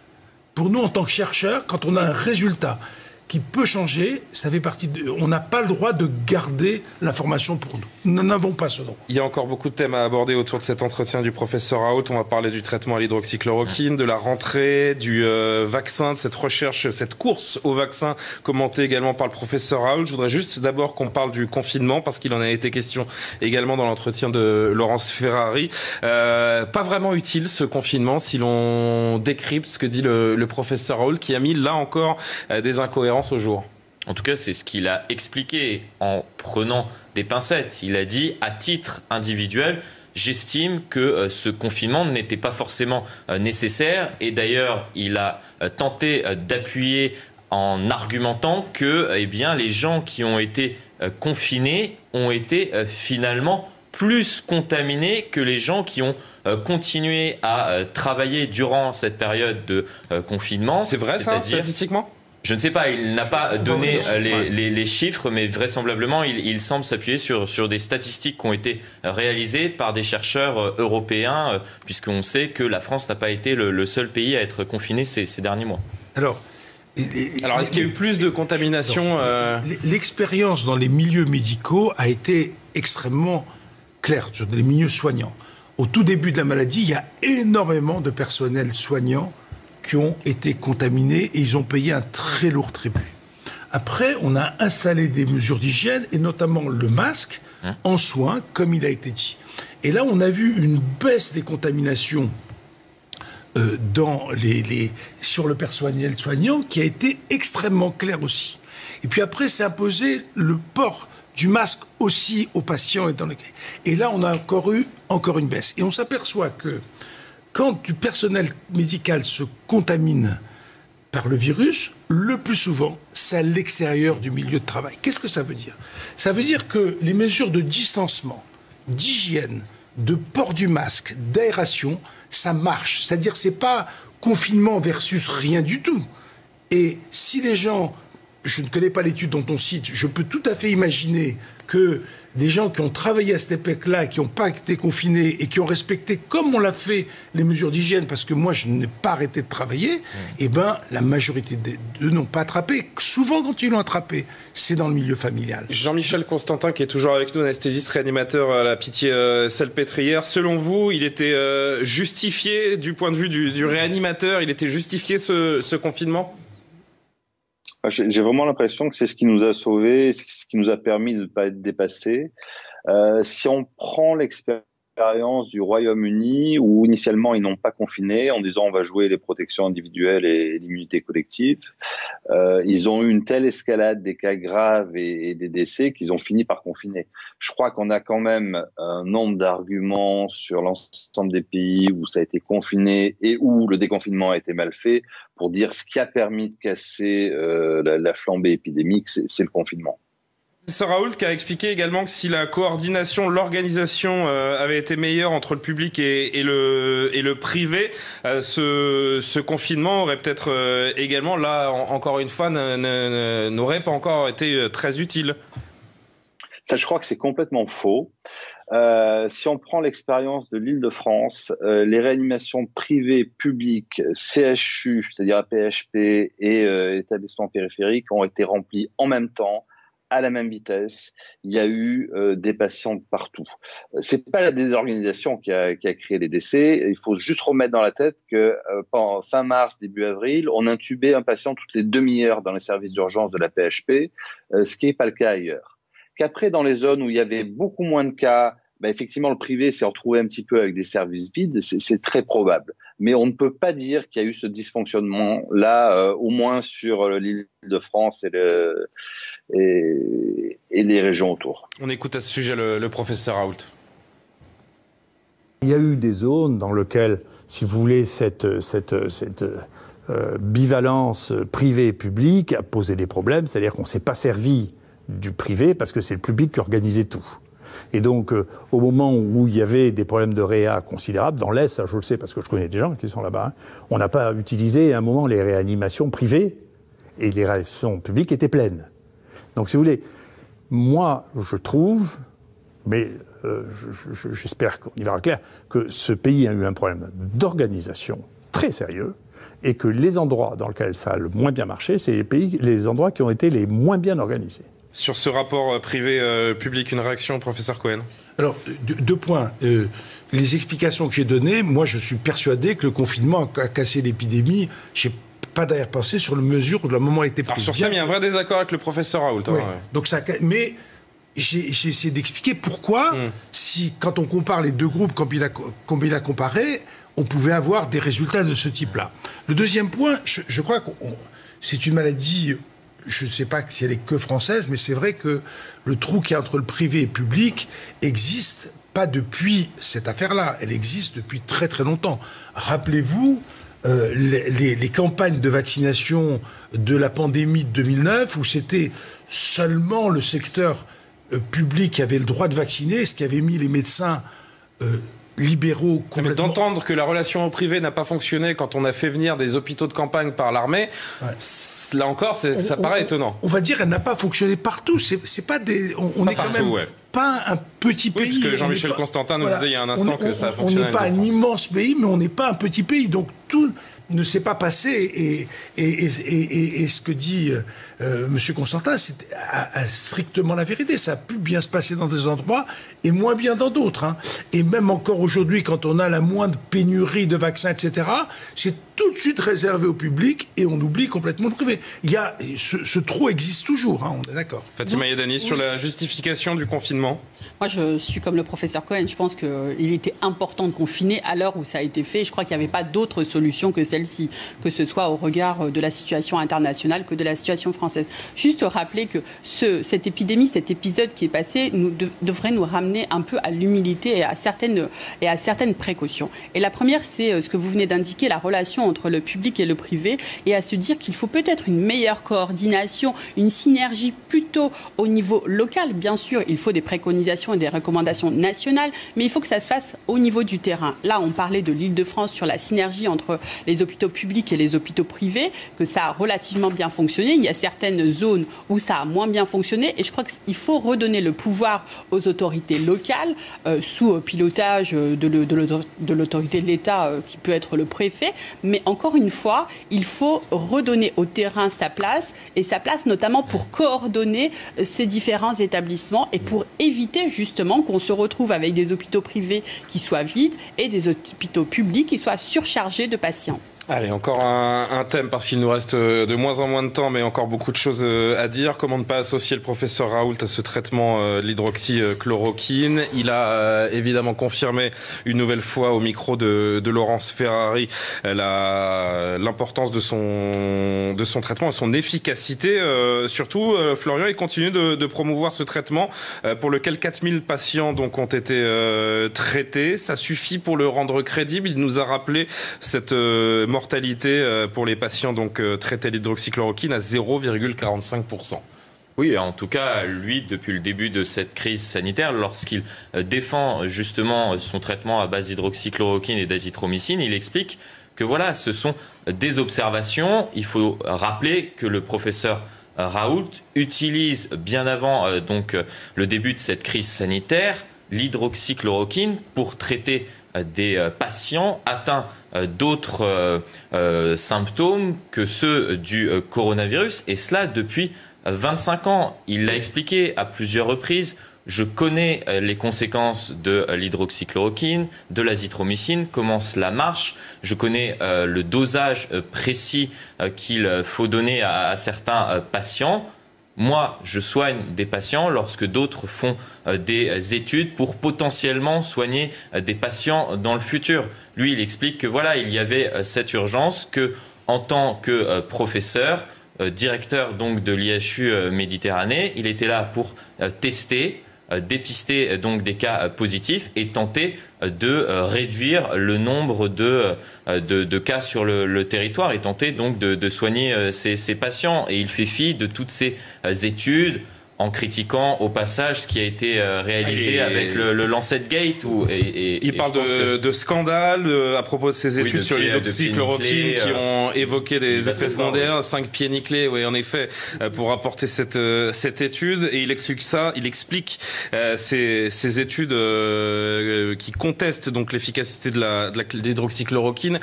pour nous en tant que chercheurs, quand on a un résultat qui peut changer, ça fait partie on n'a pas le droit de garder l'information pour nous. Nous n'avons pas ce droit. Il y a encore beaucoup de thèmes à aborder autour de cet entretien du professeur Raoult. On va parler du traitement à l'hydroxychloroquine, de la rentrée, du vaccin, de cette recherche, cette course au vaccin commentée également par le professeur Raoult. Je voudrais juste d'abord qu'on parle du confinement, parce qu'il en a été question également dans l'entretien de Laurence Ferrari. Pas vraiment utile ce confinement si l'on décrypte ce que dit le professeur Raoult, qui a mis là encore des incohérences au jour. En tout cas, c'est ce qu'il a expliqué en prenant des pincettes. Il a dit, à titre individuel, j'estime que ce confinement n'était pas forcément nécessaire. Et d'ailleurs, il a tenté d'appuyer en argumentant que les gens qui ont été confinés ont été finalement plus contaminés que les gens qui ont continué à travailler durant cette période de confinement. C'est vrai ça, statistiquement ? Je ne sais pas, il n'a pas donné les chiffres, mais vraisemblablement, il semble s'appuyer sur des statistiques qui ont été réalisées par des chercheurs européens, puisqu'on sait que la France n'a pas été le seul pays à être confiné ces derniers mois. Alors, est-ce qu'il y a eu plus de contamination L'expérience dans les milieux médicaux a été extrêmement claire, sur les milieux soignants. Au tout début de la maladie, il y a énormément de personnel soignant qui ont été contaminés et ils ont payé un très lourd tribut. Après, on a installé des mesures d'hygiène et notamment le masque en soins, comme il a été dit. Et là, on a vu une baisse des contaminations sur le personnel soignant qui a été extrêmement claire aussi. Et puis après, c'est imposé le port du masque aussi aux patients. Et là, on a encore une baisse. Et on s'aperçoit que quand du personnel médical se contamine par le virus, le plus souvent, c'est à l'extérieur du milieu de travail. Qu'est-ce que ça veut dire ? Ça veut dire que les mesures de distancement, d'hygiène, de port du masque, d'aération, ça marche. C'est-à-dire, c'est pas confinement versus rien du tout. Et si les gens... Je ne connais pas l'étude dont on cite, je peux tout à fait imaginer que des gens qui ont travaillé à cette époque-là, qui n'ont pas été confinés et qui ont respecté, comme on l'a fait, les mesures d'hygiène, parce que moi, je n'ai pas arrêté de travailler, la majorité d'eux n'ont pas attrapé. Souvent, quand ils l'ont attrapé, c'est dans le milieu familial. Jean-Michel Constantin, qui est toujours avec nous, anesthésiste réanimateur à la Pitié-Salpêtrière. Selon vous, il était justifié, du point de vue du réanimateur, il était justifié ce confinement ? J'ai vraiment l'impression que c'est ce qui nous a sauvés, ce qui nous a permis de ne pas être dépassés. Si on prend l'expérience du Royaume-Uni, où initialement ils n'ont pas confiné en disant on va jouer les protections individuelles et l'immunité collective, ils ont eu une telle escalade des cas graves et des décès qu'ils ont fini par confiner. Je crois qu'on a quand même un nombre d'arguments sur l'ensemble des pays où ça a été confiné et où le déconfinement a été mal fait pour dire ce qui a permis de casser la flambée épidémique, c'est le confinement. C'est Raoult qui a expliqué également que si la coordination, l'organisation avait été meilleure entre le public et le privé, ce confinement aurait peut-être également, là encore une fois, n'aurait pas encore été très utile. Ça, je crois que c'est complètement faux. Si on prend l'expérience de l'Île-de-France, les réanimations privées, publiques, CHU, c'est-à-dire APHP et établissements périphériques ont été remplies en même temps, à la même vitesse. Il y a eu des patients partout. C'est pas la désorganisation qui a créé les décès. Il faut juste remettre dans la tête que fin mars, début avril, on intubait un patient toutes les demi-heures dans les services d'urgence de la PHP, ce qui n'est pas le cas ailleurs. Qu'après, dans les zones où il y avait beaucoup moins de cas, effectivement, le privé s'est retrouvé un petit peu avec des services vides, c'est très probable. Mais on ne peut pas dire qu'il y a eu ce dysfonctionnement-là, au moins sur l'Île-de-France et les régions autour. On écoute à ce sujet le professeur Raoult. Il y a eu des zones dans lesquelles, si vous voulez, cette bivalence privée-publique a posé des problèmes, c'est-à-dire qu'on ne s'est pas servi du privé parce que c'est le public qui organisait tout. Et donc, au moment où il y avait des problèmes de réa considérables, dans l'Est, ça je le sais parce que je connais des gens qui sont là-bas, on n'a pas utilisé à un moment les réanimations privées et les réanimations publiques étaient pleines. Donc, si vous voulez, moi, je trouve, mais j'espère qu'on y verra clair, que ce pays a eu un problème d'organisation très sérieux et que les endroits dans lesquels ça a le moins bien marché, c'est les endroits qui ont été les moins bien organisés. Sur ce rapport privé-public, une réaction, professeur Cohen? Alors, deux points. Les explications que j'ai données, moi je suis persuadé que le confinement a cassé l'épidémie. Je n'ai pas d'arrière-pensée sur la mesure où le moment a été pris. Alors sur ce thème, il y a un vrai désaccord avec le professeur Raoult. Oui. Donc mais j'ai essayé d'expliquer pourquoi, si quand on compare les deux groupes comme il a comparé, on pouvait avoir des résultats de ce type-là. Le deuxième point, je crois que c'est une maladie... Je ne sais pas si elle est que française, mais c'est vrai que le trou qu'il y a entre le privé et le public existe pas depuis cette affaire-là. Elle existe depuis très très longtemps. Rappelez-vous les campagnes de vaccination de la pandémie de 2009, où c'était seulement le secteur public qui avait le droit de vacciner, ce qui avait mis les médecins libéraux complètement... D'entendre que la relation au privé n'a pas fonctionné quand on a fait venir des hôpitaux de campagne par l'armée, là encore, ça paraît étonnant. On va dire qu'elle n'a pas fonctionné partout. C'est pas des... On est partout, quand même pas un petit pays. Oui, parce que Jean-Michel Constantin nous disait il y a un instant que ça a fonctionné. On n'est pas un immense pays, mais on n'est pas un petit pays. Donc tout ne s'est pas passé. Et ce que dit M. Constantin, c'est strictement la vérité. Ça a pu bien se passer dans des endroits et moins bien dans d'autres. Hein. Et même encore aujourd'hui, quand on a la moindre pénurie de vaccins, etc., c'est tout de suite réservé au public et on oublie complètement le privé. Ce trou existe toujours, hein, on est d'accord. Fatima Yadani, sur la justification du confinement. Moi, je suis comme le professeur Cohen. Je pense qu'il était important de confiner à l'heure où ça a été fait. Je crois qu'il n'y avait pas d'autre solution que celle-ci, que ce soit au regard de la situation internationale que de la situation française. Juste rappeler que cette épidémie, cet épisode qui est passé, devrait nous ramener un peu à l'humilité et à certaines précautions. Et la première, c'est ce que vous venez d'indiquer, la relation entre le public et le privé, et à se dire qu'il faut peut-être une meilleure coordination, une synergie plutôt au niveau local. Bien sûr, il faut des préconisations et des recommandations nationales, mais il faut que ça se fasse au niveau du terrain. Là, on parlait de l'Île-de-France sur la synergie entre les hôpitaux publics et les hôpitaux privés, que ça a relativement bien fonctionné. Il y a certaines zones où ça a moins bien fonctionné, et je crois qu'il faut redonner le pouvoir aux autorités locales, sous pilotage de l'autorité de l'État, qui peut être le préfet. Mais encore une fois, il faut redonner au terrain sa place, et sa place notamment pour coordonner ces différents établissements et pour éviter justement qu'on se retrouve avec des hôpitaux privés qui soient vides et des hôpitaux publics qui soient surchargés de patients. Allez, encore un thème, parce qu'il nous reste de moins en moins de temps, mais encore beaucoup de choses à dire. Comment ne pas associer le professeur Raoult à ce traitement de l'hydroxychloroquine? Il a évidemment confirmé une nouvelle fois au micro de Laurence Ferrari l'importance de son traitement et son efficacité. Surtout, Florian, il continue de promouvoir ce traitement pour lequel 4000 patients donc ont été traités. Ça suffit pour le rendre crédible. Il nous a rappelé cette mortalité pour les patients donc traités l'hydroxychloroquine à 0,45%. Oui, en tout cas, lui, depuis le début de cette crise sanitaire, lorsqu'il défend justement son traitement à base d'hydroxychloroquine et d'azithromycine, il explique que voilà, ce sont des observations. Il faut rappeler que le professeur Raoult utilise bien avant le début de cette crise sanitaire l'hydroxychloroquine pour traiter des patients atteints d'autres symptômes que ceux du coronavirus, et cela depuis 25 ans. Il l'a expliqué à plusieurs reprises. Je connais les conséquences de l'hydroxychloroquine, de l'azithromycine, comment cela marche. Je connais le dosage précis qu'il faut donner à certains patients. Moi, je soigne des patients lorsque d'autres font des études pour potentiellement soigner des patients dans le futur. Lui, il explique que voilà, il y avait cette urgence, que en tant que professeur, directeur donc de l'IHU Méditerranée, il était là pour tester, dépister donc des cas positifs et tenter de réduire le nombre de cas sur le territoire et tenter donc de soigner ces patients. Et il fait fi de toutes ces études en critiquant au passage ce qui a été réalisé avec le Lancet Gate. Il parle de scandale à propos de ces études sur l'hydroxychloroquine qui ont évoqué des effets secondaires, 5 pieds nickelés, oui, en effet, pour apporter cette étude. Et il explique ces études qui contestent donc l'efficacité de l'hydroxychloroquine,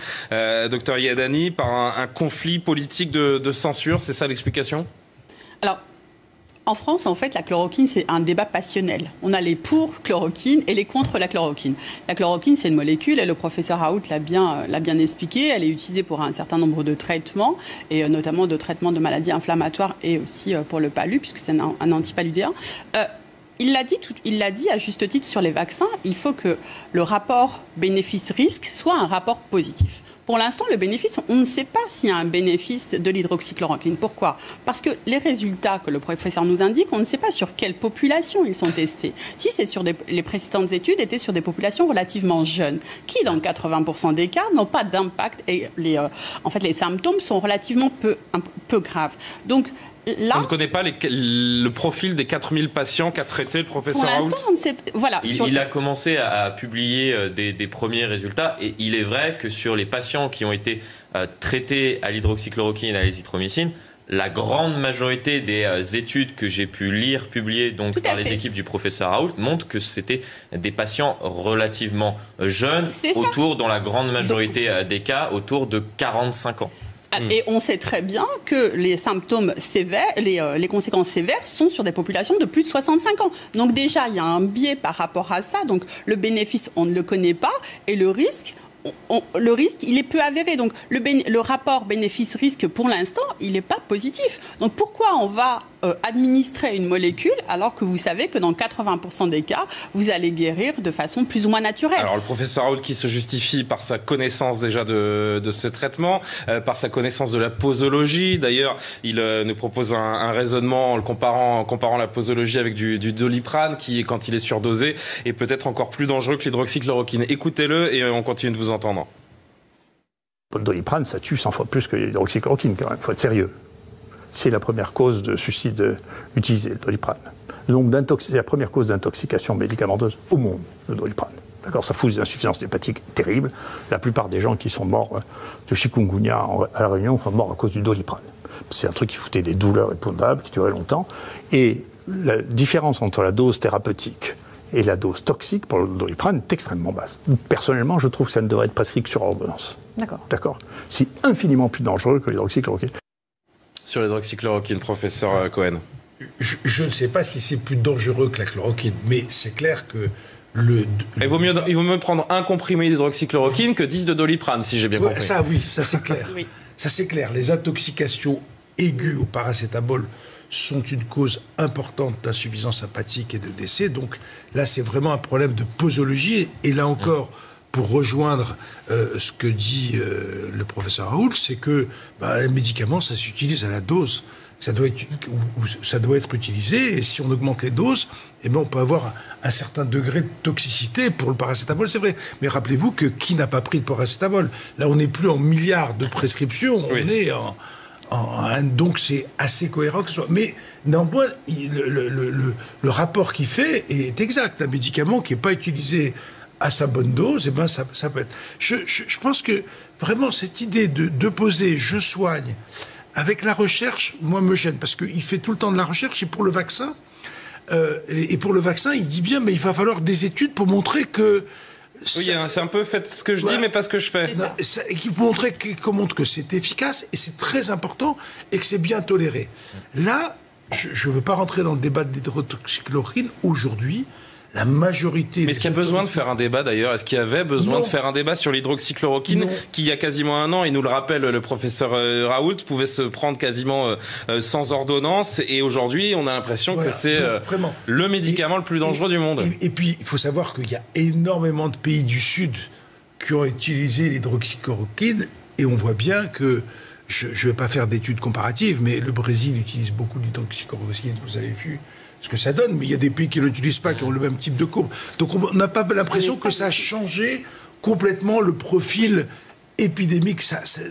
docteur Yadani, par un conflit politique de censure. C'est ça l'explication? Alors, en France, en fait, la chloroquine, c'est un débat passionnel. On a les pour chloroquine et les contre la chloroquine. La chloroquine, c'est une molécule, et le professeur Raoult l'a bien expliqué. Elle est utilisée pour un certain nombre de traitements, et notamment de traitements de maladies inflammatoires et aussi pour le palu, puisque c'est un antipaludéen. Il l'a dit à juste titre sur les vaccins, il faut que le rapport bénéfice-risque soit un rapport positif. Pour l'instant, le bénéfice, on ne sait pas s'il y a un bénéfice de l'hydroxychloroquine. Pourquoi? Parce que les résultats que le professeur nous indique, on ne sait pas sur quelle population ils sont testés. Si c'est sur les précédentes études étaient sur des populations relativement jeunes, qui dans 80% des cas n'ont pas d'impact et en fait les symptômes sont relativement peu graves. Donc là, on ne connaît pas le profil des 4000 patients qu'a traité le professeur Raoult. Pour l'instant, on ne sait. Voilà. Il a commencé à publier des premiers résultats, et il est vrai que sur les patients qui ont été traités à l'hydroxychloroquine et à l'azithromycine, la grande majorité des études que j'ai pu lire, publiées donc par les équipes du professeur Raoult, montrent que c'était des patients relativement jeunes, dans la grande majorité des cas, autour de 45 ans. Et on sait très bien que les symptômes sévères, les conséquences sévères sont sur des populations de plus de 65 ans. Donc déjà, il y a un biais par rapport à ça. Donc le bénéfice, on ne le connaît pas. Et le risque, il est peu avéré. Donc le rapport bénéfice-risque, pour l'instant, il n'est pas positif. Donc pourquoi on va administrer une molécule alors que vous savez que dans 80% des cas, vous allez guérir de façon plus ou moins naturelle? Alors le professeur Raoult qui se justifie par sa connaissance déjà de ce traitement, par sa connaissance de la posologie. D'ailleurs, il nous propose un raisonnement en le comparant la posologie avec du Doliprane qui, quand il est surdosé, est peut-être encore plus dangereux que l'hydroxychloroquine. Écoutez-le et on continue de vous entendre. Le Doliprane, ça tue 100 fois plus que l'hydroxychloroquine quand même, il faut être sérieux. C'est la première cause de suicide utilisée, le Doliprane. Donc c'est la première cause d'intoxication médicamenteuse au monde, le Doliprane. D'accord, ça fout des insuffisances hépatiques terribles. La plupart des gens qui sont morts de chikungunya à La Réunion sont morts à cause du Doliprane. C'est un truc qui foutait des douleurs épouvantables, qui durait longtemps. Et la différence entre la dose thérapeutique et la dose toxique pour le Doliprane est extrêmement basse. Personnellement, je trouve que ça ne devrait être prescrit que sur ordonnance. D'accord. C'est infiniment plus dangereux que l'hydroxychloroquine. Sur l'hydroxychloroquine, professeur Cohen. Je ne sais pas si c'est plus dangereux que la chloroquine, mais c'est clair que il vaut mieux prendre un comprimé d'hydroxychloroquine que 10 de Doliprane, si j'ai bien compris. Ça, oui, ça c'est clair. Oui. Ça c'est clair. Les intoxications aiguës au paracétamol sont une cause importante d'insuffisance hépatique et de décès. Donc là, c'est vraiment un problème de posologie. Et là encore, pour rejoindre ce que dit le professeur Raoult, c'est que les médicaments, ça s'utilise à la dose. Ça doit être utilisé, et si on augmente les doses, on peut avoir un certain degré de toxicité pour le paracétamol, c'est vrai. Mais rappelez-vous que qui n'a pas pris le paracétamol? Là, on n'est plus en milliards de prescriptions, on est donc c'est assez cohérent que ce soit. Mais néanmoins, le rapport qu'il fait est exact. Un médicament qui n'est pas utilisé à sa bonne dose, ça peut être. Je pense que vraiment cette idée de poser je soigne avec la recherche, moi me gêne, parce qu'il fait tout le temps de la recherche, et pour le vaccin, il dit bien, mais il va falloir des études pour montrer que... Oui, c'est un peu fait ce que je dis, mais pas ce que je fais. Et qui montre que c'est efficace, et c'est très important, et que c'est bien toléré. Là, je ne veux pas rentrer dans le débat de l'hydroxychloroquine. Aujourd'hui, la majorité... Mais est-ce qu'il y a besoin de faire un débat d'ailleurs? Est-ce qu'il y avait besoin de faire un débat sur l'hydroxychloroquine qui, il y a quasiment un an, et nous le rappelle le professeur Raoult, pouvait se prendre quasiment sans ordonnance, et aujourd'hui on a l'impression que c'est le médicament le plus dangereux du monde. Et puis il faut savoir qu'il y a énormément de pays du Sud qui ont utilisé l'hydroxychloroquine, et on voit bien que, je ne vais pas faire d'études comparatives, mais le Brésil utilise beaucoup d'hydroxychloroquine, vous avez vu ce que ça donne, mais il y a des pays qui ne l'utilisent pas, qui ont le même type de courbe. Donc on n'a pas l'impression que ça a changé complètement le profil épidémique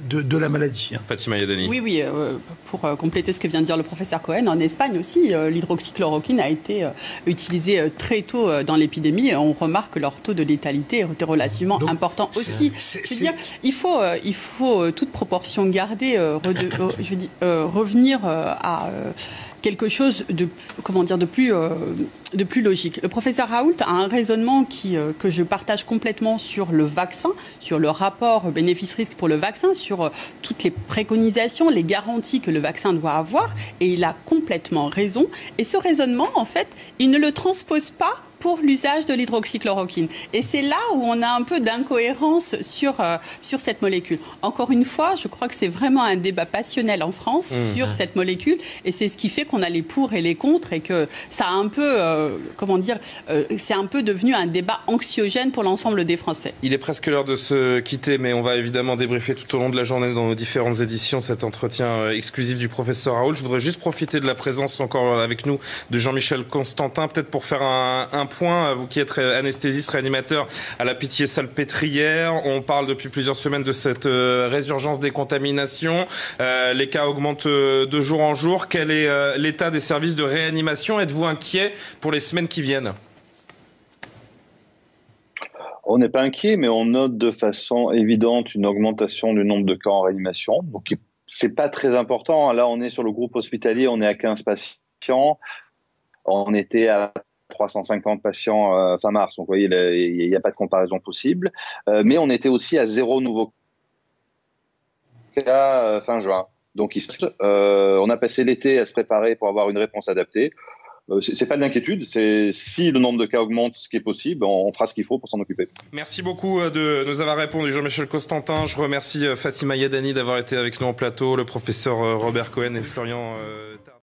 de la maladie. Fatima Yadani. Oui, pour compléter ce que vient de dire le professeur Cohen, en Espagne aussi, l'hydroxychloroquine a été utilisée très tôt dans l'épidémie. On remarque que leur taux de létalité était relativement important aussi. Je veux dire, il faut toute proportion garder, revenir à quelque chose de plus logique. Le professeur Raoult a un raisonnement que je partage complètement sur le vaccin, sur le rapport bénéfice-risque pour le vaccin, sur toutes les préconisations, les garanties que le vaccin doit avoir, et il a complètement raison. Et ce raisonnement, en fait, il ne le transpose pas pour l'usage de l'hydroxychloroquine. Et c'est là où on a un peu d'incohérence sur cette molécule. Encore une fois, je crois que c'est vraiment un débat passionnel en France sur cette molécule, et c'est ce qui fait qu'on a les pour et les contre, et que ça a un peu, c'est un peu devenu un débat anxiogène pour l'ensemble des Français. Il est presque l'heure de se quitter, mais on va évidemment débriefer tout au long de la journée dans nos différentes éditions cet entretien exclusif du professeur Raoult. Je voudrais juste profiter de la présence encore avec nous de Jean-Michel Constantin, peut-être pour faire un point, vous qui êtes anesthésiste, réanimateur à la Pitié-Salpêtrière. On parle depuis plusieurs semaines de cette résurgence des contaminations. Les cas augmentent de jour en jour. Quel est l'état des services de réanimation? Êtes-vous inquiet pour les semaines qui viennent? On n'est pas inquiet, mais on note de façon évidente une augmentation du nombre de cas en réanimation. Donc, c'est pas très important. Là, on est sur le groupe hospitalier, on est à 15 patients. On était à 350 patients fin mars. Donc, vous voyez, il n'y a pas de comparaison possible. Mais on était aussi à 0 nouveaux cas fin juin. Donc, on a passé l'été à se préparer pour avoir une réponse adaptée. C'est pas de l'inquiétude, c'est si le nombre de cas augmente, ce qui est possible, on fera ce qu'il faut pour s'en occuper. Merci beaucoup de nous avoir répondu, Jean-Michel Constantin. Je remercie Fatima Yadani d'avoir été avec nous en plateau, le professeur Robert Cohen et Florian